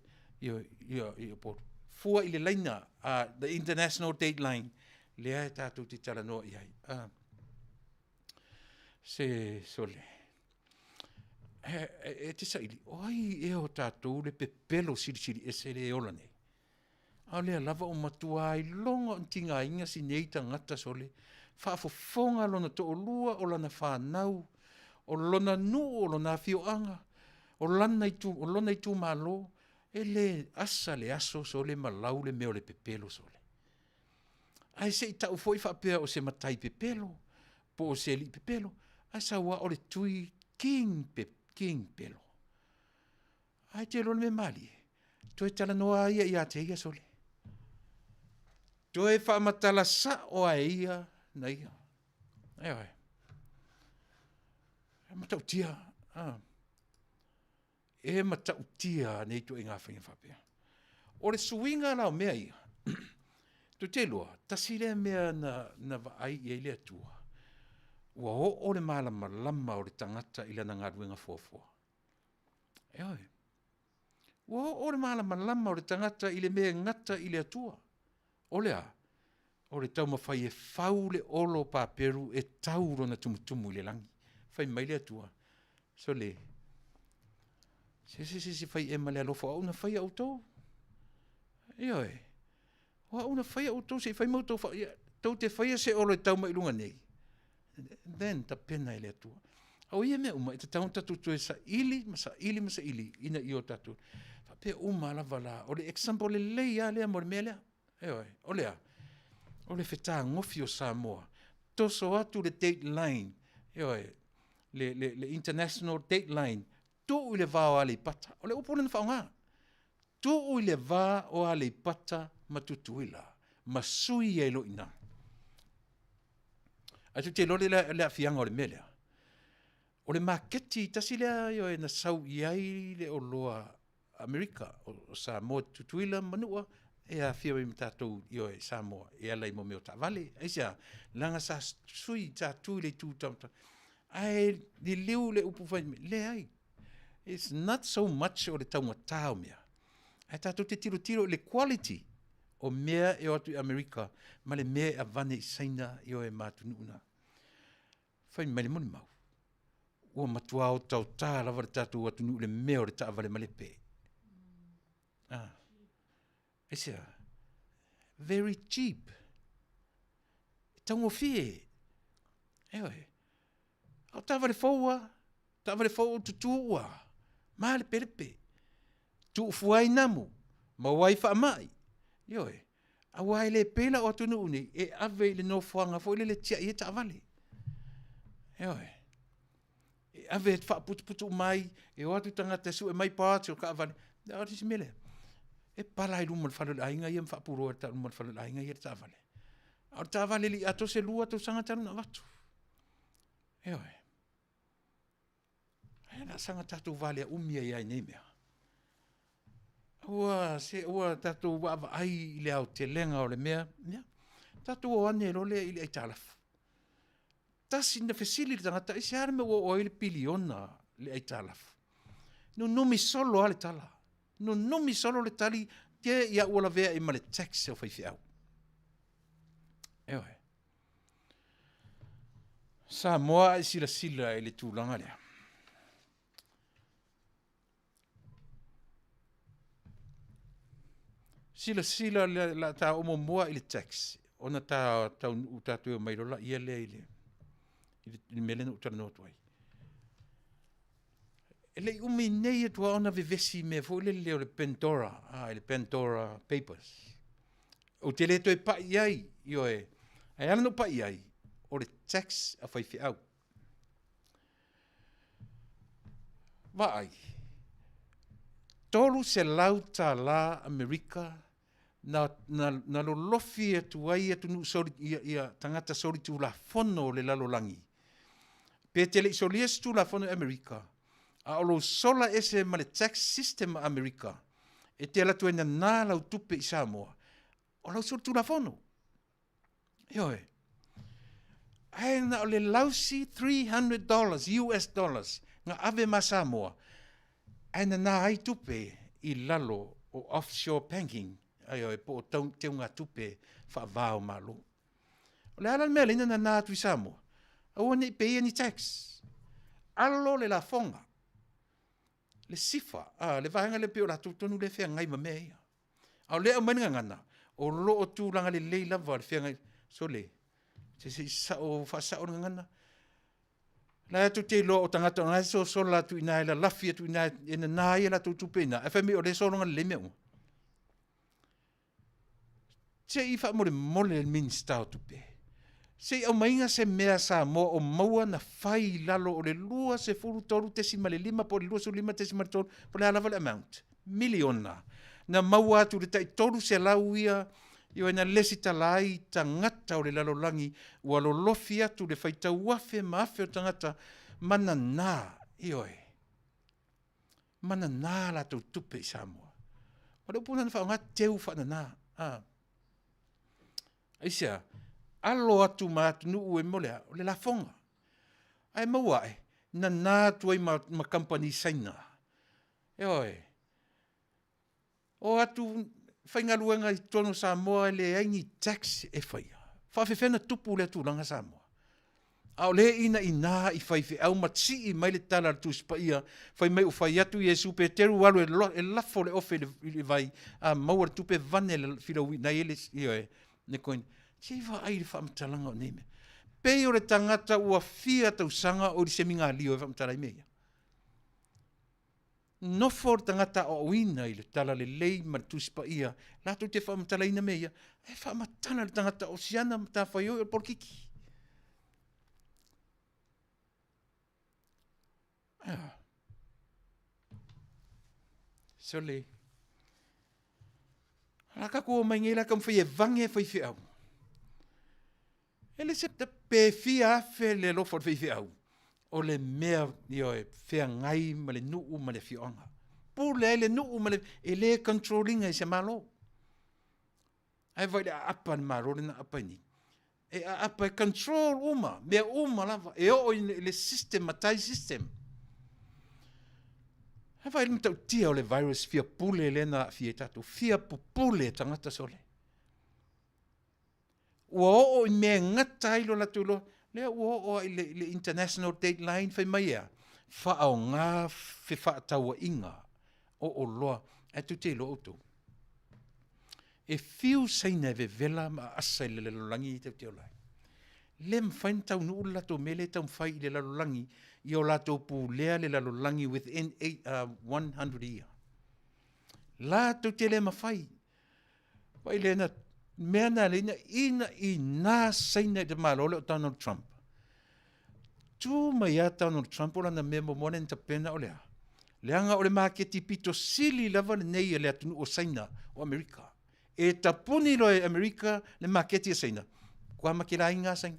Por. Fua I le laina, the international dateline, lea e tātou te tala noa I ai. Se sole. E te saili, oi e o tātou le pepelo siri e se le ola nei. A lea lava o matua ai longa tinga inga si nei tangata sole. Whaafofonga lona to o lua o lana whanau, o lona nu o lona fioanga, o lona I tu malo, e le asa le aso so le malau le meo le pepelo so le. Ai se I tau foi whapea o se matai pepelo, po o se li pepelo, ai sa wa o le tui king pelo. Ai te lona me mali, toi tala noa ia te ia so le. Toi whamatala sa o a ia na ia. Ai. Matau tia, E matau tia nei tu inga whainga whapea. O le suinga nao mea ia. Tu te loa, tasile mea na vaai I le atua. Ua o le malama o le tangata I lana ngaruenga fuafua. Eoi. Ua o le malama o le tangata I le mea ngata I le atua. O lea. O le tau mawhai e whau le olo pa peru e tau rona tumutumu I le langi. Whai mai le atua. So le. Se fai e male alofa au na fai au tau. Ioi. Wa au na fai au tau se fai mau tau fai. Tau te fai se olo e tau mai lunga nei. Then ta pena I le atua. Au ia mea uma, e te taun tatu tu e sa ili. Ina I o tatu. Fa pe uma la vala. O le example le leia lea mo le mea lea. Ioi. O lea. O le feta ngofi o Samoa. Toso atu le dateline. Ioi. Le international dateline. Tu I le vā o ale pata. O le upona na whaonga. Tu I le vā o ale pata matutuila. Masui e lo ina. Atu te lore le fianga o le melea. O le maketi tasi lea yo e na sau iai le o loa Amerika. O Samoa tutuila manua. E a fia mi tātou yo e Samoa. E alai mo meo ta Vale. Aisia, langa sa sui tātou le tū tamta. Ai li liu le upu whai le ai. It's not so much o le taumatao mea. Ai tātou te tiro le quality o mea e o atu I Amerika, ma le mea e avane I saina I o e mātunuuna. Whai mai le moni mau. Ua matua o tau tā lava le tātou atunu le mea o le ta avale malepe. Esia, very cheap. Taungo fie. Ewe. Au ta avale fōua tutua. Male perepe. Tu fuai namu. Ma wai wha mai. Yoe. A wai le pela o tunu uni. E ave le no fuanga fo le tia I ta vale. Yoe. E ave whaaputu mai, e o atu tangata su e mai pātio ka avane. Nā ati si mele. E pala i rumal whalul ainga i am whaapuro e ta rumal whalul ainga i ta avale. Au ta avale li ato se lua tau sanga taru na watu. E oe. E na sanga tatu vale a umia i ai nei mea. Ua tatu wa ai i le au te lenga o le mea. Tatu o ane lo le i le ai talafu. Tasi na fesili le tangata, isi hare me o le piliona le ai talafu. No nomi solo ale tala. No nomi solo le tali, te ia ua vea i ma le tax o whaifi au. Ewe. Sa moa i sila e le tūlanga lea. Sila la ta omo moa i le tax. Ona ta Taunuu tatu e mairola ia le ile. I melena utara no tuai. Ele umi nei e tua ona vivesi me fo le le Pandora, le Pandora Papers. O te le toi pa iai, io e. Ai ana no pa iai, o le tax a whaifi au. Vai. Tolu se lauta la Amerika, na lo lofi e tuai e tunu sori, ia tangata sori tu la fono le lalolangi. Pe tele isolia stu la fono Amerika. A olo sola ese ma le tax system Amerika. E te ala tuena nā lau tupe i Samoa. O lau sori tu la fono. Ioe. Ai na o le lausi $300 US dollars. Nga ave ma Samoa. Ai na nā ai tupe i lalo o offshore banking. Ai oi po te unga tupe wha vāo malo. O le ala mea le ina na nā tu i Samoa. Aua ne pay any tax. Alo le la fonga. Le sifa. Le vahanga le peo la tonu le whea ngai ma mea ia. Au le au maninga ngana. O lo o tūranga le lei lava le whea ngai. So le. Se sa o whasa o ngana. La atu te lo o tangata ngai so la tu ina la lafi tu ina ina nai la tu pena. E me o le so le mea. Se i wha mole minsta o tupe. Se au mainga se mea sa mo o maua na whai lalo o le lua se furu toru te sima le lima po le lua su lima te sima le toru po le alawa le amount. Miliona. Na maua atu le tai toru se lau ia i o ena lesi talai tangata o le lalo langi ua lo lofi atu le whaita wafe maafe o tangata mana nā i oe. Mana nā la tau tupe i Samoa. O le upuna na wha ngā teu wha na nā. Aisia. Alo atu ma atu nuu e molea, o le la fonga. Ai maua e, na nā tuai ma company saina. E oe. O atu, whainga luenga i tono Samoa le aingi tax e whaia. Whawhewhena tupu le tūranga Samoa. Ao le ina i nā i whaiwhi au matsi i mai le tala tu spaia, whai mai u whai atu i e supe teru walu e lafo le ofe le vai, a maua tupe vane le whirawi na ele i oe, ne koin. Si wa ai whaamtalanga o neme. Pei o le tangata ua fia tau sanga o li seminga lio e whaamtalai mea. Nofo o tangata o wina i le tala le lei ma tuspa ia. Lato te whaamtalai na mea. E whaamatana le tangata o siana ta whai o porkiki. So le. Raka kua mai ngela kam whai e vange whai whi au. Ele se te pe fia fe le lo for fe au. O le mea yo e fe ngai ma le nuu ma le fionga. Pu le nuu ma le ele controlling e se malo. Ai vai le apa ma ro na apa ni. E apa control uma, me uma lava e o le system matai system. Ai vai le tau tia o le virus fia pule le na fia tatu fia pule tangata sole. Ua o i mea ngata ilo la tulo, lea ua o i le international dateline whai mai ea, wha au ngā whi wha taua inga o loa, e tu te lo oto. E fiu saina ve vela ma asa i le lalolangi i te olai. Le mwhain tau nuu lato mele tau mwhai i le lalolangi, i o lato pu lea le lalolangi within 100 year. La tu te le mawhai, wai le na mea nā leina ina i nā saina i te malole o Donald Trump. tu mai ata no Trump o lana mea momone ta pena o lea. Leanga o le maketi pito sili lava le nei le atunu o saina o Amerika. E tapuni lo e Amerika le maketi e saina. Kua makila inga saina.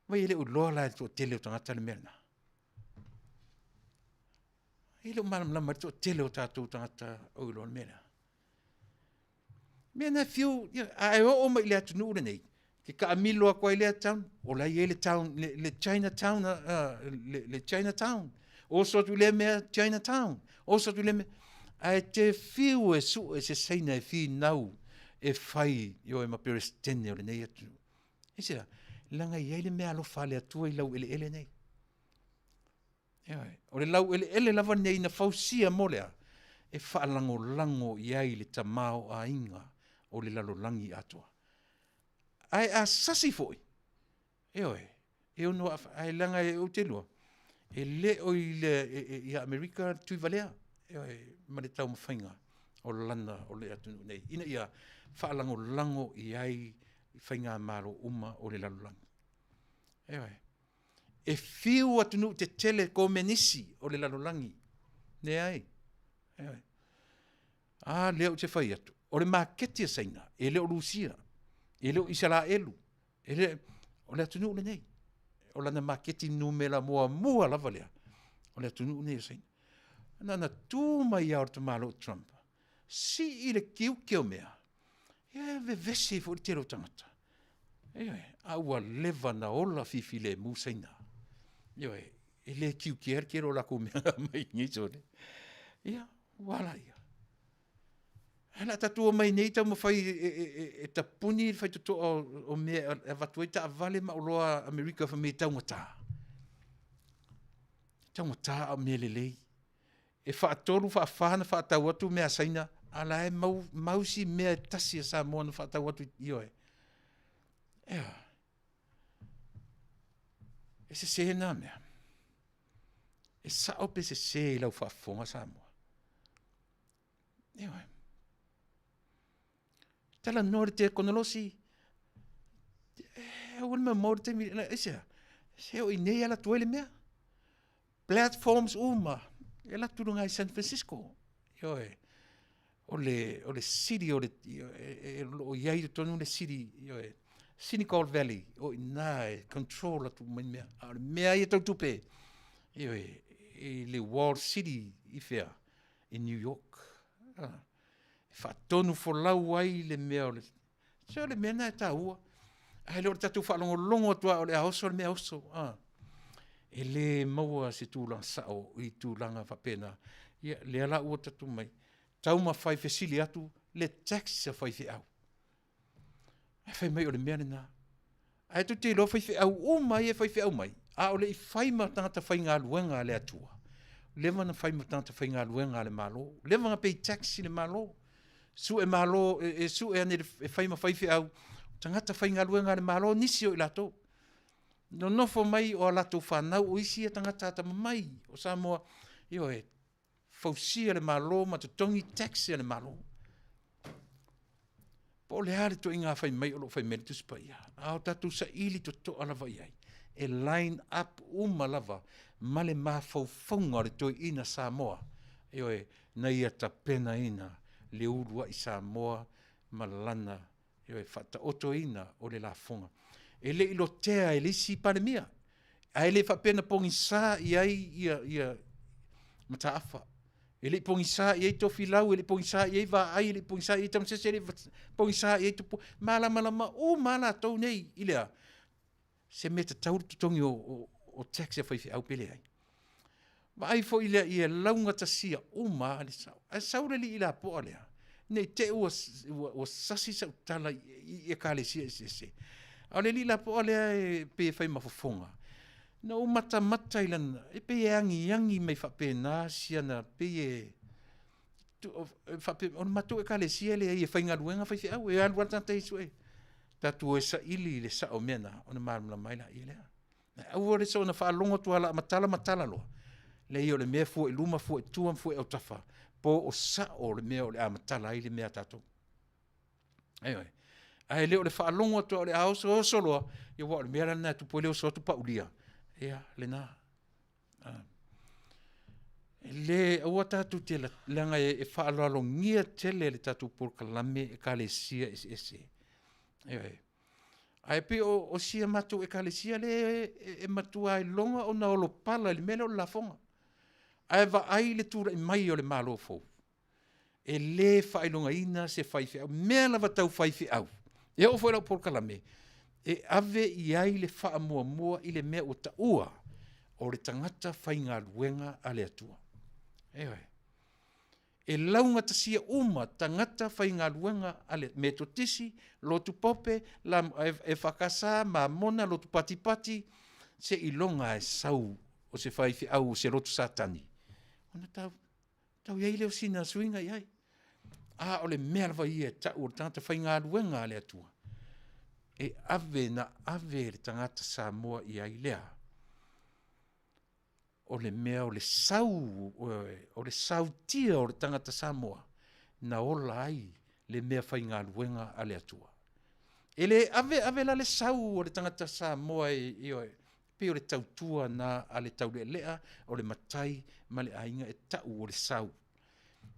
Mai ele uloa la to tele o tangata le merna. Ele o malam lama to tele o tatou tangata o uloa le merna. Mena fiu, ai o mai le atunu le nei. Ke ka amilo a koe lea town, o la le town, le Chinatown, le Chinatown. O so tu le mea Chinatown. O so tu le mea. Ai te fiu e su e se seina e fi nau e fai yo e maperes tene o le nei atu. E sea, langa i le mea alo fale atua i lau ele nei. O le lau ele lava nei na fausia molea. E whaalango lango i ai le tamao a inga o le lalo langi atua. Ai a sasi foi. E ono ai langa e o te lua. E le o i le Amerika tui valea. Ma le tau mawhainga o lana o le atunu nei. Ina ia whaalango lango i ai i whainga maro uma o le lalo langi. E fiu atunu te tele ko menisi o le lalo langi. Ne ai. Leo te whai atu. O le maketi a saina. E leo Lucia. E leo Israelu. O le atunu le nei. O lana maketi numela mua lava lea. O le atunu nei saina. Nana tu mai au te malo Trump. Si i le kiu mea. Ve vesi fo te ro tangata. Aua leva na ola fifi le musaina. E le kiu kero la ko mea mai ngisole. Wala ia. Ana tatu o mai nei tau mawhai e tapuni fai tuto o mea e watu ta Vale ma uloa Amerika fa me taungata. Taungata a me lelei. E whaatoru whaafana whaatau atu mea saina ala e mausi mea tasi a sa moana whaatau atu ioe. E se se na mea. E sa ope se se lau whaafonga sa moa. Tala nore te konolosi. Wala maure te mi. Se o inei ala tuele mea. Platforms uma. E la turunga i San Francisco. O le city o le o iai tonu le city Cynical Valley o ina control atu mea. Mea i tau tupe. Le Wall City i fea in New York. Whaatonu fo lau ai le mea o le. Se le mea na e ta ua. Ai lor tatu whaalongo longo atua o le aoso le mea oso. E le maua se tūlanga sao i tūlanga whapena. Le ala ua tatu mai. Tau ma whai fesili atu, le taxi a whai fe au. E whai mai o le mea na. Ai tu te lo whai fe au o mai e whai fe au mai. A o le i whai ma tangata whai ngā luenga le atua. Lewa na whai ma tangata whai ngā luenga le malo. Lewa nga pei taxi le malo. Su e malo, su e ane e whai ma whai fe au. Tangata whai ngā luenga le malo nisi o i lato. No nofo mai o alatou whanau o isi e tangata ata mai o Samoa fausia le malo ma te tongi taxi le malo. Po le hare to inga whai mai o lo whai meritus pa ia. Ao tatu sa ili to alava iai. E line up lava ma le mawhauwhaunga le toi ina Samoa. Na ia ta pena ina le urua i Samoa ma lana whata oto ina o le la fonga. E le ilo tea e lisi panemia. A ele whapena pongi sā i ai ia mataafa. E le pongi sā i ai tofi lau, e le pongi sā i ai wa ai, e le pongi sā i ai tamsese, e le pongi sā i ai tupo. Malama, o mala tau nei, ilea. Se meta tauru tutongi o taxi a whaifi au pele ai. Ma ai fo ilea ia launga tasia o maa le sau. A saure li ila po alea. Nei te ua sasi sau tala i e kāle sia se. A le lila po alea e pe whai mafofonga. Na o mata ilana, e pe e angi mai whape nā siana, pe e... O matu e kale sia le e whai ngaruenga whai au, e alu atata isu e. Tatu e sa ili le sa o mena, o na marumla maila i lea. Au ore sa o na whaalongo tu ala matala loa. Le i o le mea fua e luma, fua e tuam, fua e au tafa. Po o sa o le mea o le amatala i le mea tatou. Ai leo le whaalongo atua o le aoso o soloa, ia wa o le mea na tu poe leo so tu paulia. Ia, le nā. Le aua tatu te langa e whaalongia tele le tatu porkalame e kalesia ese. Ai pe o sia matu e kalesia le e matua ai longa o na olo pala le mele o la fonga. Ai va ai le tura i mai o le malo fo. E le whailonga ina se whaifi au. Mea lava tau whaifi au. E o whaila porkalame. E ave i ai le wha mua mua i le mea o ta ua o le tangata whainga luenga a le atua. E launga ta sia uma tangata whainga luenga a le me totisi, lotu pope, e whakasa, ma mona, lotu patipati, se ilonga e sau o se whaifi au se lotu satani. Ona tau iai leo sina suinga iai. O le mea lawa ia tau o le tangata whainga luenga a le atua. E ave na ave le tangata Samoa iai lea. O le mea o le sau tia o le tangata Samoa na ola ai le mea whainga luenga a le atua. E le ave la le sau o le tangata Samoa pe o le tautua na a le tau lea o le matai ma le ainga e tau o le sau.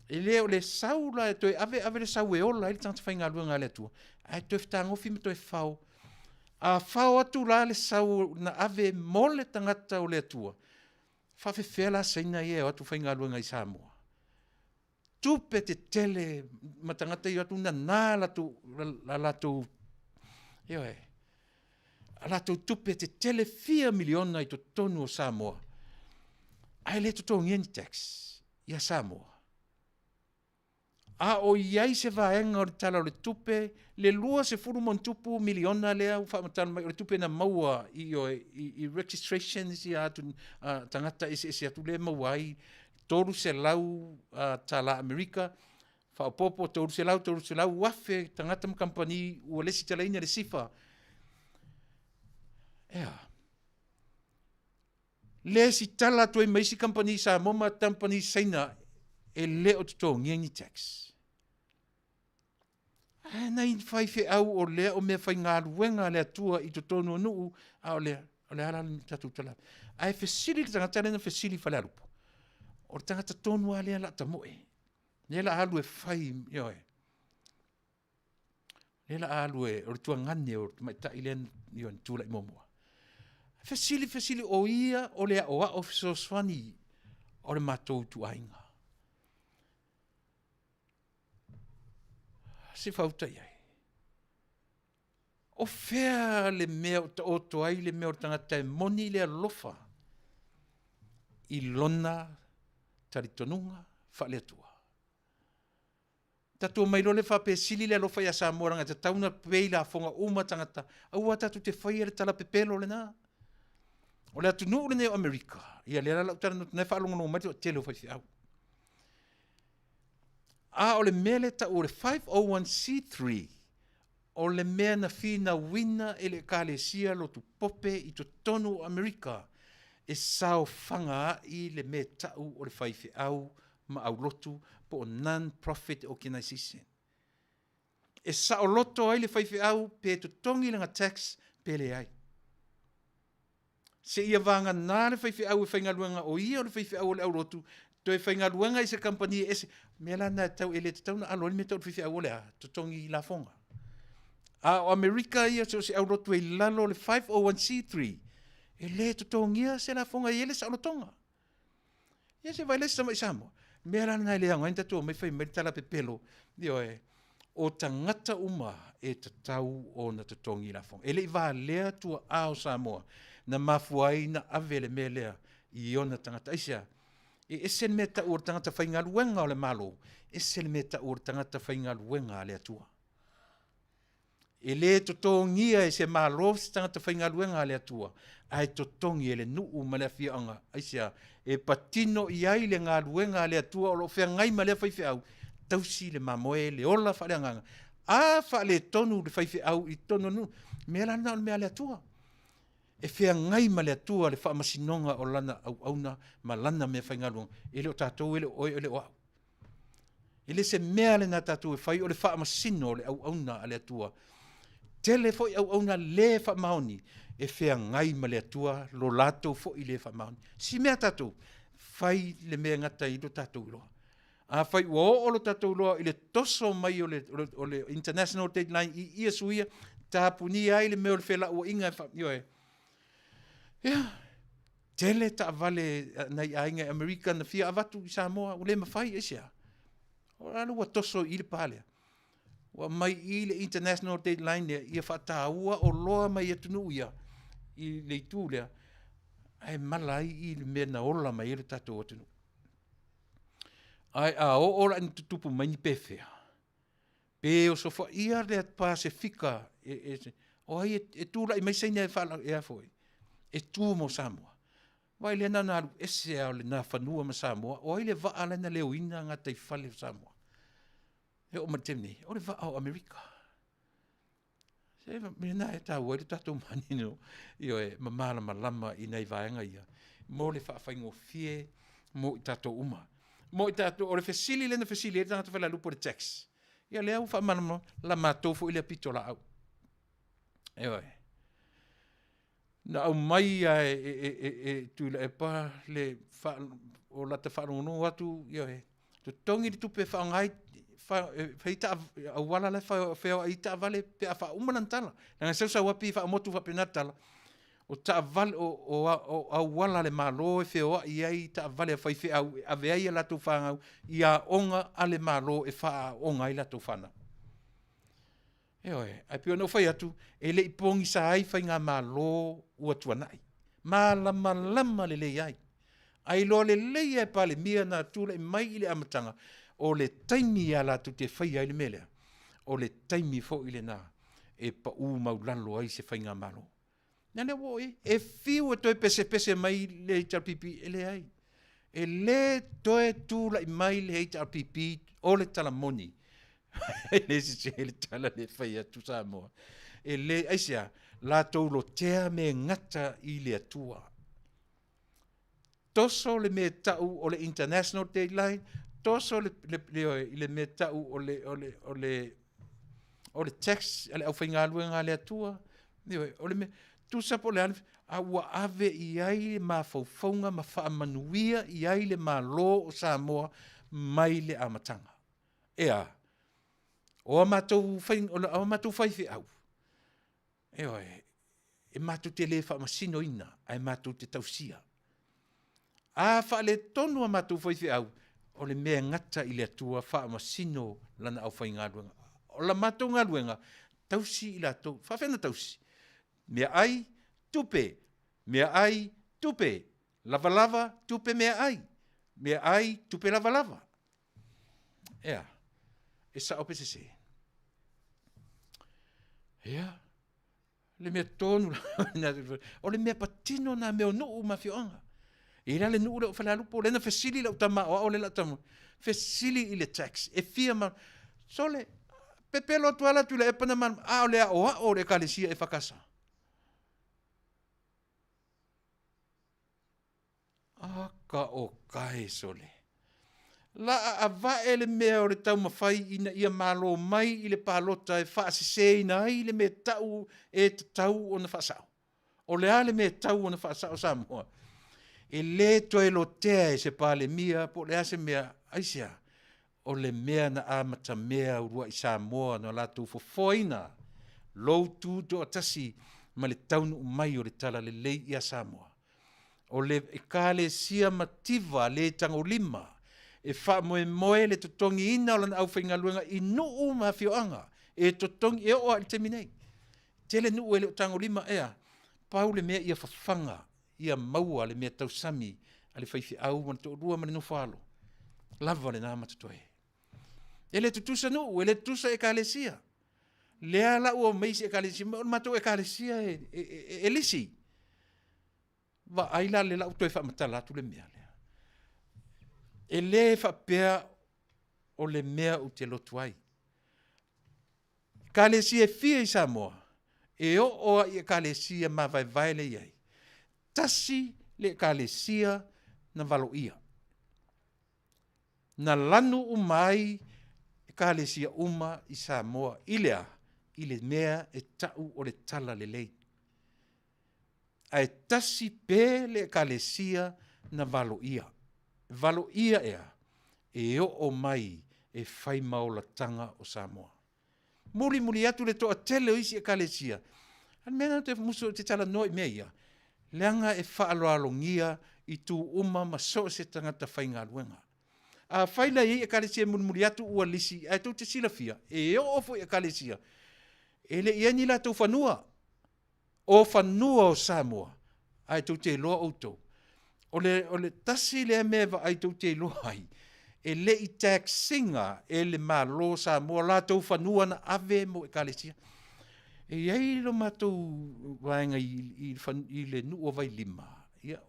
E le o le sau la e toi ave le sau e ola le tangata whainga luenga a le atua. Ai toi whitangofi me toi whao. A whao atu la le sau na ave mole tangata o le atua. Whawhewhela seina ia o atu whainga luenga i Samoa. Tupe te tele matangata i atu na nā latu lato tupe te tele 4 miliona i to tonu o Samoa. Ai le to tonu yen tax ia Samoa. O iai se vaenga o le tala o le tupe, le lua se furu mon tupu miliona lea u whamatala mai o le tupe na maua i registrations i atu tangata ese atu le maua i toru se lau tala Amerika, whaopopo toru se lau wafe tangata mkampani ua lesi tala ina le sifa. Le si tala toi maisi company sa moma company saina e le o tuto ngengi tax. Nei whaife au o lea o mea whai ngā ruenga lea tua i totonu nuu o lea ala tatu tala. Ai fesili tangata lena fesili whalarupo. O tangata tonu a lea la tamoe. Lea la alu e whai, lea la alu e o le tua ngane o mai ta ilen tula i momua. Fesili o ia o lea o a ofiso swani o le matou tu ainga. Se fauta iai. O fea le mea o toai le mea o tangata e moni le alofa i lona taritonunga whale atua. Tatua mai le whape sili le alofa i a Samoranga te tauna peila fonga uma tangata aua tatu te whaia le tala pepelo le nā. O le atu nuu le neo Amerika. Ia le ala utara no tunai whaalongo no mati o tele o whaifi au. O le mele ta o le 501c3 o le mea na whina wina e le kalesia lo tu pope i to tonu Amerika e sao whanga i le mea tau o le whaifi au ma au lotu po o non-profit organization. E sao loto ai le whaifi au pe to tongi langa tax pe le ai. Se ia vanga nā le whaifi au e whainga luenga o ia o le whaifi au o le au lotu to e whainga luenga i se company ese mea lana tau e le te tau na aloni me tau le whaifi au o le a to tongi la fonga. O Amerika ia se au lotu e lalo le 501c3 e le to tongia se la fonga i ele sa alotonga. Ia se vai le sama i Samoa. Mea lana e le anga inta tō mai whai mai tala pepelo o tangata uma e te tau o na to tongi la fonga. Ele i va lea tua ao Samoa na mafuai na avele me lea i ona tangata isia. E se me ta ur tangata whainga luenga o le malo. E se me ta ur tangata whainga luenga le atua. E le totongia e se malo se tangata whainga luenga le atua. Ai totongi e le nuu ma le whianga. Aisia e patino i ai le ngā luenga le atua o lo whea ngai ma le whaifi au. Tausi le mamoe le ola whaleanganga. Whale tonu le whaifi au i tonu nu. Mea lana o mea le atua. E whea ngai ma le atua le whaamasinonga o lana au auna ma lana mea whaingaluanga. E le o tātou ele oi ele o au. E le se mea le nā tātou e whai o le whaamasino o le au auna a le atua. tele fo au na le fa maoni e fea ngai ma le atua lo lato fo i le fa maoni. Si mea tatou, fai le mea ngata i lo tatou loa. A fai ua o lo tatou loa i le toso mai o le international deadline i ia suia, tāpuni ai le mea o le whela ua inga ioe. Tele ta vale nei ainga Amerika na fia avatu i Samoa, ule mawhai e sia. O alo ua toso i le pālea. Wa mai i le international deadline ia ia whataua o loa mai atunu ia i le itu lea. Ai malai i le mea na ola mai i le tatou atunu. Ai a o ora ni tutupu mai ni pefea. Pe o sofa ia le Pasifika o ai e tūra i mai seina e whala e afoi. E tū mo Samoa. Wai le nana alu ese au le na whanua ma Samoa o ai le waa lena leo ina ngā tei whale Samoa. E o matemni, o le waa o Amerika. Se mina e tā ua le tatou mani no i oe mamala malama i nei vaenga ia. Mo le whaafai fie mo i tatou uma. Mo i tatou, o le fesili lena fesili e tangata whala lupo le tax. Ia lea u whaamanama la mātofu i le pito la au. E oe. Na au mai e Tuilaepa le o la te wharongono atu, ia e. Tu tongi di tupe whaongai, whaita au wala le whao i ta vale pe a wha umanantala. Nanga sausa wapi wha motu wha penatala. O ta vale o au wala le malo e whao i ai ta vale a whaife au a veai a latu whangau i a onga ale malo e wha onga i latu whana. E oe, ai pio no whai atu, e le ipongi sa ai whai ngā malo ua tuanai. Malama lama le lei ai. Ai loa le lei ai pale mia na tūla i mai i le amatanga o le taimi a latu te whai ai le melea. O le taimi fo i le nā e pa u maulalo ai se whai ngā malo. Nane wo e fiu e toi pese mai le HRPP e le ai. E le toi tūla i mai le HRPP o le talamoni. E le se le tala le whai atu Samoa. E le aisia, la taulo tea me ngata i le atua. Toso le me tau o le international deadline, toso le me tau o le tax, ale au whainga luenga le atua. O le me, tu sapo le alif, a ua ave i ai ma faufaunga, ma wha manuia i ai le ma lo o Samoa mai le amatanga. Ea, o amatou whaifi au. E oe, e mātou te le wha masino ina, ai mātou te tausia. A wha le tonu a mātou whaifi au, o le mea ngata i le atua wha masino lana au whai ngā luenga. O la mātou ngā luenga, tausi i la tau, whawhena tausi. Mea ai, tupe. Mea ai, tupe. Lava lava, tupe mea ai. Mea ai, tupe lava lava. Ea, e sa ope se se. Ea, le mea tonu, o le mea patino na mea nuu mawhioanga. E la le nuu le o whalalupo, le na fesili la utama o le la tamu. Fesili i le tax, e fia ma, so le, pepelo tuala tu le epana man, o le o le kalesia e whakasa. Aka o kai sole. La a vae le mea o le tau mawhai ina ia malo mai i le palota e whaasise ina ai le mea tau e tau o na whaasao. O le ale mea tau o na whaasao Samoa. E le toe lo tea e se pale mia po le ase mea aisia. O le mea na amata mea urua i Samoa na latu fofoina. Lou tu do atasi ma le taunu mai o le tala le lei ia Samoa. O le e kale sia mativa le tango lima. E wha moe le totongi ina o lana au whainga luenga i nuu ma whioanga. E totongi e oa i te minei. Tele nuu e le tango lima ea. Pau le mea ia whawhanga. Ia maua le mea tausami. Ale whaifi au man to rua mani no whalo. Lava le nā matatoe. E le tutusa nuu, e le tutusa e kalesia. Lea la ua meisi e kalesia. Mato e kalesia e lisi. Va aila le la utoe whamatala tu le mea lea. E le whapea o le mea u te lotu ai. Kalesia e fia i Samoa. E o oa i kalesia ma vai le iai. Tasi le kalesia na valo ia. Na lanu umai e kalesia uma i Samoa ilea i le mea e tau o le tala le lei. A e tasi pē le ekalesia na valo ia. Valo ia ea, e o mai e whai maolatanga o Samoa. Muli atu le toa tele o isi ekalesia. An mena te muso te tala noi mea ia. Leanga e whaaloalongia i tu uma ma so se tangata whainga luenga. A whaila i ekalesia muli atu ua lisi, a tau te silafia, e o ofo ekalesia. E le iani la tau whanua. O whanua o Samoa, ai tau te loa outou. O le tasi le mea wa ai tau te loa ai, e le i taxinga e le malo Samoa la tau whanua na ave mo ekalesia. E iei lo matou wainga i le nuu o vai lima,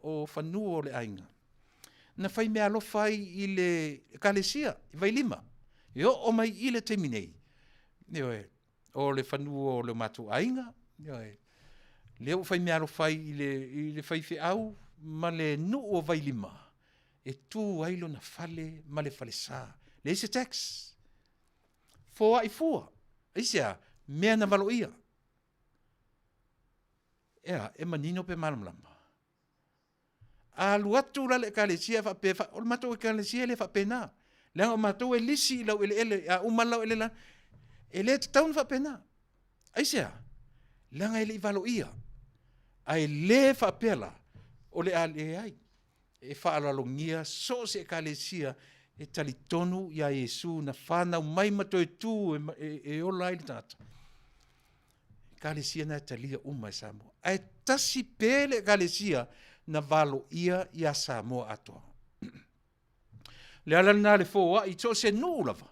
o whanua o le ainga. Na whai mea lo whai i le ekalesia, i vai lima. Io o mai i le teminei. O le whanua o le matou ainga, leo fai mea alo fai i le fai fe au, ma le nu o vai lima. E tu ailo na fale, ma le fale sa. Le ise tax. Foa i fua. Ise a, mea na valo ia. Ea, e manino pe malamlama. A luatu la le kalesia fa pe, o le matou e kalesia le fa pena. Leanga o matou e lisi lau ele, a umalau ele la, ele te taun fa pena. Ise a, leanga ele i valo ia. Ai le whapela o le ale ai. E whaalalongia so se ekalesia e talitonu ia Yesu na whanau mai mato e tu e ola i tata. Ekalesia na talia uma e Samoa. Ai tasi pele ekalesia na valo ia Samoa atoa. Le ala na le foa i to se nu lava.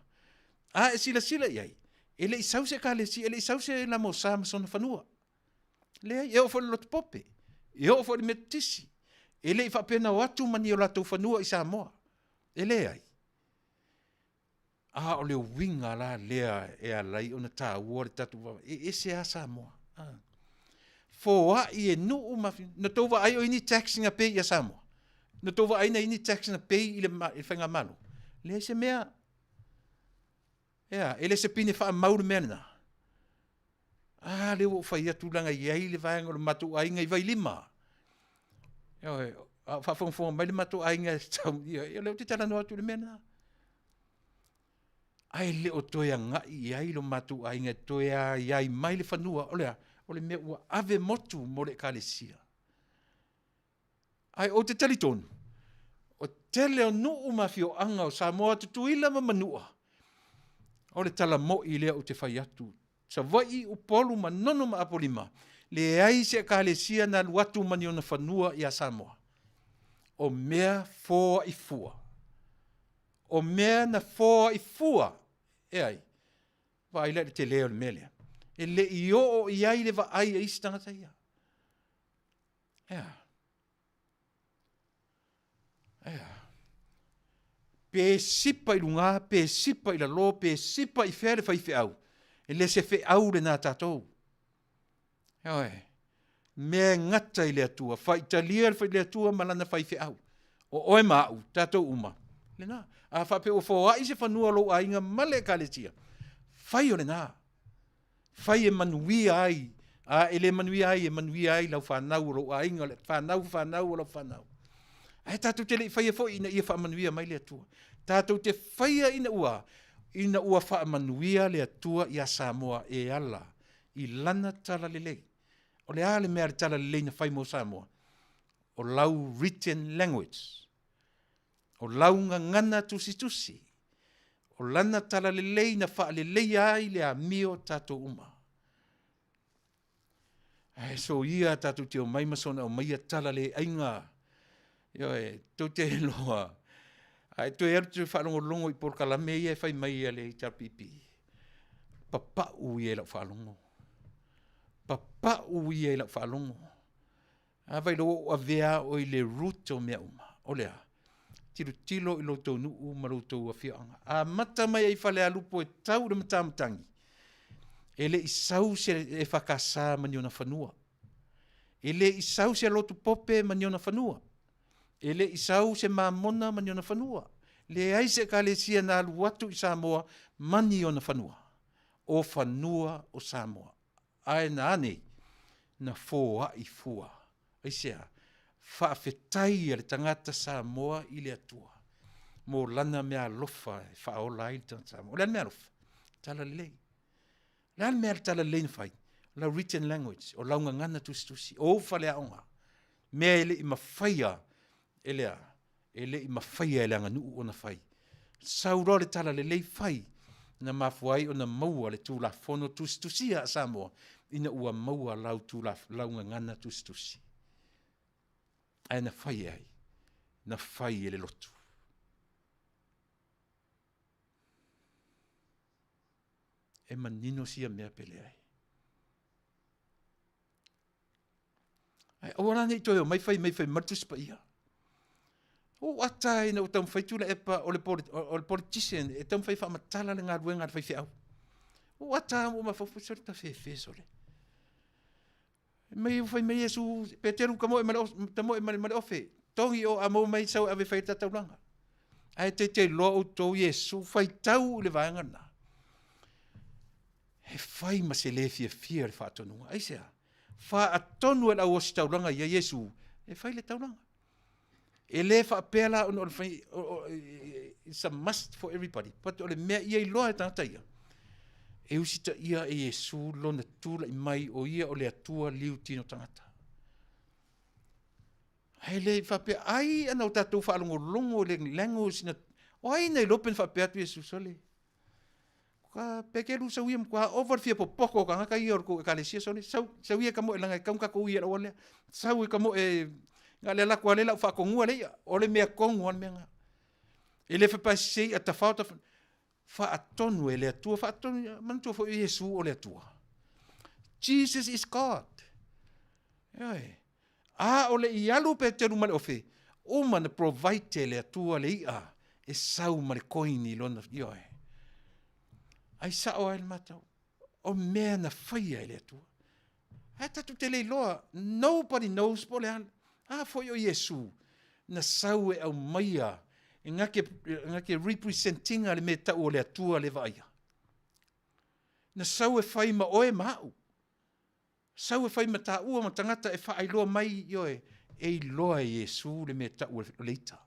A e sila iai. Ele i sause ekalesia, ele i sause la mo sama sona whanua. Le e o fo le lotu pope, e o fo le metisi, e le i whapena o atu mani o latou whanua i Samoa, e le ai. O le winga la lea e alai o na tā ua le tatu wawa, e se a Samoa. Fo a i e nu umafi, na tova ai o ini taxinga pei i a Samoa, na tova ai na ini taxinga pei i le whainga malo. Le se mea, ele se pine wha maure mea na. Leo fai atu langa iai le vaenga le matu ainga i vai lima. Whawhongwhonga mai le matu ainga tau, leo te tala no atu le mena. Ai leo toia ngai iai le matu ainga toia iai mai le whanua, o le mea ua ave motu mo le kalesia. Ai o te talitonu, o tele o nuu mafio anga o Samoa tutuila ma manua. O le tala mo i lea o te whai atu. Sa vai u polu ma nono ma apolima. Le ai se kalesia na luatu mani ona whanua i a Samoa. O mea fōa i fua. O mea na fōa i fua. E ai. Vai le te leo le melea. E le i o i ai le va ai a isi tangata ia. Pe sipa i lunga, pe sipa i la lo, pe sipa i fere fai fe au. E le se fe au le nā tātou. Mea ngata i le atua, fai talia le atua malana fai fe au. O oe mau, tātou uma. Le nā, a whape o fōa i se whanua lo a inga male kaletia. Fai o le nā. Fai e manuia ai. E manuia ai lau whanau lo a inga, whanau o lau whanau. Ai tātou te le fai e fo ina ia wha manuia mai le atua. Tātou te fai ina ua wha manuia le atua i a Samoa e ala, i lana tala le lei. O le ale mea le tala le lei na whai mo Samoa. O lau written language. O lau ngana tusi. O lana tala le lei na wha le lei ai le a mio tātou uma. So ia tātou te o mai masona o mai a tala le ainga. Tau te loa. Ai tu e tu whalongo longo i porkalame ia e whai mai ale i tapipi. Papa ui e lau whalongo. Papa ui e lau whalongo. A vai lo a vea o i le root o mea uma. O lea. Tilo i lo tau nuu ma lo tau a whianga. A mata mai ai whale a lupo e tau le matamatangi. E le i sau se e whakasa mani ona whanua. E le i sau se lotu pope mani ona whanua. E le i sau se mamona mani ona whanua. Le ai se kalesia na aluatu i Samoa mani ona whanua. o whanua o Samoa. Ai na ane, na fōa I fua. Aisea, whaafetai ale tangata Samoa I le atua. Mo lana mea lofa, whaola I tangata Samoa. Lean mea lofa, tala lei. Lean mea tala lei na whai. La written language, o launga ngana tusi. O whale aonga. Mea ele I mawhaia, ele I mawhaia ele anga nuu o na whai. Sauro le tala le lei whai. Na mafuai o na maua le tūla whono tusi a Samoa. Ina ua maua lau tūla launga ngana tusi. Ai na whai ai. Na whai ele lotu. E manino sia mea pele ai. Ai ora nei toi o mai fai martus pa ia. O atai na utam fai Tuilaepa o le politician e tam fai fa matala le ngā ruenga fai fiau. O atai mo ma fa fusar ta fe sole. Mai fai mai Yesu Peteru kamo e male ofe. Tongi o amo mai sau ave fai ta taulanga. Ai te lo o to Yesu fai tau le vaanga na. He fai ma se le fia le fa tonu. Ai sea. Fa atonu e la o taulanga ia Yesu. E fai le taulanga. E le fa pela on fai it's a must for everybody. But ole mea ia I loa e tangata ia. E usita ia e Yesu lo na tula I mai o ia o le atua liu tino tangata. Ai le fa pe ai ana o tatou fa longo le lango sina. O ai nei lopen fa pe atu Yesu sole. Ka pekelu sa uia mkwa over fia po poko ka ngaka ia ko kalesia sole. Sa uia kamo e langa kaunka ko uia ole. Sa uia kamo e ngale la kwa le la fa kongua le ole mea kongu an mea. Ele fa pa sei ata fa atonu ele atua fa atonu mantua fo Yesu ole atua. Jesus is God. Ai. Ole ialu pe te rumale ofe. O man provide le atua le ia e sau male koini lona ioe. Ai sa o el matau. O mea na fai ele atua. Ai tatu te loa. Nobody knows pole an. Foi o Yesu na sau e au maia e ngake representing ale me tau o le atua le vaia. Na sau e fai ma oe mau. Sau e fai ma ta ua ma tangata e fai loa mai ioe e loa Yesu le me tau o leita.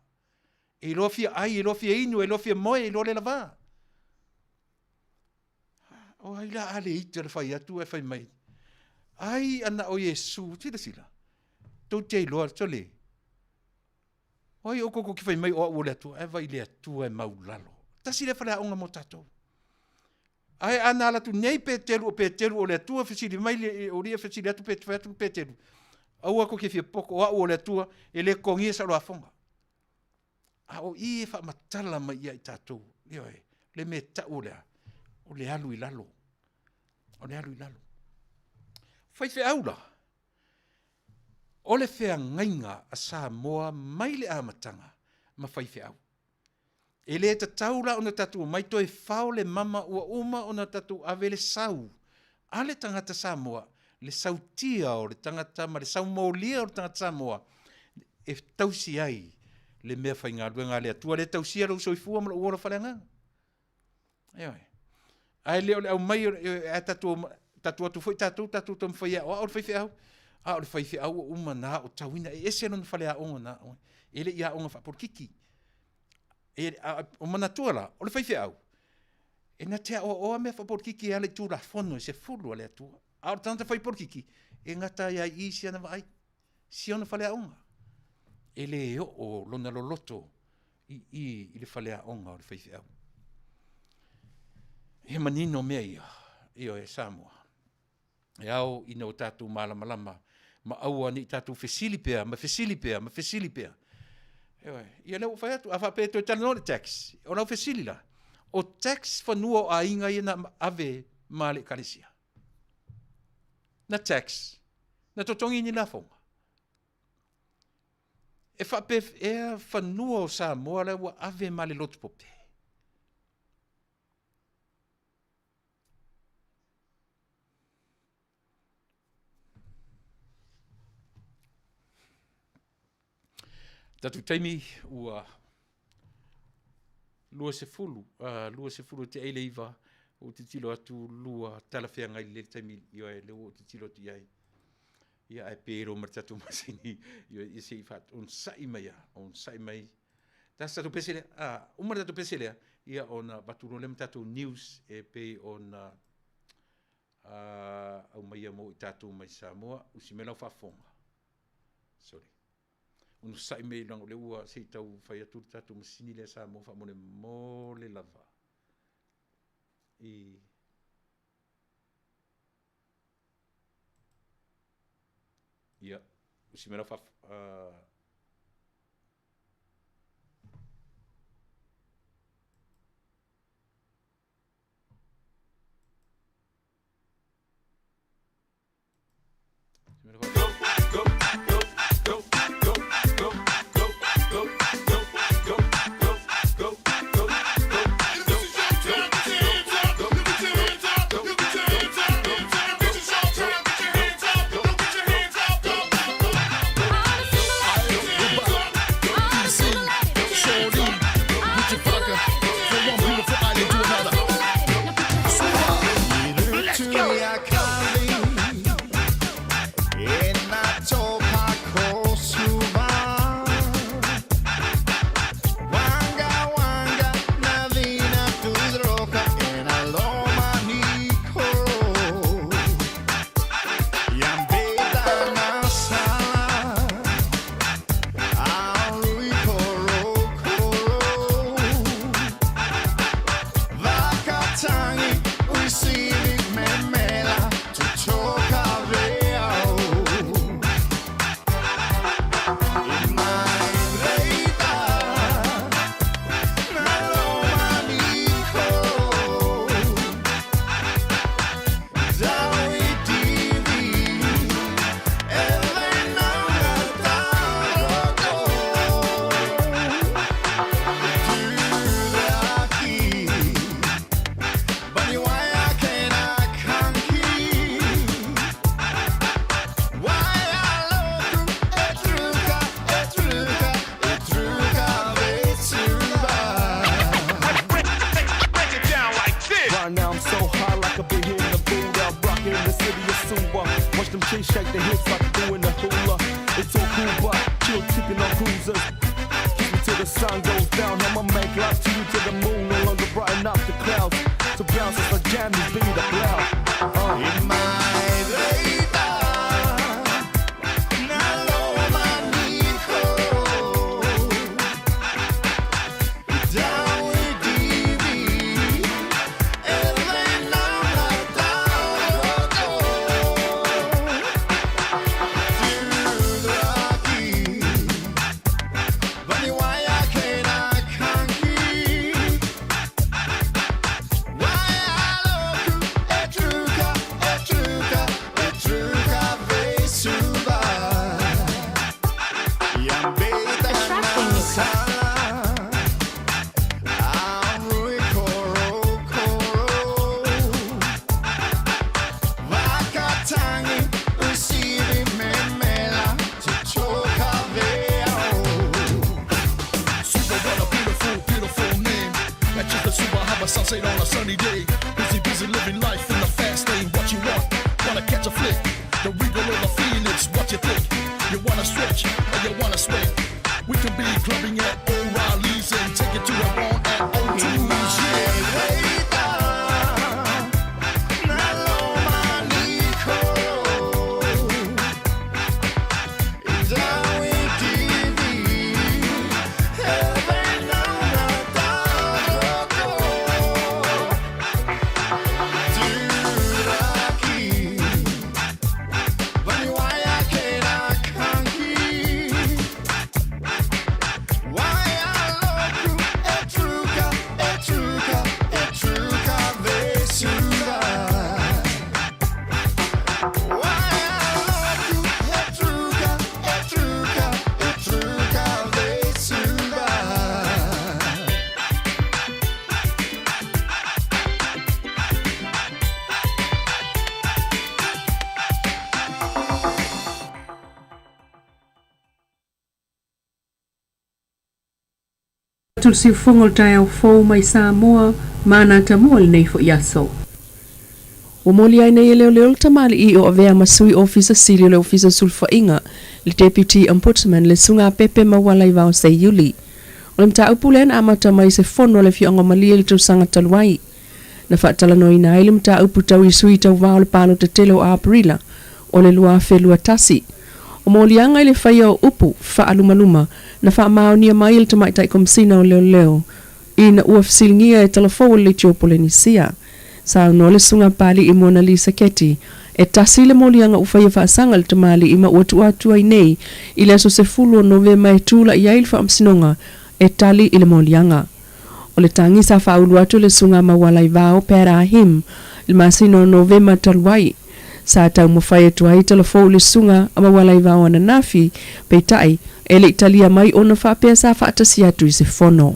E loa fia ai, e loa fia inu, e loa fia moe, e loa le lava. O ai la ale ita le fai atu e fai mai. Ai ana o Yesu, tira sila. Tau te loa tole. Oi o koko ki fai mai o le atua, e vai le atua e maulalo. Tasi le fale aonga mo tatou. Ai ana la tu nei Peteru o le atua fesili mai le o ria fesili atu Peteru. Au ako ke fia poko o le atua e le kongia sa loa fonga. A o I fa matala mai ia I tatou. Ioe, le me tau lea. O le alu I lalo. O le alu I lalo. Fai fe aula. O le fea ngainga a Samoa mai le amatanga ma fai fe au. E le taula o na tatu mai toi fao le mama ua uma o na tatu ave le sau. A le tangata Samoa, le sau tia o le tangata ma le sau maulia o le tangata Samoa. E tausi ai le mea fai ngā ruenga le atua le tausi alo soifua ma le uora whalenga. Eoi. Ai le o le au mai e tatu atu foi tatu tam fai au. O le fai fe au. O le fai fe au uma na o tawina. E ese anu whale a onga na. E le ia onga whapurkiki. O manatua la, o le fai fe au. E na te o mea whapurkiki ale tūra whono se fulu ale atua. A o tanta whai porkiki. E ngata ia I si ana vai. Si ona whale a onga. E le o lona loloto I le whale a onga o le fai fe au. E manino mea ia. Io e Samoa. E au ina o tātou malama. Ma aua ni tātou fesilipea. Ia leo whai atu. A whape to tala no le tax. O nau fesili la. O tax whanua o a inga ina ave male kalesia. Na tax. Na totongi ni la fonga. E whape e whanua o Samoa le wa ave male lotu pope. Tatu taimi ua lua se fulu te eileiva o te tilo atu lua talawhea ngai le taimi io e leo o te tilo tu iai. Ia e pero martatu masini io i se fat on sai mai. Tasa tu pesele umar tu pesele ia ona baturo lem tatu news e pe ona au mai mo tatu mai Samoa usimela fafonga. Sorry. Un sai mai lang le ua se tau fai atu tatu masini le Samoa fa mo le lava. Ia usimela fa shake the hips like doing the hula. It's all cool, but chill, tipping on cruisers. Kiss me till the sun goes down. I'ma make love to you till the moon no longer brighten up the clouds. So bounce as I jam this beat up loud. In my sunset on a sunny day. Busy living life in the fast lane. What you want? Wanna catch a flick? The regal of the Phoenix. What you think? You wanna stretch or you wanna sweat? We can be clubbing at O'Reilly's and take it to the bone at O2's. Yeah. tul si fongol tai au fou mai Samoa mana tamua le nei fo yaso. Ua moli ai nei leo leo tamali I o avea masui officer sili le officer sulfa inga le deputy ombudsman le sunga pepe mawala I vao se yuli. O le mta upulen amata mai se fono le fionga malia le tausanga taluai. Na whaatala noi na ile mta upu tau I sui tau vao le palo te telo a aprila o le lua whelua tasi. O moli anga ile whaia o upu wha alumaluma na wha maonia mai ile tamaitai komsina o leo leo. Ina ua fsilingia e talafou le tiopo ni sia. Sa no le sunga pali I Mona Lisa Keti e tasi le molianga ufaya whaasanga le tamali ima uatu ai nei I le aso se fulu o Novema e tula I ail whaamsinonga e tali I le molianga. O le tangi sa whaulu atu le sunga mawala I vao pera him le masino Novema talwai. Sa tau mawhaya tuai talafou le sunga mawala I vao ananafi peitai e le italia mai ona whapea sa whaatasi atu I se fono.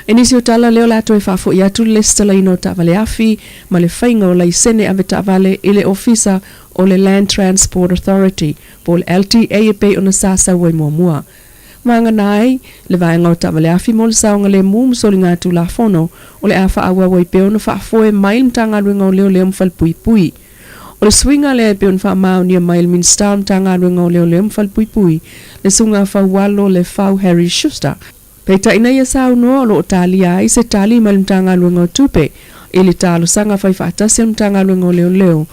Enisi o tala leo lato e whafo I atu le stala ino Vale afi ma le whainga o laisene ave Vale I le ofisa o le Land Transport Authority po le LTA e pei ona sasa wai mua. Manga nai le vaenga o Vale afi mo le saonga le mum soli ngatu la fono o le afa awa wai pe ona whafo e mail mtanga ruinga o leo leo mfal pui pui. O le swinga le pe ona wha ni mail min star mtanga ruinga o leo leo mfal pui pui le sunga walo le fau Harry Schuster. Peita ina ia sao no lo talia ai se tali malmtanga luengo tupe ili talo sanga fai fatasi mtanga luengo leo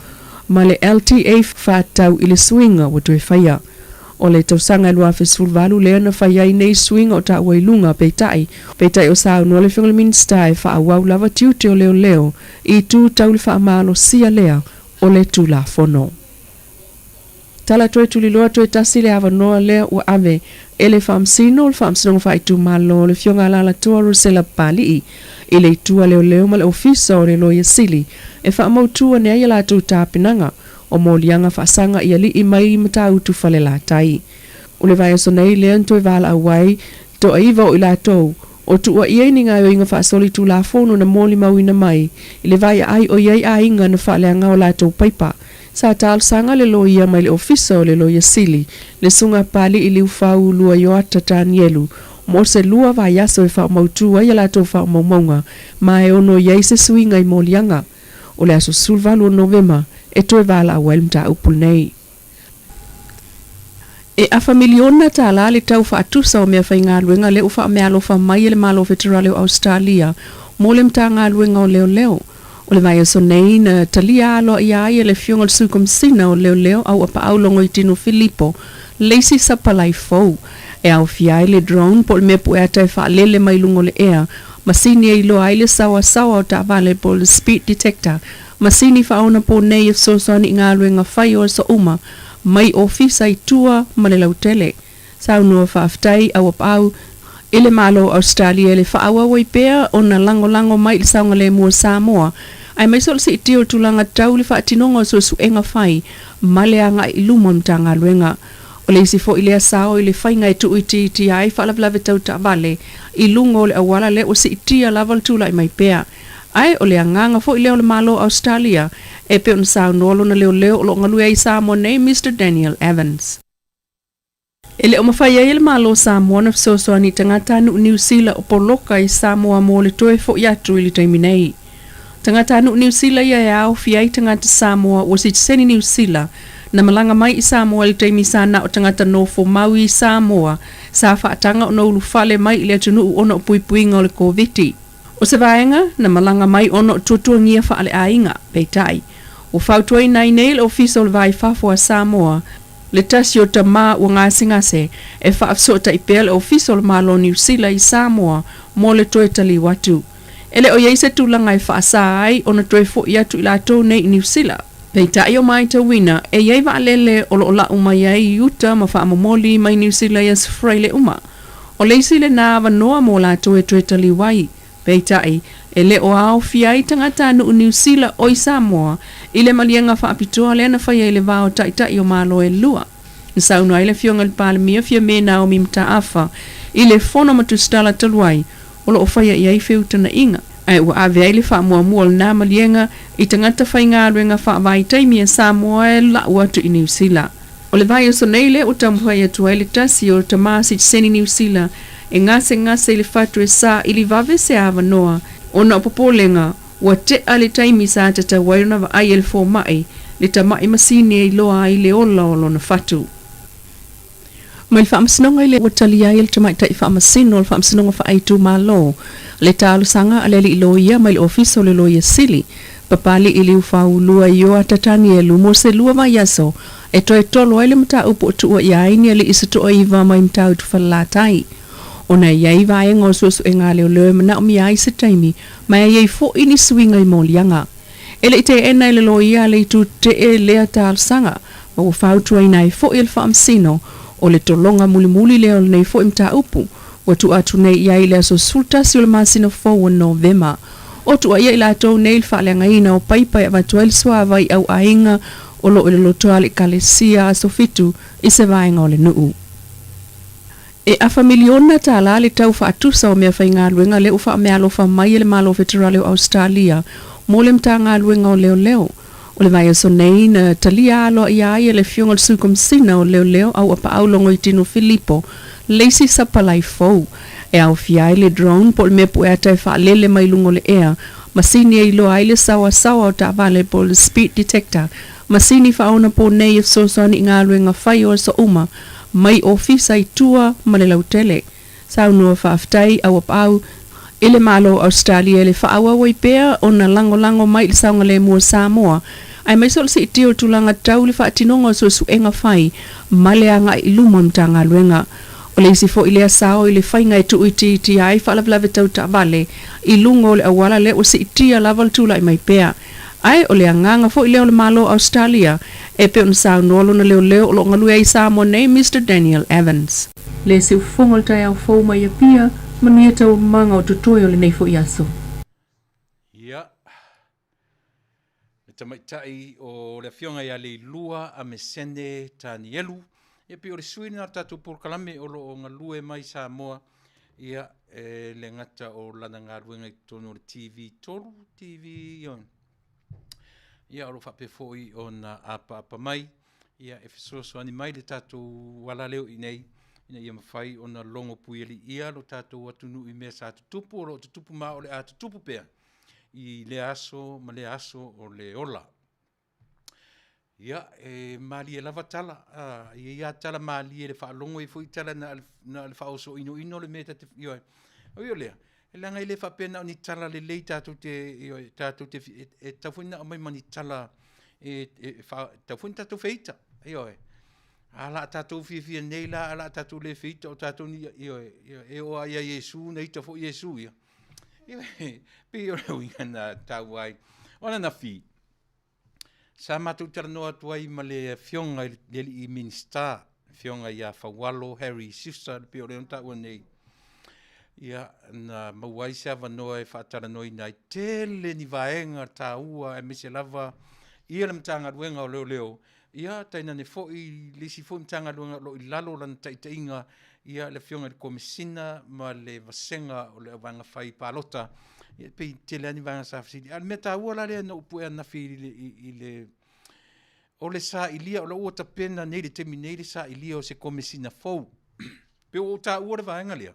ma le LTA fatau ili swinga wato e faya o le tau sanga lua fesful valu leo na faya nei swinga o ta wailunga peitai o sao no le fingol minsta e fa awau lava tiute o leo I tu tau le fa amalo sia lea o le tu la fono. Tala toe tuliloa toe tasi le ava noa lea ua ave ele whaamsino le whaamsino wha itu malo le fionga lala tua rusela pali I le itua leo ma le ofisa o le loia sili e whaamautua nea ia latu tāpinanga o molianga whaasanga ia li I mai mata utu whale la tai. O le vai aso nei lea ntoi vala awai to aiva o I latou o tua iei ni ngai o inga whaasoli tu la fono na moli mauina mai I le vai ai o iei a inga na whaaleanga o latou paipa. Sa tal sanga le loia mai le ofisa o le loia sili le sunga pali I liu fau lua yoata tanielu mo se lua va yaso e fa mautua ia lato fa maumonga mai ono iei se swinga I molianga o le aso sulva lo Novema e toe vala a welmta upul nei. E a familiona tala le tau fa atusa o mea whainga luenga le ufa mea alofa mai le malo federale o Australia mo le mta ngā luenga o leo. O le vai aso nei na talia alo ia le fionga sukumsina o leo au apa au longo I tino Filipo leisi sapalai fou e au fiai le drone po le mepu e tai wha lele mai lungo le ea masini e ilo ai le sawa o ta vale po le speed detector masini wha ona po nei e sosoni ngā luenga whai o so uma mai ofisa I tua ma le lautele sa unua whaaftai au apa au Ile malo Australia le whaawa waipea o na lango mai le saunga le mua Samoa. Ai mai sol si itio tulanga tau le whaatinonga so suenga whai, male anga I lumo mtanga luenga. O le isi fo ilea sao ile whainga e tu iti ai whaalablave tau ta Vale, I lungo le awala le o si itia laval tula I mai pea. Ai o le anganga fo ilea o le malo Australia, e pe on sao nolo na leo o lo ngalue I Samoa nei Mr. Daniel Evans. Ele o mawhai ele malo Samoa na fsosoa ni tangata nu New Zealand o poloka I Samoa mo le toe fo iatu ili taiminei. Tangata nu New Zealand ia e au fiai tangata Samoa o si seni New Zealand na malanga mai I Samoa ili taimisana o tangata nofo maui I Samoa sa whaatanga o na ulufale mai ili atunu ono puipuinga o le COVID. O se vaenga na malanga mai ono tutua ngia whaale ainga peitai. O whautuai nai neil ofisa o le vai fafo a Samoa le tasi o tama o ngase e whaafsota I pēle official malo New Zealand I Samoa mo le toe tali watu. Ele o yeise tulanga I Fasa ai o na toe fo iatu I lato nei New Zealand. Peita I o mai ta wina e yei vaalele o lo la uma yei yuta ma whaamomoli mai New Zealand as freile uma. O leisi le nā wanoa mo lato e toe tali wai. Peita I ele o au fiai tangata nu New Zealand o I Samoa ile malianga whaapitoa le ana whai ele vao taitai o malo e lua. Nsauna ile fionga le pale mia fia mena o mimta afa ile fono matustala taluai o lo o whai I eife utana inga. Ai ua ave ele wha mua le nā malianga I tangata whai ngā ruenga wha vai taimi e Samoa e la watu I New Zealand. O le vai o soneile o tamuhai atua ele tasi o tamasi seni New Zealand e ngase i le fatu e sa i li vave se avanoa ona popolenga ua te ale taimi sa tatauai ona vaai e le fōmai le tamai masini e iloa ai le ola o lona fatu. Mai le whaamasinoga i le ua tali ai le tamai tai whaamasino le whaamasinoga whaaitu malo le tālu sanga a le li loia mai le ofisa o le loia sili papali i liu whaulua i o atatani e lumo se lua mai aso e toi tolo ai le mata upo tua i aini le isa toa iwa mai mta utu whalatai. Ona iai vae ngā suasu e ngā leo leo mana o mi ai se taimi mai iai fo ini swinga i molianga. Ele ite ena i le loia le itu te e lea tālu sanga ma ua whautua i nai fo i le whaamsino o le tolonga muli leo le nei fo i mta upu wa tu atu nei iai le aso sulta si o le masina fo Novema. O tu ia i lātou nei le whaaleanga ina o paipai a matua il suava i au ainga o lo ile lotoa le kalesia aso fitu i se vaenga o le nuu. E a familiona ta la le tau whaatusa o mea whainga luenga le ufa mea alofa mai le malo federale o Australia mo le mtanga luenga o leo. O le vai aso nei na talia alo i aia le fionga le sukumsina o leo au apa au longo i tino Filippo leisi sapalai fau. E au fiai le drone po le mea po ea tai whaalele mai lungo le ea. Masini e ilo ai le sawa o ta vale po le speed detector. Masini whaona po nei e sosoni ngā luenga whai o sa uma. Mai ofisa i tua ma le lautele. Sau nua whaaftai au apau ele malo Australia le whaawa wai pēr o na lango mai le saunga le mua Samoa. Ai mai sol si itio tulanga tau le whaatinonga so suenga whai ma le anga i lumo mtanga luenga. O le isi fo i lea sao i le whainga e tu iti ai whaalavelave tau ta vale i lungo le awala le o si itia laval tula i mai pēr. Ai o le anganga fo i leo le malo Australia e pe on sao nolo na leo o lo ngalue ai Samoa nei Mr. Daniel Evans. Le si ufongol tai au fau mai a pia Manuia tau manga o tutoi o le nei fo i aso. Ia. Le tamaitai o le fionga ia le lua a mesene tani elu. Ia pi o le suina tatu por kalame o lo ngalue mai Samoa. Ia le ngata o lana ngaruenga i tono le TV tolu, TV yon. Ia o lo whape foi o na apa mai. Ia e fisoso ani mai le tatu wala leo i nei. Ina ia mawhai o na longo pueli ia lo tātou atunu i mea sa tutupu o lo tutupu ma o le a tutupu pea i le aso ma le aso o le ola. Ia mali e lava tala, ia tala mali e le whaalongo i fui tala na le whaoso ino le mea tate ioe. O io lea, e langa i le whapena o ni tala le lei tātou te e tawhuna o mai mani tala tawhuna tātou feita, ioe. Ala tātou fia nei la, ala tātou le feita o tātou ni e o aia Yesu, nei ta fo Yesu ia. Pi o le winga na tau ai. Ona na fi. Sa mātou tala noa tuai ma le fionga i minsta, fionga ia Fawalo, Harry, sister, pi o le on tau nei. Ia na mauai se ava noa e whaatara noi nai tele ni vaenga tā ua e mese lava ia le mtanga ruenga o leo. Ia taina ne fo i lisi fo mtanga luenga lo i lalo lan taitainga ia le fionga le komisina ma le vasenga o le wanga whai palota. Ia pei tele ani wanga sa fasili. Al meta ua la lea na upu ea nafi i le o le sa ilia o le ua tapena nei le temi nei le sa ilia o se komisina fou. Pe o ta ua le wanga lea.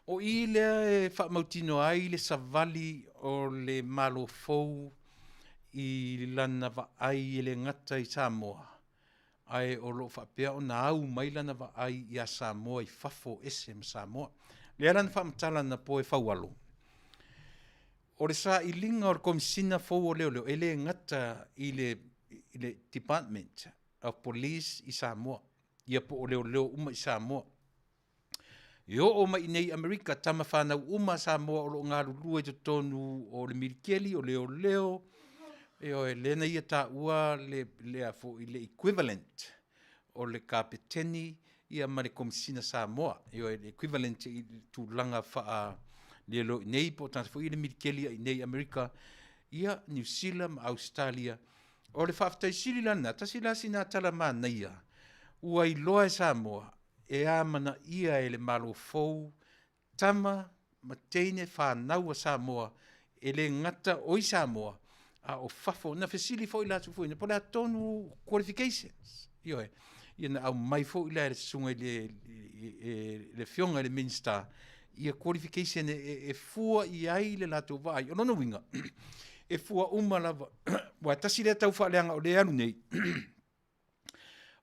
O i lea e whaamautino ai le savali o le malo fou i lana vaai e le ngata i Samoa. Ai o lo whapea o na au mai lana vaai i a Samoa i fafo ese ma Samoa. Le lana whaamtala na po e Fawalo. O le sa i linga o le komisina fou o leo e le ngata i le Department of Police i Samoa. Ia po o leo uma i Samoa. Io o mai nei Amerika tama whanau uma Samoa o lo ngā rurua i te tonu o le mirikeli o leo. Eo e lena ia tā ua lea fo i le equivalent o le kapeteni ia ma le komisina Samoa. Eo e le equivalent i tu langa wha le lo nei po tanta fo i le mirikeli i nei Amerika ia New Zealand, Australia. O le whaftai siri lana, tasi lasi nā tala mana ia. Ua i loa e Samoa e amana ia e le malo fou tama ma teine whanau a Samoa e le ngata o i Samoa. A o fafo na fesili foi la tu foi na pola tonu qualifications io ia na au mai fo ila le sunga le fionga le minister ia qualification e fua i ai le lato vai o no winga e fua uma lava wa tasi le tau fa leanga o le anu nei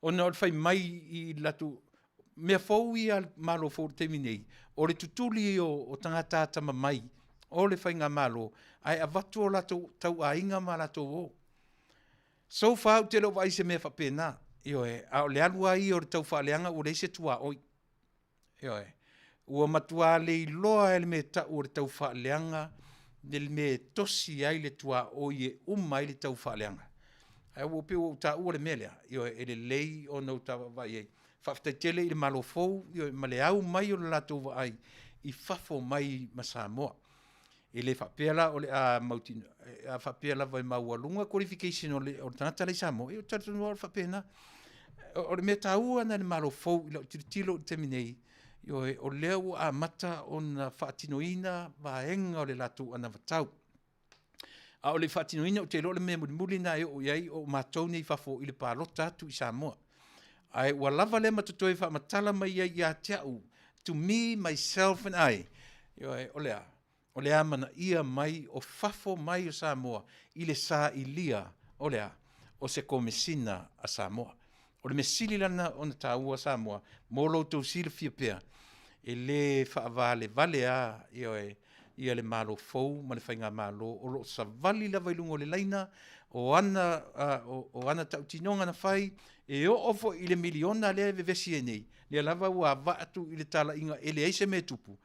ona o fai mai i lato mea fau ia malo fo te minei o le tutuli o tangata tama mai o le fai ngā malo ai avatu o lato tau a inga ma lato o so far te lo vai se me fa pena io e a le alua i o tau fa leanga o le se tua oi io e ua matua le loa ele me ta o tau fa leanga del me tosi ai le tua oi e umai le tau fa leanga ai o pe o ta o le melea io e le lei o no ta vai e fa tele i malo fo io male au mai o lato vai i fafo mai masamo ele fa pela o le a mautino a fa pela vai mau lunga qualification o tanta le samo io tatu no fa pena o le meta u ana le malo fo i lo tilo terminei io o leo a mata on fatinoina va enga o le latu ana vatau a o le fatinoina o te lo le me mulina o iai o matoni fafo i le palota tu i samo ai wa lava le matutoi fa matala mai ia tau to me myself and I io o le amana ia mai o fafo mai o Samoa i le sa ilia o lea o se komesina a Samoa o le mesili lana o na taua Samoa mo lo tau sila fia pea e le Vale a ia le malo fou ma le whainga malo o lo sa vali la vailungo le laina o ana tau tinonga na whai e o ofo i le miliona le vevesi e nei le lava ua vaatu i le tala inga e le eise me tupu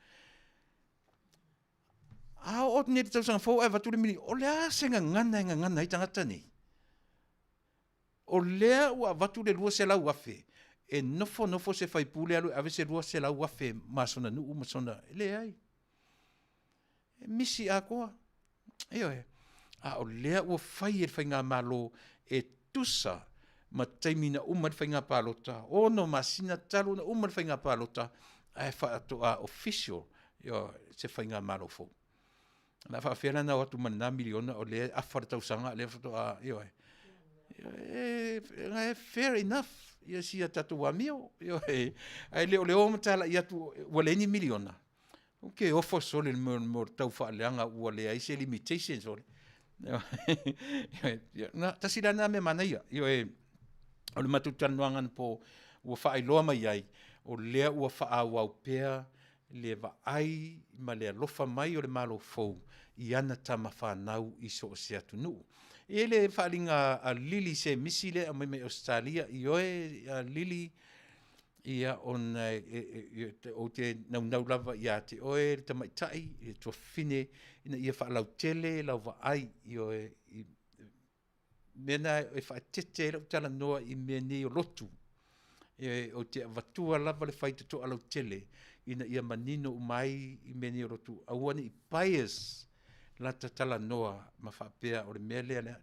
a o ne tau sanga fo e vatu le mili o le a senga ngana i tangata nei o lea ua vatu le lua se lau afe e nofo se fai pule alu ave se lua se lau afe masona nuu masona le ai e misi a koa a o lea ua fai e fai ngā malo e tusa ma taimina uma le fai ngā palota ono masina talu na uma le fai ngā palota a e fai ato a official se fai ngā malo fo na fa fela na watu mana miliona o le afar tau sanga le foto a fair enough ia sia tatu wa mio ai le o matala ia tu wale ni miliona okay ofo sole mo tau fa leanga wale ai se limitations ole na tasila na me mana ia o le matutanwangan po wa fa iloa mai ai o le wa fa au pea le va ai ma le lofa mai o le malo fou i ana tama whanau i so o se atunu. E le whalinga a Lili se misile a mai Australia i oe a Lili ia on o te nau lava i a te oe te maitai i tua fine ina ia whaalau tele lau va ai i oe mena e whaatete lau tala noa i mene o lotu o te avatua lava le whaita to alau tele ina ia manino umai i mene o lotu auane i paias lata tala noa ma whapea o le mele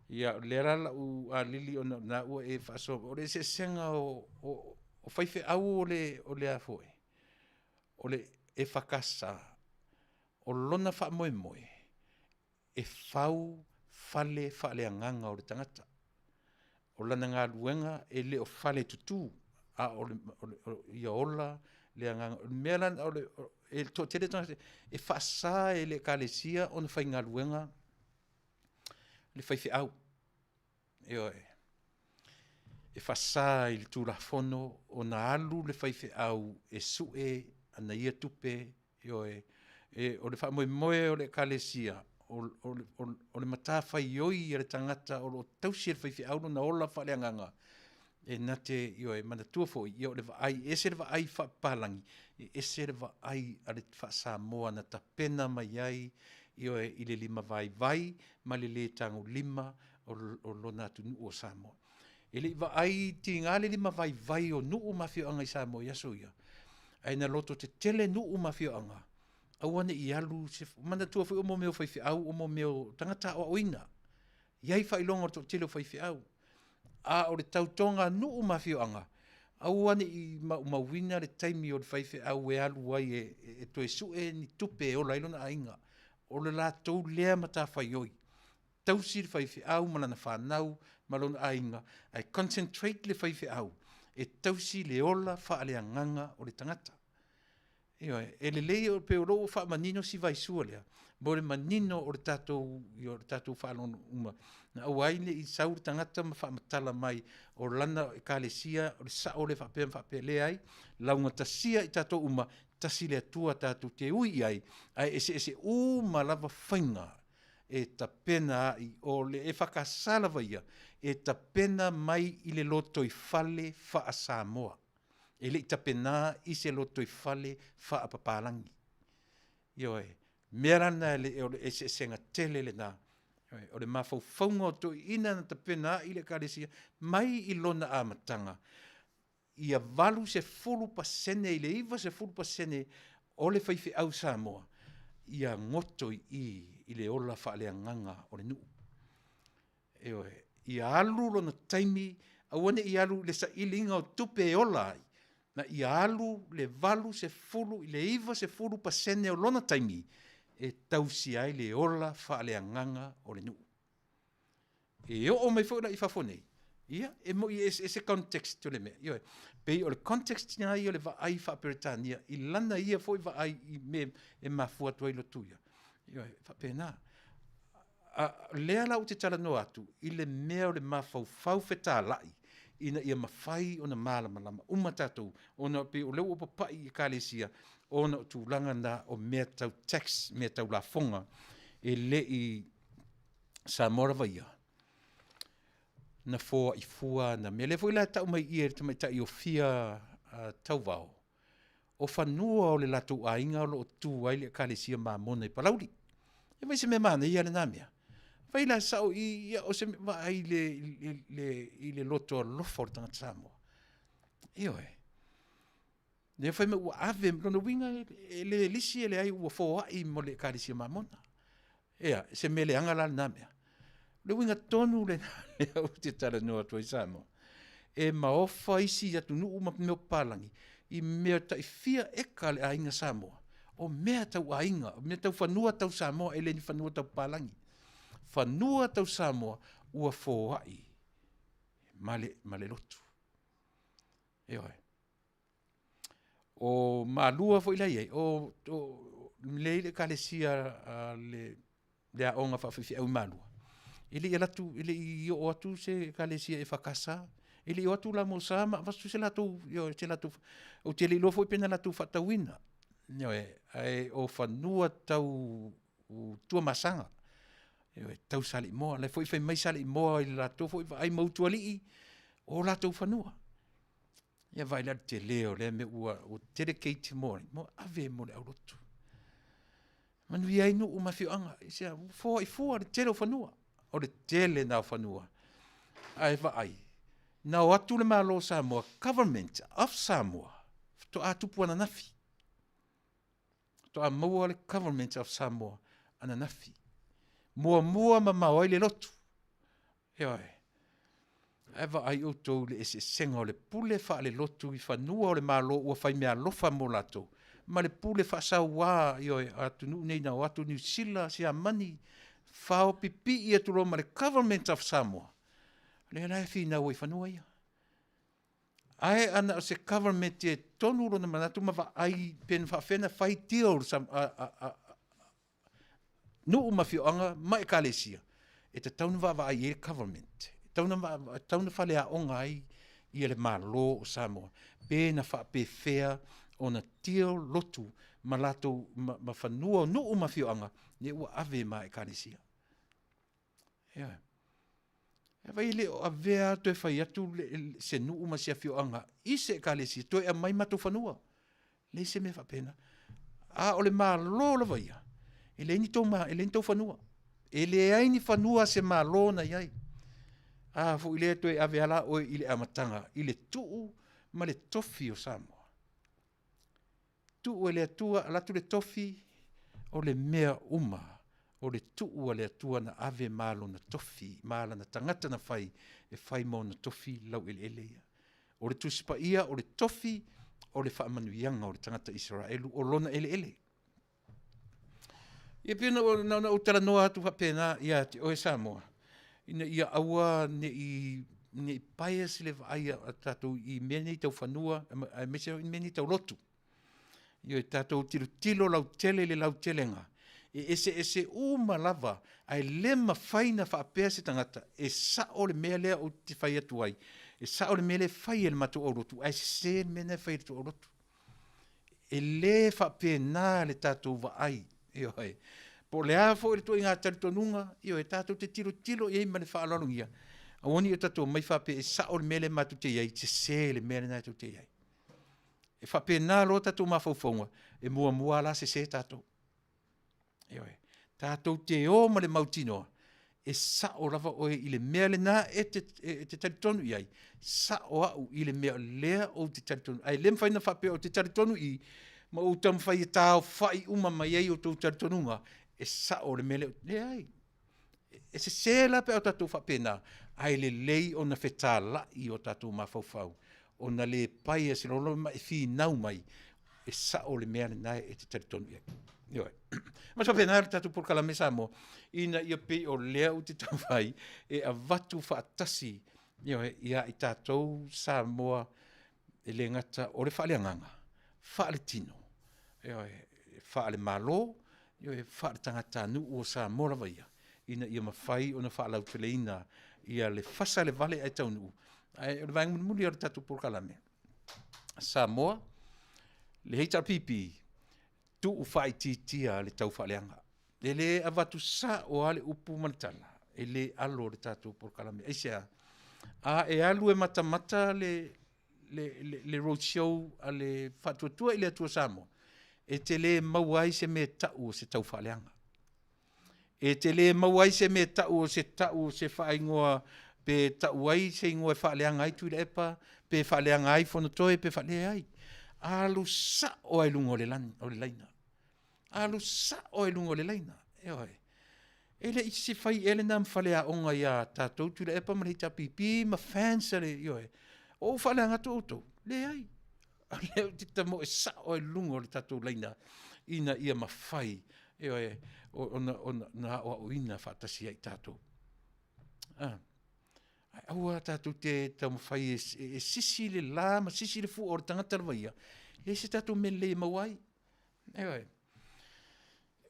ia lera la u a Lili o na ua e whaso o le se senga o whaife au o le a foe o le e whakasa o lona wha moe e whau fale anganga o le tangata o lana ngā luenga e le o fale tutu a ia ola le anganga o melan o le e to tele tangata e whasa e le kalesia o na whai ngā luenga le whaife au e whasa i le tūrafono o na alu le whaife au e sue ana ia tupe o le whamoe o le kalesia o le mata whai oi le tangata o lo tausi le whaife au na ola whale anganga e nate mana tua foi i o le vai ese le vai whapalangi ese le vai a le whasa moa na tapena mai ai i le lima vai ma le tango lima o lona atu nuu o Samoa. E le vai ti ngā le lima vai o nuu mafio anga i Samoa yaso ia. Ai na loto te tele nuu mafio anga. Awane i alu, mana tua fai omo meo whaifi au, omo meo tangata o oina. Iai whai longa to tele o whaifi au. A o le tautonga nuu mafio anga. Awane i mauwina le taimi o le whaifi au e alu wai e to e sue ni tupe o lailona ainga. O le la tau lea mata whai oi. Tausi le whaifi au malana whanau, malona ainga, ai concentrate le whaiwhi au, e tausi le ola whaaleanganga o le tangata. E le lei o peo loo wha manino si vai sua lea, mo le manino o le tātou whaalono uma. Na au aile i sauri tangata ma wha matala mai, o lana e kālesia, o le sa o le whapea le ai, launga tasia i tātou uma, tasi le atua tātou te ui ai, ai ese uma lava whainga, e ta pena i o le e whakasalawa ia, e ta pena mai i le loto i whale wha a Samoa. E le i ta pena i se loto i whale wha a papalangi. Merana e se senga tele le nā. O le mawhau whaunga o to ina na ta pena i le kāresia, mai i lona amatanga. Ia valu se 4% i le iwa se 4% o le whaiwhi au Samoa. Ia ngoto i le ola whaaleanganga o le nuu. Ia alu lona taimi, awane i alu le sa ilinga o tupe e ola ai. Na i alu le valu se fulu, i le iwa se 4% o lona taimi, e tausi ai le ola whaaleanganga o le nuu. E o mai fwona i whafonei. Ia, e mo i ese context to le mea. Pei o le context nia i o le vaai whaperetania, i lana ia fwoi vaai i me e mafua tuai lo tuia. Whapena. Lea lau te tala no atu, i le mea o le mafau whauwheta lai, ina ia mawhai o na malama, uma tātou, o na pe o leo o papai i kālesia, o na tūlanga na o mea tau tax, mea tau la fonga, e le i Samoa ia. Na fōa i fua, na mea le fwoi la tau mai i e tamai ta i o fia tau vau. O whanua o le latou a inga o lo tū ai le kālesia mā mona i palauri. E vai se mea mana i ale nā mea. Vai la sao i o se mea ai le loto a lofa o le tangata Samoa. Ne fai me ua ave, lona winga le lisi ele ai ua fōa i mo le kālesia mā mona. Se me le angala nā mea. Le winga tonu le au te tala noa tua i Samoa. E maofa isi atu nuu ma meo palangi. I mea ta i fia eka le ainga Samoa. O mea tau ainga, mea tau whanua tau Samoa, e le ni whanua tau palangi. Whanua tau Samoa ua fōai. Male lotu. O malua fo ilai ei. O le kālesia le aonga whawhiwhi au malua. Ili i o atu se kālesia e whakasa. Ili i o atu la mo sama, vastu se latu, o te li lofo i pena latu whatawina. O whanua tau tua masanga. Tau sali moa, le foi fai mai sali moa i latu, foi ai mautua lii, o latu whanua. Ia vai la te leo, le me ua o dedicate moa, mo ave mo le aurotu. Manuia inu o mawhioanga, isia, fua i fua, le tele o whanua. O le tele na whanua. Ai vai. Na o atu le malo Samoa, government of Samoa, to atupu ana nafi. To a maua le government of Samoa ana nafi. Mua ma maoi le lotu. Eva ai utou le ese senga o le pule wha le lotu i whanua o le malo ua whai mea lofa mo lato. Ma le pule wha sa wā atu nu nei na o atu New Zealand si a mani whao pipi i atu roma le government of Samoa. Le rai whina oi whanua ia. Ai ana o se government e tonu rona manatu ma wa ai pen whawhena whai deal no umawhioanga mai kālesia. E te taunu wa ai e government. Tauna whale a onga ai i ele malo o Samoa. Pēna whapewhea o na deal lotu ma lato ma whanua no umawhioanga ne ua ave mai kālesia. E vai le o avea to e whai atu se nu uma se whioanga i se kālesia to e mai mato whanua. Le se me whapena. O le malo la vaia. Ele ni tau whanua. Ele ai ni whanua se malo na iai. Fo ile to e ave ala o ile amatanga. Ile tuu ma le tofi o Samoa. Tuu ele atua alatu le tofi o le mea uma. O le tuu le atua na ave malo na tofi. Maala na tangata na whai e whai mo na tofi lau ele ia. O le tusipa ia o le tofi o le whaamanuianga o le tangata Israelu o lona ele. Ia pina o na utala noa atu whapena ia te oe Samoa. ina ia aua ne paia se le vai a tatou I meni tau whanua, a mese meni tau lotu. Io e tatou tilo lau tele le lau telenga. Ese lava, ai lema whaina whaapea se tangata, e sa o le mea lea o te whai atu ai, e sa o le mea le whai e le matu o rotu, ai se le mea le whai atu o rotu. E le whaapea nā le tatou wa ai, io hai. Po le afo e to inga taritonunga, io e tatou te tilo e ima le whaalalungia. Awoni e tatou mai whaapea e sa o le mea le matu te iai, te se le mea le nā tu te iai. E whape nā lo tatou mawhauwhaunga, e mua la se tatou. Eoi, tātou te o ma le mautinoa, e sa o lava oe I le mea le nā e te taritonu iai, sa o au I le mea lea o te taritonu. Ai lem whaina whape o te taritonu I, ma o tam whai e tāo whai uma mai ei o tau taritonunga, e sa o le mea le ai. E se la pe o tatou whape nā, ai le lei o na whetā lai o tatou mawhauwhau. O na le pai e se lolo mai fi nau mai e sa o le mea nai e te taritonu ia. Ioi. Ma sa pena tatu por kala mesa mo ina ia pe o lea o te tawhai e a watu whaatasi ia I tātou sa moa e le ngata o le whaaleanganga, whaale tino, whaale malo, whaale tangata nu o sa mora vaia, ina ia mawhai o na whaalau teleina ia le Fasa le Vale ai Taunuu. Ai o le vaenga muli o le tatu por kalame. Samoa, le heita pipi, tu u whai titia le tau whaaleanga. E le avatu sa o ale upu manatala, e le alo le tatu por kalame. Eisea, e alu e mata le roadshow a le whatuatua I le atua Samoa. E te le mauai se me tau se tau whaaleanga. E te le mauai se me tau se whaingoa pe tauai se ingoe whaaleanga ai Tuilaepa, pe whaaleanga ai whanatoe, pe whaaleanga ai. Alu sa o ai lungo le laina. Alu sa o ai lungo le laina. Ele isi whai ele nam whalea onga ia tātou Tuilaepa marita pipi, ma fansare, o whaaleanga tōtou, le ai. Leo tita mo e sa o ai lungo le tātou laina, ina ia ma whai, o na o ina whaatasi ai tātou. Aua tātou te tau mawhai e sisi le la, ma sisi le fu o le tangata rawaia. E se tātou me le mawai.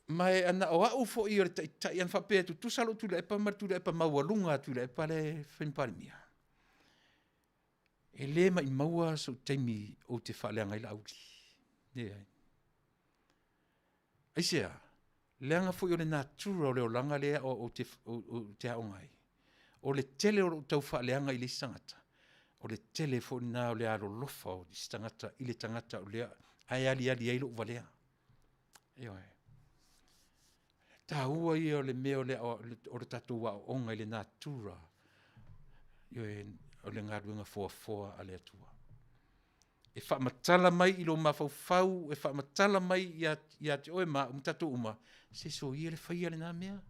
Mai ana o au fo I o le tai an whapea tu tusalo Tuilaepa mar Tuilaepa maualunga Tuilaepa le whenparimia. E le mai maua so teimi o te whaaleanga I la auri. Aisea, leanga fo I o le natura o le olanga lea o te aongai. O le tele o tau whaaleanga I le stangata. O le tele fo nā o le aro lofa o le stangata, I le tangata o lea, ai ali lo valea. Tā ua I o le mea o le tatou wa o onga I le natura. O le ngaruenga foa a le atua. E whaamatala mai I lo mawhauwhau, e whaamatala mai I te oe maa umtatou uma, se so I le whaia le nā mea.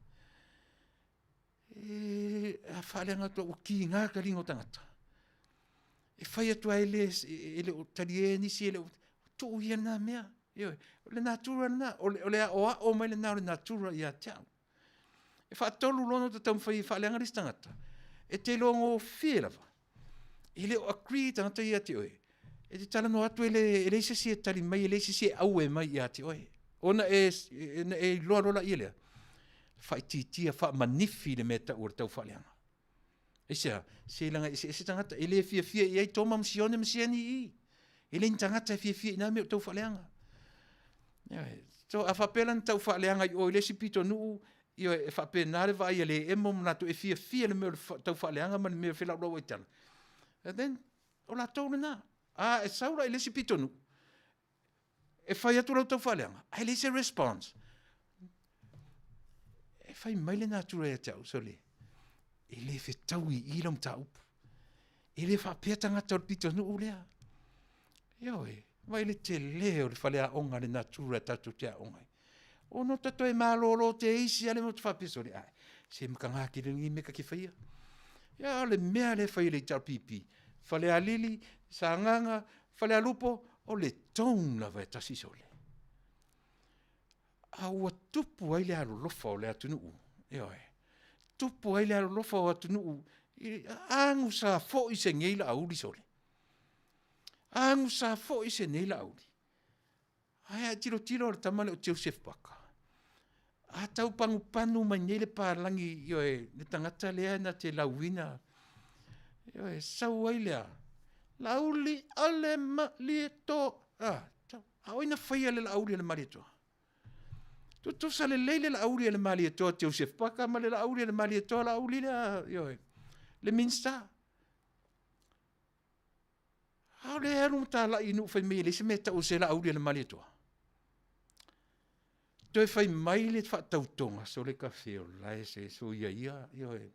A whaaleanga tua o ki ngā ka ringo tangata. E whai atua ele o tarie nisi ele o tō ia nā mea. O le natura nā, o le o mai le nā o le natura ia tiao. E whaatolu lono ta tau whai whaaleanga ris tangata. E te longo whie lava. Ele o agree tangata ia te oe. E te tala no atu ele se si e tali mai, ele se si e aue mai ia te oe. Ona e loa rola ia lea. Whai titia, wha manifi le mea tau o tau whaaleanga. Eisea, se langa, se tangata, ele fia I ai tōma msione msiani I. Ele ni tangata fia I nā mea o tau whaaleanga. So, a whapelan tau whaaleanga I o ele si pito nuu, I o e whape nare vai ele e mo mnato e fia le mea tau whaaleanga ma le mea whila uro i tala. And then, o la tau na. E saura ele si pito nuu. E whai atu rau tau whaaleanga. Ele se response. E whai maile nā tura e tau, so le. E le whi tau I lam tau. E le whapea tangata o pito nuu lea. Vai le te leo le whalea onga le natura tatu te ongai. O no tato e malolo te isi ale mo te whapea le ai. Se mkanga ki ringi meka ki whaia. Le mea le whaia le tau pipi. Whalea lili, sa nganga, whalea lupo, o le tong la vai tasi sole. Aua tupu ai le alo lofa o le atunuu. tupu ai le alolofa o atunuu, angu sa fo i se ngei la auli sole. Angu sa fo i se nei la auli. Ai a tiro le tamale o Joseph Baka. A tau pangu panu mai nele pārlangi yo e ne tangata lea na te lauina. Yo e sau ai lea. Lauli ale ma lieto. A oina whaia le lauli ale ma lieto. Tu sa le leile lauli ale ma lieto Joseph Baka ma le lauli ale ma lieto lauli lea yo e. Le minsta. A le aru ta la inu whai mele se meta o se lauli ale ma lieto. Toi fai mai le whaatautonga so le kawheo lai se so ia yo e.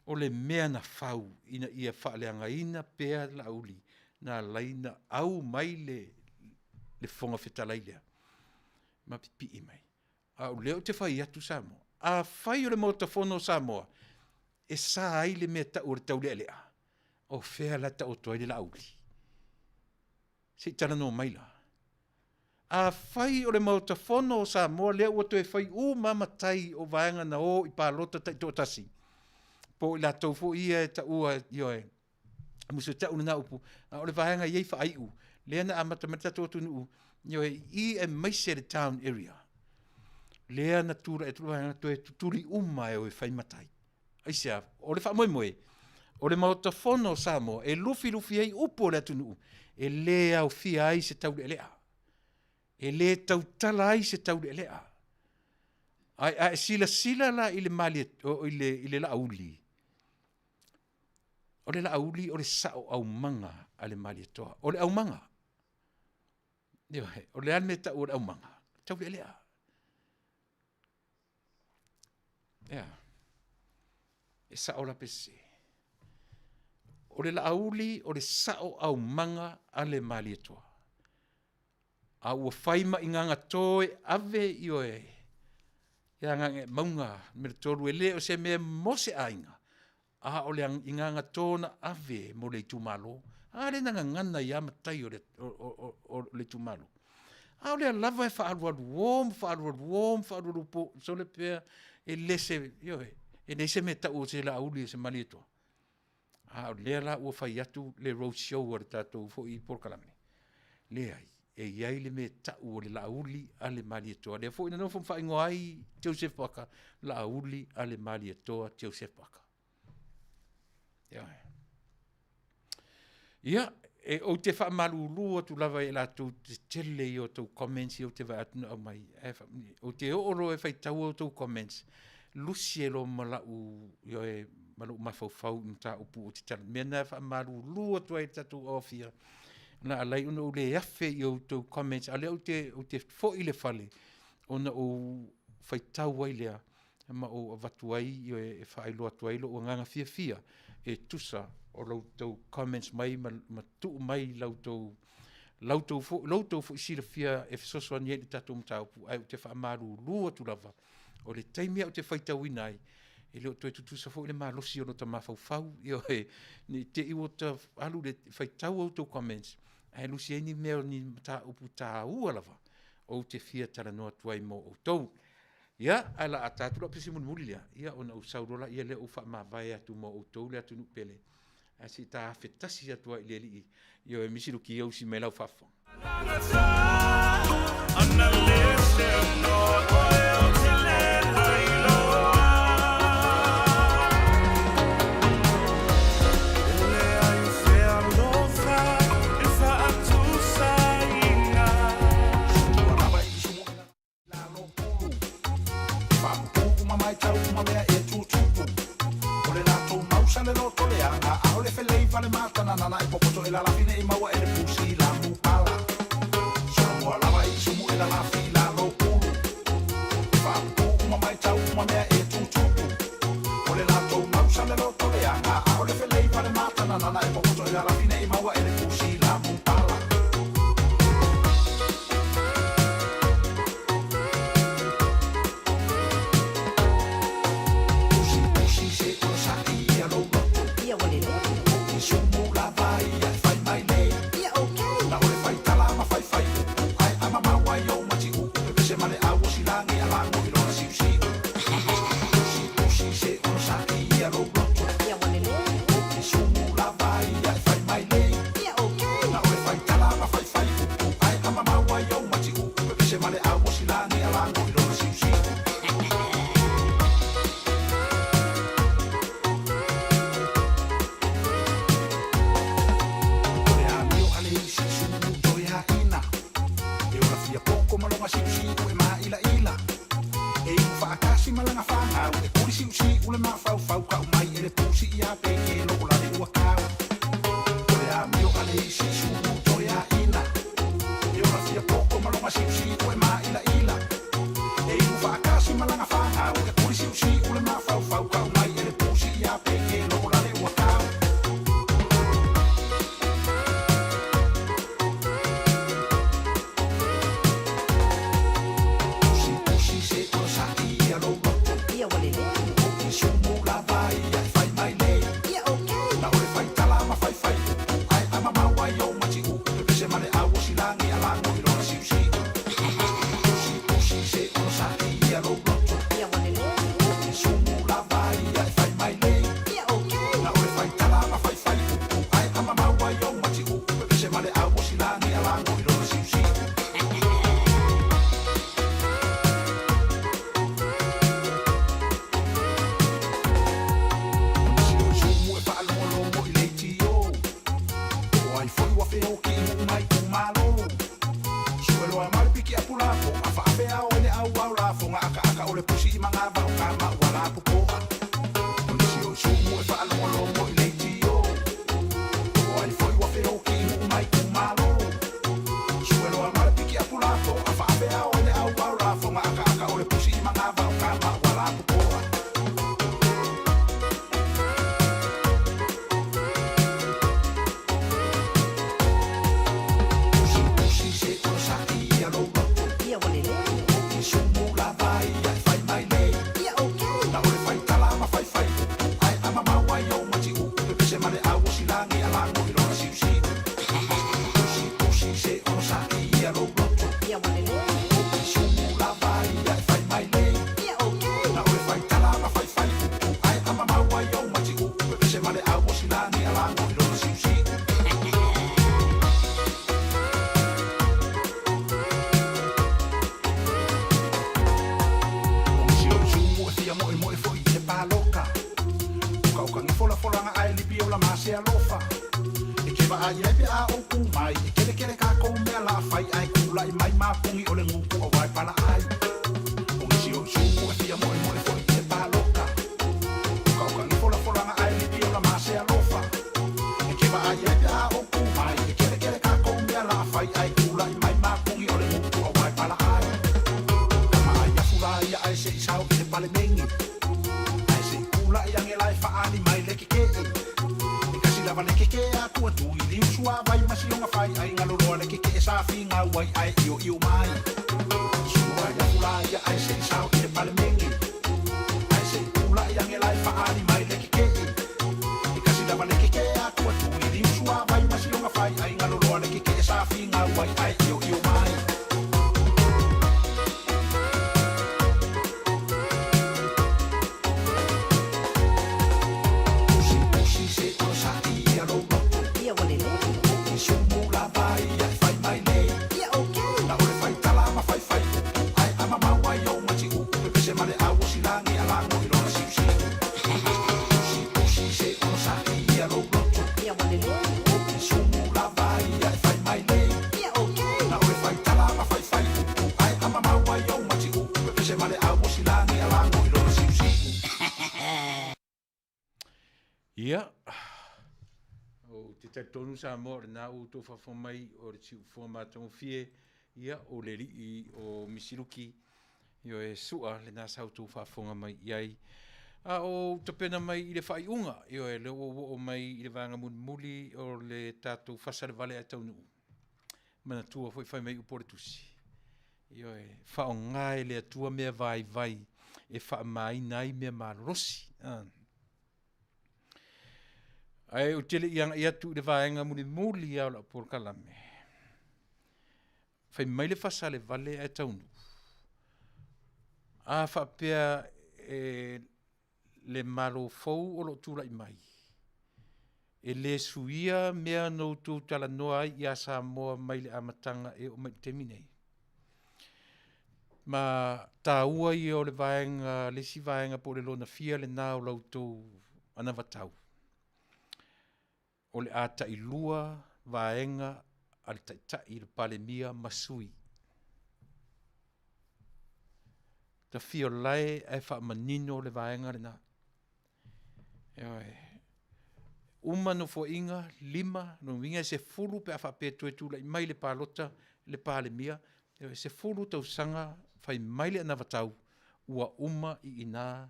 O le mea na whau ina ia whaaleanga ina pēr la auli na laina au mai le whonga whetalai lea. Ma pipi i mai. Au leo te whai atu Samoa. A whai o le motafono Samoa e sa ai le mea ta o le tau lea lea. O whea la ta o toi le la auli. Se tala no mai la. A whai o le motafono Samoa lea ua toi whai mamatai o vaenga na o i pālota tai tō tasi. Po i la tau fo ia e ta ua ioe. Musu ta una na upu. O le vaenga iei wha ai u. Lea na amata mata tōtu nu. Ioe i e maise le town area. Lea na tura e tu vaenga toi tuturi e o e whai matai. Aisea, o le wha moe moe. O le motafono Samoa e lufi ei upo le atu nu. E lea o fia ai se tau le lea. E le tau tala ai se tau le lea. Ai sila la i le mali o i le la auli. O le la auli o le sao au manga a le mali toa. O le au manga. O le ane ta o le au manga. Tau le lea. Ea. E sao la pese. O le la auli o le sao au manga a le mali toa. A ua whaima i nganga toe ave i oe. Ia ngange maunga me le toru e le o se mea mose ainga. A o le i nganga tōna ave mo le tumalo. A le nanga ngana i amatai o le tumalo. A o le lava e whaaruaru po so le pēr e lese ioe. E neise me ta o se la auli e se malieto. A o le la ua whai atu le road show o le tātou fo i porkalamani. Le ai. E iai le me tau o le lauli a le mali atoa. Lea fo ina no wha ingo ai Joseph Baka, lauli a le mali atoa Joseph Baka. Ia, e o te wha malu lua tu lava e la tu te tele i o tau comments i o te vai atuna au mai. O te oro e whai tau o tau comments. Lusi e lo malau i o e malau mawhau mta upu o te tala. Mena wha malu lua tu ai tatu ofia. Na alai una o le afe i o tau comments, ale o te fo i le fale, ona o whaitau ai lea, ma o watu ai i o e whaelo atu ai lo o nganga fia, e tusa o lau tau comments mai, ma tuu mai lau tau fo i sira fia e fisoso anie li tatou mtaupu, ai o te whaamaru lua tu lava, o le taimia o te whaitau inai, e leo toi tutusa fo i le malosi o no ta mawhau, i o e, ni te iwo ta alu le whaitau au tau comments, ai lusi ai ni mea ni ta upu ta ua lava o te fia tala noa tuai mo o tau. Ia, ala a tātu la pisi munmuli lea. Ia, ona o saurola, ia lea ufa ma vai atu mo o tau lea tu nupele. A si ta fetasi atua i lea li i. Ia, e misiru ki au si me lau fafo. Ana lese no oe o te le ailoa. Le loto le anga, a ole felei vale mata na nana e popoto e la fine e maua e le pusi la mupala. Sono lava i sumu e la fila lo pulu. Fa uma mai tau uma mea e tutupu. Ole la to mausa le loto le anga, a ole felei vale mata na nana e popoto e la fine e maua e le pusi la mupala. kasi malanga whangau e kuri si usi ule mawhau ka umai e le pusi ia peke loko lale ua kau ole a mio ale isi sumu toi a ina e ora fia poko malonga si usi ue ma ila ila e iu whaakasi malanga whangau e kuri si usi ule mawhau ka umai e le pusi ia peke loko lale ua kau Ia, o te tautonu sa mo na o to fa mai o le tiu fo matongo fie ia o le ri o misiruki io e sua le na sa to fa fonga mai iai a o te pena mai i le fai unga io e le o mai i le vanga muli o le tatou Fasa le Vale a Taunuu mana tua foi fai mai upore tusi io e fa o ngai le tua mea vai e fa mai nai mea marosi ai o tele ia tu le vaenga muli ia la por kalame fai mai le Fasa le Vale a Taunuu a fa pea le malo fou o lo tūrai mai. E le suia mea no tū tala noa ia sa moa mai le amatanga e o mai teminei. Ma tā ua i o le vaenga, le si vaenga po le lona fia le nao lau tō anavatau. O le ata i lua vaenga al tai le pale mia masui. ta fiolai e whaamanino le vaenga le nā. Uma no fo inga, 5, no winga se fulu pe a whapetu e tūla i mai le pālota, le pāle mia, se fulu tau sanga whai mai le ana watau, ua uma i ina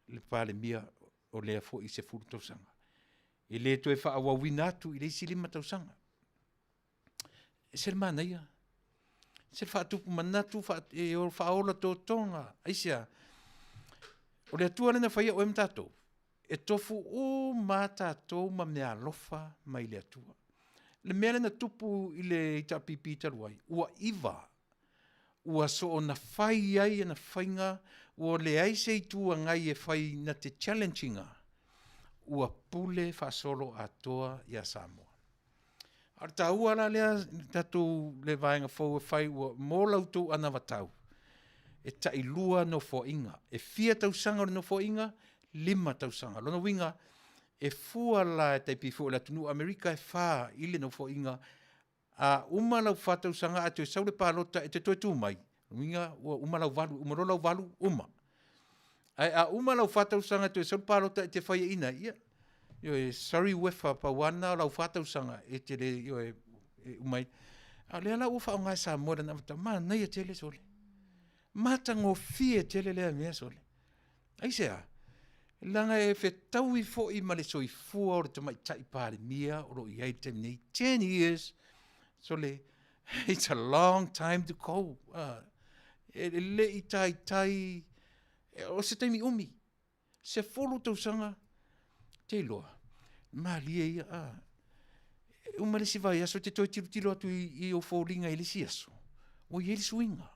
le pāle mia o lea fo i se fulu tau sanga. I le to e whaawawina atu i le isi 5 tau sanga. Se le manaia. Se le whaatupu manatu, e o whaola tō tonga, aisia. O le atua lena whaia o em tātou. E tofu o mā tātou ma mea lofa mai le atua. Le mea lena tupu i le ita pipi taruai. Ua iwa. Ua so o na whai ai na whainga. Ua le aise i tua ngai e whai na te challenginga. Ua pule whasolo atoa ia Samoa. Ar tā ua la lea tātou le vaenga fau e whai ua mō lautou ana watau. E tai lua no fo inga. E 4 tau sanga no fo inga, 5 tau sanga. Lona winga, e fua la e taipi fua la tunu Amerika e wha ile no fo inga. A uma lau wha tau sanga a te saure pālota e te toi tū mai. Winga, uma lau walu, uma lau walu, uma. A uma lau wha tau sanga te saure pālota e te whaia ina, ia. Yo e sorry wefa pa wana lau wha tau sanga e te le, yo e umai. A lea la ufa o ngai sa moda na wata, maa nei a tele sole. Mata ngō fie tele lea mea sole. Aisea, langa e fe tau I fo I male so I fua o re tamai tai pāre mia o ro I hei te nei 10 years. Sole, it's a long time to go. E le I tai, o se taimi umi. Se folo tau sanga, te loa. Maa lia ia, umale si vai aso te toi tilo atu I o fōringa I le si aso. O I ele suinga.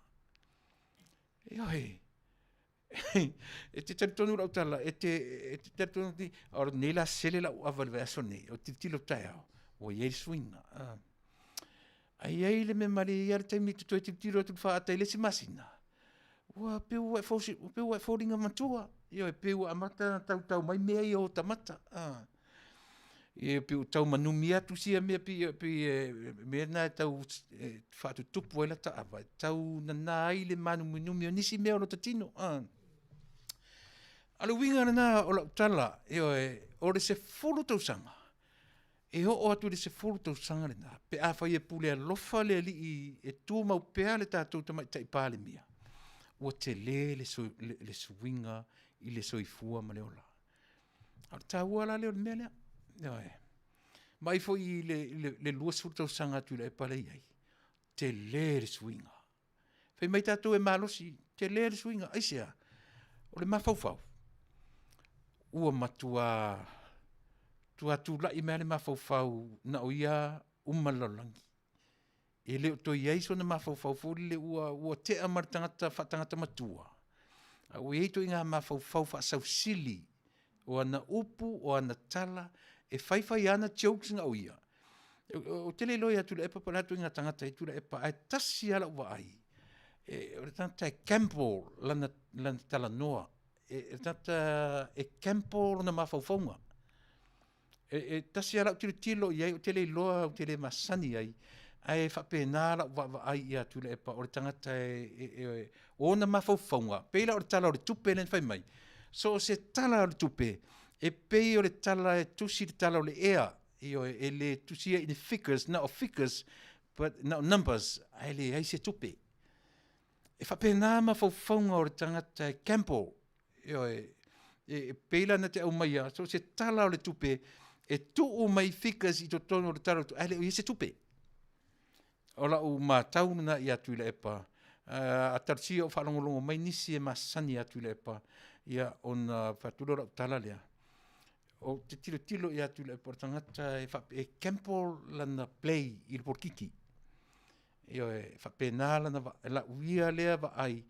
Eo he. E te taritonu rau tala, e te taritonu ti, ora nela sele la uawale aso ne, o te tilo tai au. O I ele suinga. Ai ai le me mali iar taimi te toi tilo atu whaata I le si masina. Ua peu e fōringa matua. Eo e peu amata tau mai mea I o tamata. E peu tau manumi atu sia mea mea na tau whaatu tupu e la taava. Tau na ai le manumi o nisi mea o ta tino. Alu winga na o la utala, eo e ore se fulu tau sanga. E o atu le se fulu tau sanga le na. Pe a whai e pule a lofa le ali e tū mau pea le tātou tamai tai pāle mia. Ua te le suinga I le soifua ma le ola. Ar tā ua la leo le mea lea. Mai fo I le lua surtau sanga Tuilaepa le iai. Te le suinga. Fai mai tātou e malosi, te le suinga. Aisea, o le mafaufau. Ua matua tula I mea le mafaufau na o ia umalalangi. E leo to iai so na mafaufau fōli le ua te amar tangata matua. O eito inga mafaufau whaasau sili o ana upu o ana tala e whaiwhai ana jokes nga o ia. O tele loi atu le epa panato inga tangata I Tuilaepa ai tasi ala ua ai. O le tangata e Campbell lana tala noa. E tangata e Campbell lana mafaufaunga. E tasi ala o tele tilo iai o tele loa o tele masani ai. Ai whapena la wa ai ia Tuilaepa o le tangata o na mafaufaunga. Peila o le tala o le tupe len whai mai. So se tala o le tupe, e pei o le tala e tusi le tala o le ea. E le tusia in the figures, not of figures, but not numbers. Ai le ai se tupe. E whapena mafaufaunga o le tangata e Campbell. E peila na te au mai a. So se tala o le tupe, e tu o mai figures I to tono o le tala o le tupe. Ai le se tupe. Ola o mātau na I a Tuilaepa. A tarsia o whalongolongo mai nisi e masani a Tuilaepa. Ia o na whatulora o tala lea. O te tilo I a Tuilaepa. Tangata e Campbell lana play I le porkiki. Ia e whapena lana la uia lea wa ai.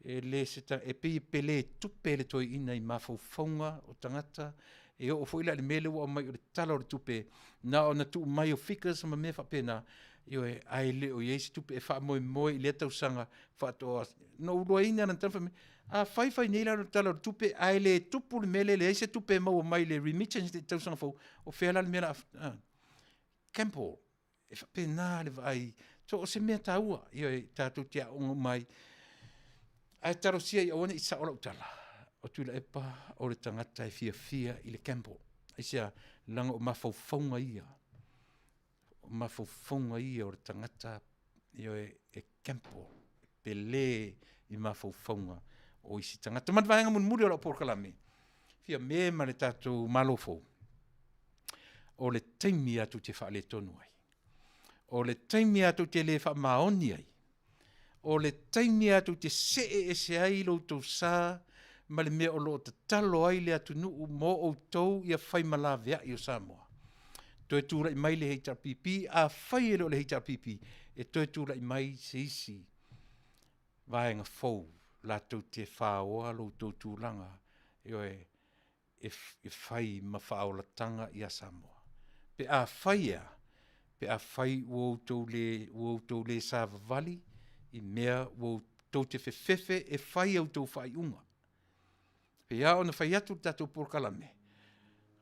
E pei pele tupe le toi ina I mawhauwhaunga o tangata. E o fo ila le mele o mai o le tala o le tupe. Na o na tu mai o figures ma me whapena. Io e ai le o yeisi tupe e wha moe I le tau sanga whatoa. No urua ina na tanwha me. A whai nei la tala o tupe ai le tupu le mele le eise tupe mau mai le remittance te tau sanga fau. O whela le mele Campbell. E whapena le vai. So o se mea taua. Io e tātou tia ongo mai. Ai tarosia I awana I sa ola utala. O Tuilaepa o le tangata e fia I le campo. Ai sia langa o mafaufaunga ia. O mafaufaunga ia o le tangata I o e campo. Pele I mafaufaunga o isi tangata. Matvaenga munmuri o la porkalame. Fia me ma le tatou malofo. O le taimi atu te whaale tonu ai. O le taimi atu te le wha maoni ai. O le taimi atu te see e se ai lo tau sā, ma le mea o lo te talo ai le atu nuu mo o tau ia whai malavea I o Samoa. Toi tūra I mai le HRPP, a whai e lo le HRPP, e toi tūra I mai se isi. Vaenga fau, la tau te whaoa lo tau tūranga, e whai ma whaolatanga I a Samoa. Pe a whaia, pe a whai o tau le Sava Vale, I mea o tau te whewhewe e whai au tau whai unga. Pe ia ona whai atu tatou porkalame.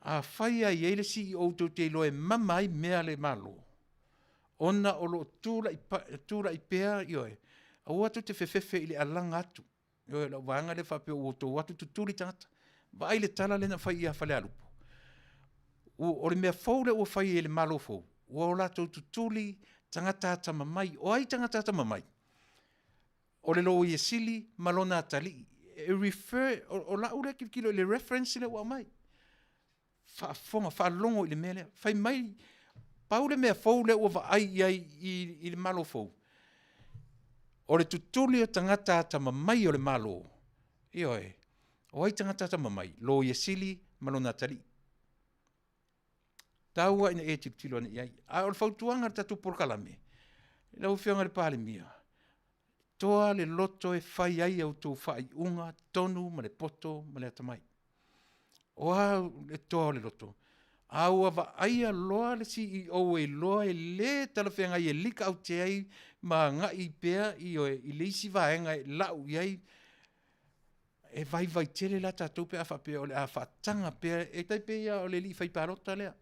A whai a iele si I o tau te loe mamai mea le malo. Ona o lo tūra I pēa ioe. Au atu te whewhewe I le alanga atu. Ioe la wanga le whapeo o tau atu tuturi tangata. Wa ai le tala le na whai ia whale alupo. O le mea whaure o whai e le malo fau. O la tau tutuli tangata ata mamai. O ai tangata ata mamai. O le lo ia sili malona tali. E refer, o la ura kilo le reference le wa mai. Fa longo I le mele. Fai mai, pau le mea fau le o va ai I le malo fau. O le tutuli o tangata ata mamai o le malo. Ioe, o ai tangata ata mamai. Lo ia sili malona tali. Taua ina e tilo ana iai. A o le fautuanga tatu porkalame. Lau whianga le pāle mia. Toa le loto e whai ai au tō whai unga, tonu, ma le poto, ma le atamai. O au le toa le loto. Au awa aia loa le CEO e loa e le talawhenga I e lika au te ai, ma nga I pēa I le isi vaenga e lau iai. E vai tele la tātou pēa whapea o le a whatanga pēa, e tai pēa o le li whai pārota lea.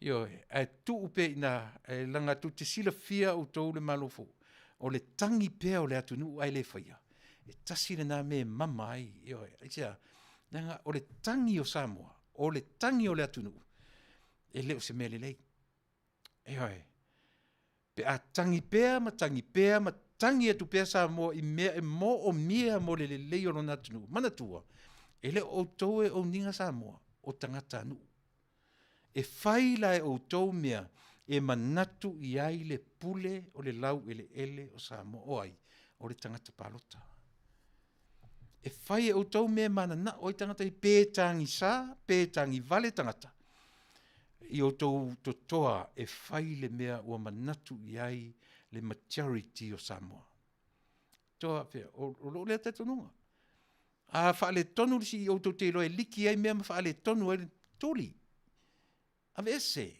E tu upe ina, e langa tu te sila fia o tō le malofo. O le tangi pēa o le atunu ai le whaia. E tasi le nā me mama ai. O le tangi o Samoa. O le tangi o le atunu. E leo se mele lei. Pe a tangi pēa ma tangi atu pēa Samoa I mea e mo o mea mo le lei o lona atunu. Manatua. E leo o tau e o ninga Samoa. O tangata anu. E whaila e o tau mea. E manatu I ai le pule o le lau ele o Samoa o ai, o le tangata palota. E whai e o tau mea manana o I tangata I pētangi sā, pētangi vale tangata. I o tau totoa e whai le mea o manatu I ai le maturity o Samoa. Toa pia, o lo lea te tonunga. A wha le tonu si I o tau te loe liki ai mea ma wha le tonu e tuli. Ave ese.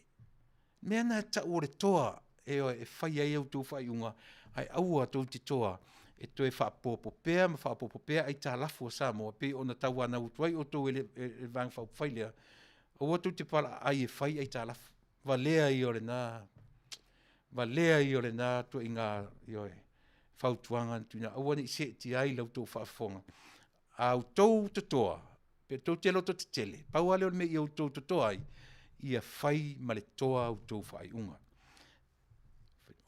Mea nā ta o le toa e whai ai au tō whai unga ai aua tō te toa e tō e whapopopea ma whapopopea ai tā lafu o Samoa pe o na tau ana utuai o tō e vang whau whailea o tō te pala ai e whai ai tā lafu valea I o le nā tō I ngā whau tuanga tūna aua ni se ti ai lau tō whaafonga au tō te toa pe tō te loto te tele pau ale o me I au tō te toa ai ia whai ma le toa au tō whai unga.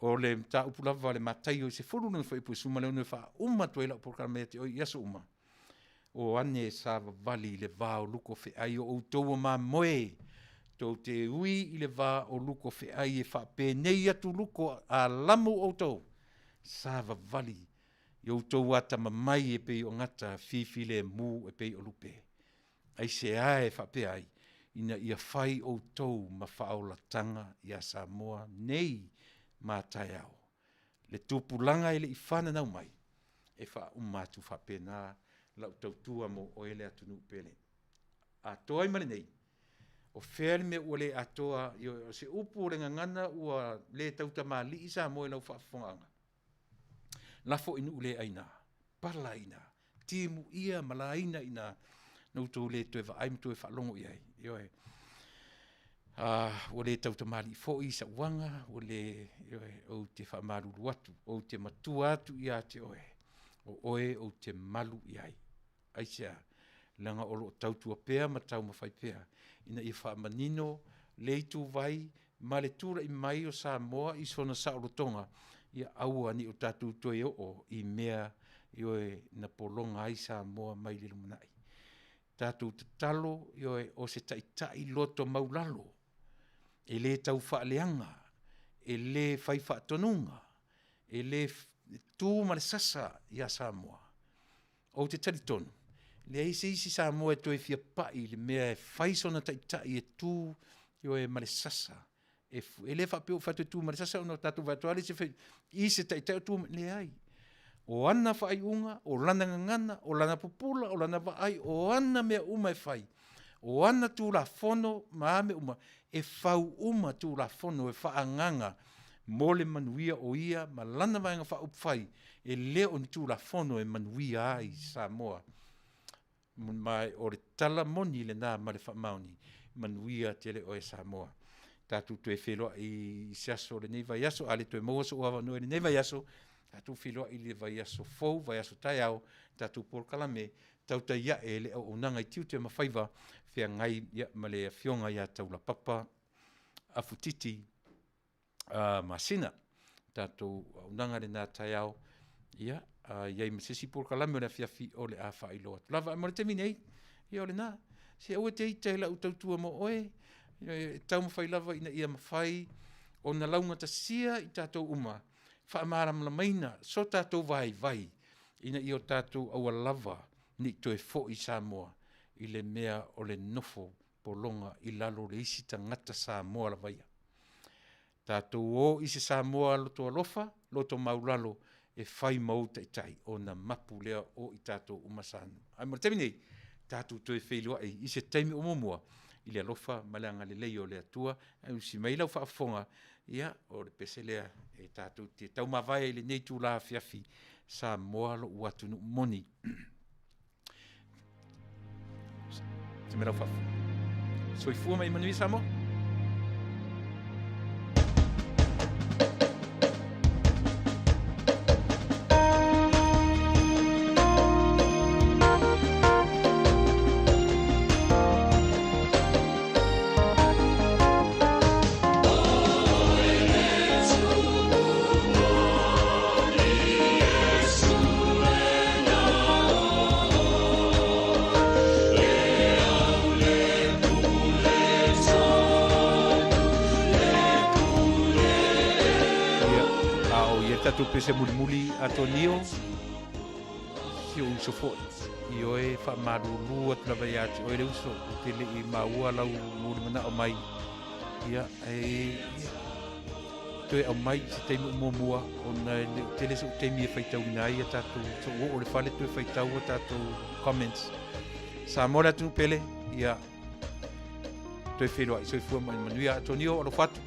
O le ta upulava le matai o se furu nuna whai puisuma le unu wha uma tu eila porkara mea te o iasu uma. O ane Sava Vale le vā o luko whi ai o tōua mā moe. Tō te ui I le vā o luko whi ai e wha pēnei atu luko a lamu o tō. Sava Vale. I o tōua atama mai e pei o ngata whiwhi le mū e pei o lupe. Ai se ae wha pe ai. Ina ia whai o tau ma whaolatanga I a Samoa nei mā tai au. Le tūpulanga ele I whana nau mai. E wha umatu whapena lau tautua mo o ele atunu pele. A toa I male nei. O whēle me ua le atoa o se upu o le ngangana ua le tauta mā li I Samoa lau whaafonganga. Lafo inu le aina. Pala ina. Timu ia mala aina ina. Nau tō le tue wa aim tue whalongo I ai. O le tauta mali fo I sa wanga, o le o te whamaruru atu, o te matua atu I a te oe. o oe o te malu i ai. Ai sea, langa o lo tautua pea ma tau mawhai pea. Ina i wha manino, leitu vai, ma le tura i mai o Samoa i sona sa o tonga, ia aua ni o tatu toe o i mea i oe na polonga ai Samoa mai le lumanai. Tatu te talo i oe o se tai loto maulalo, e le tau wha leanga, e le whai wha tonunga, e le tū mare sasa i a Samoa. O te tari tonu. Le isi Samoa e toi fia pai, le mea e whaisona tai e tū i oe mare sasa. E le whapeo whatu tū mare sasa, ono tatu whatuare se whai, i se tai tū le ai. O ana whai unga, o lana ngangana, o lana pupula, o lana whai, o ana mea uma e whai. O ana tū la fono, maame uma, e whau uma tū la fono, e whaanganga, mole manuia o ia, ma lana vaenga wha upwhai, e leo ni tū la fono e manuia ai Samoa. Mai o re tala moni le nā mare wha mauni, manuia te le o e Samoa. Tātou tue wheloa i siaso le nei vai aso, ale tue mauaso o awa noe le nei vai aso, tātou wheloa i le vai aso fau, vai aso tai au, tātou por kalame, tauta ia e le au unanga i tiu te mawhaiva, whia ngai ia male a fionga ia taula papa, a futiti, masina, tātou unanga le nā tai au, ia, iai masisi por kalame o le fiafi o le a whailoa. Lava, mora te minei, ia o le nā, se aua te ita la utautua mo oe, tau mawhai lava ina ia mawhai, o na launga ta sia i tātou uma, whaamaram la maina, so tātou vai, ina i o tātou aua lava, ni toe fo i Samoa, i le mea o le nofo polonga i lalo le isi tangata Samoa la vaia. Tātou o isi Samoa loto alofa, loto maulalo, e whai mau tai, o na mapu lea o i tātou umasanu. Ai mora temi nei, tātou toe whailua i se taimi o momua, i le alofa malanga le lei o le atua, au si mai lau whaafonga, ia, o le pese lea, e tātou te tau mawai i le nei tū la fiafi, Samoa lo uatunu moni. Te mera whaafonga. Soifua mai Manuia Samoa? Tatu pese muli atonio si o uso foi i oe wha marulu atu lava iati oe le uso o te le i maua lau muri mana o mai ia toe au mai si teimi umomua o na tele se o teimi e whaitau ina ia tatu so o le whale toe whaitau a tatu comments sa mora atu pele ia toe whelua i soifua mai Manuia atonio o lo fatu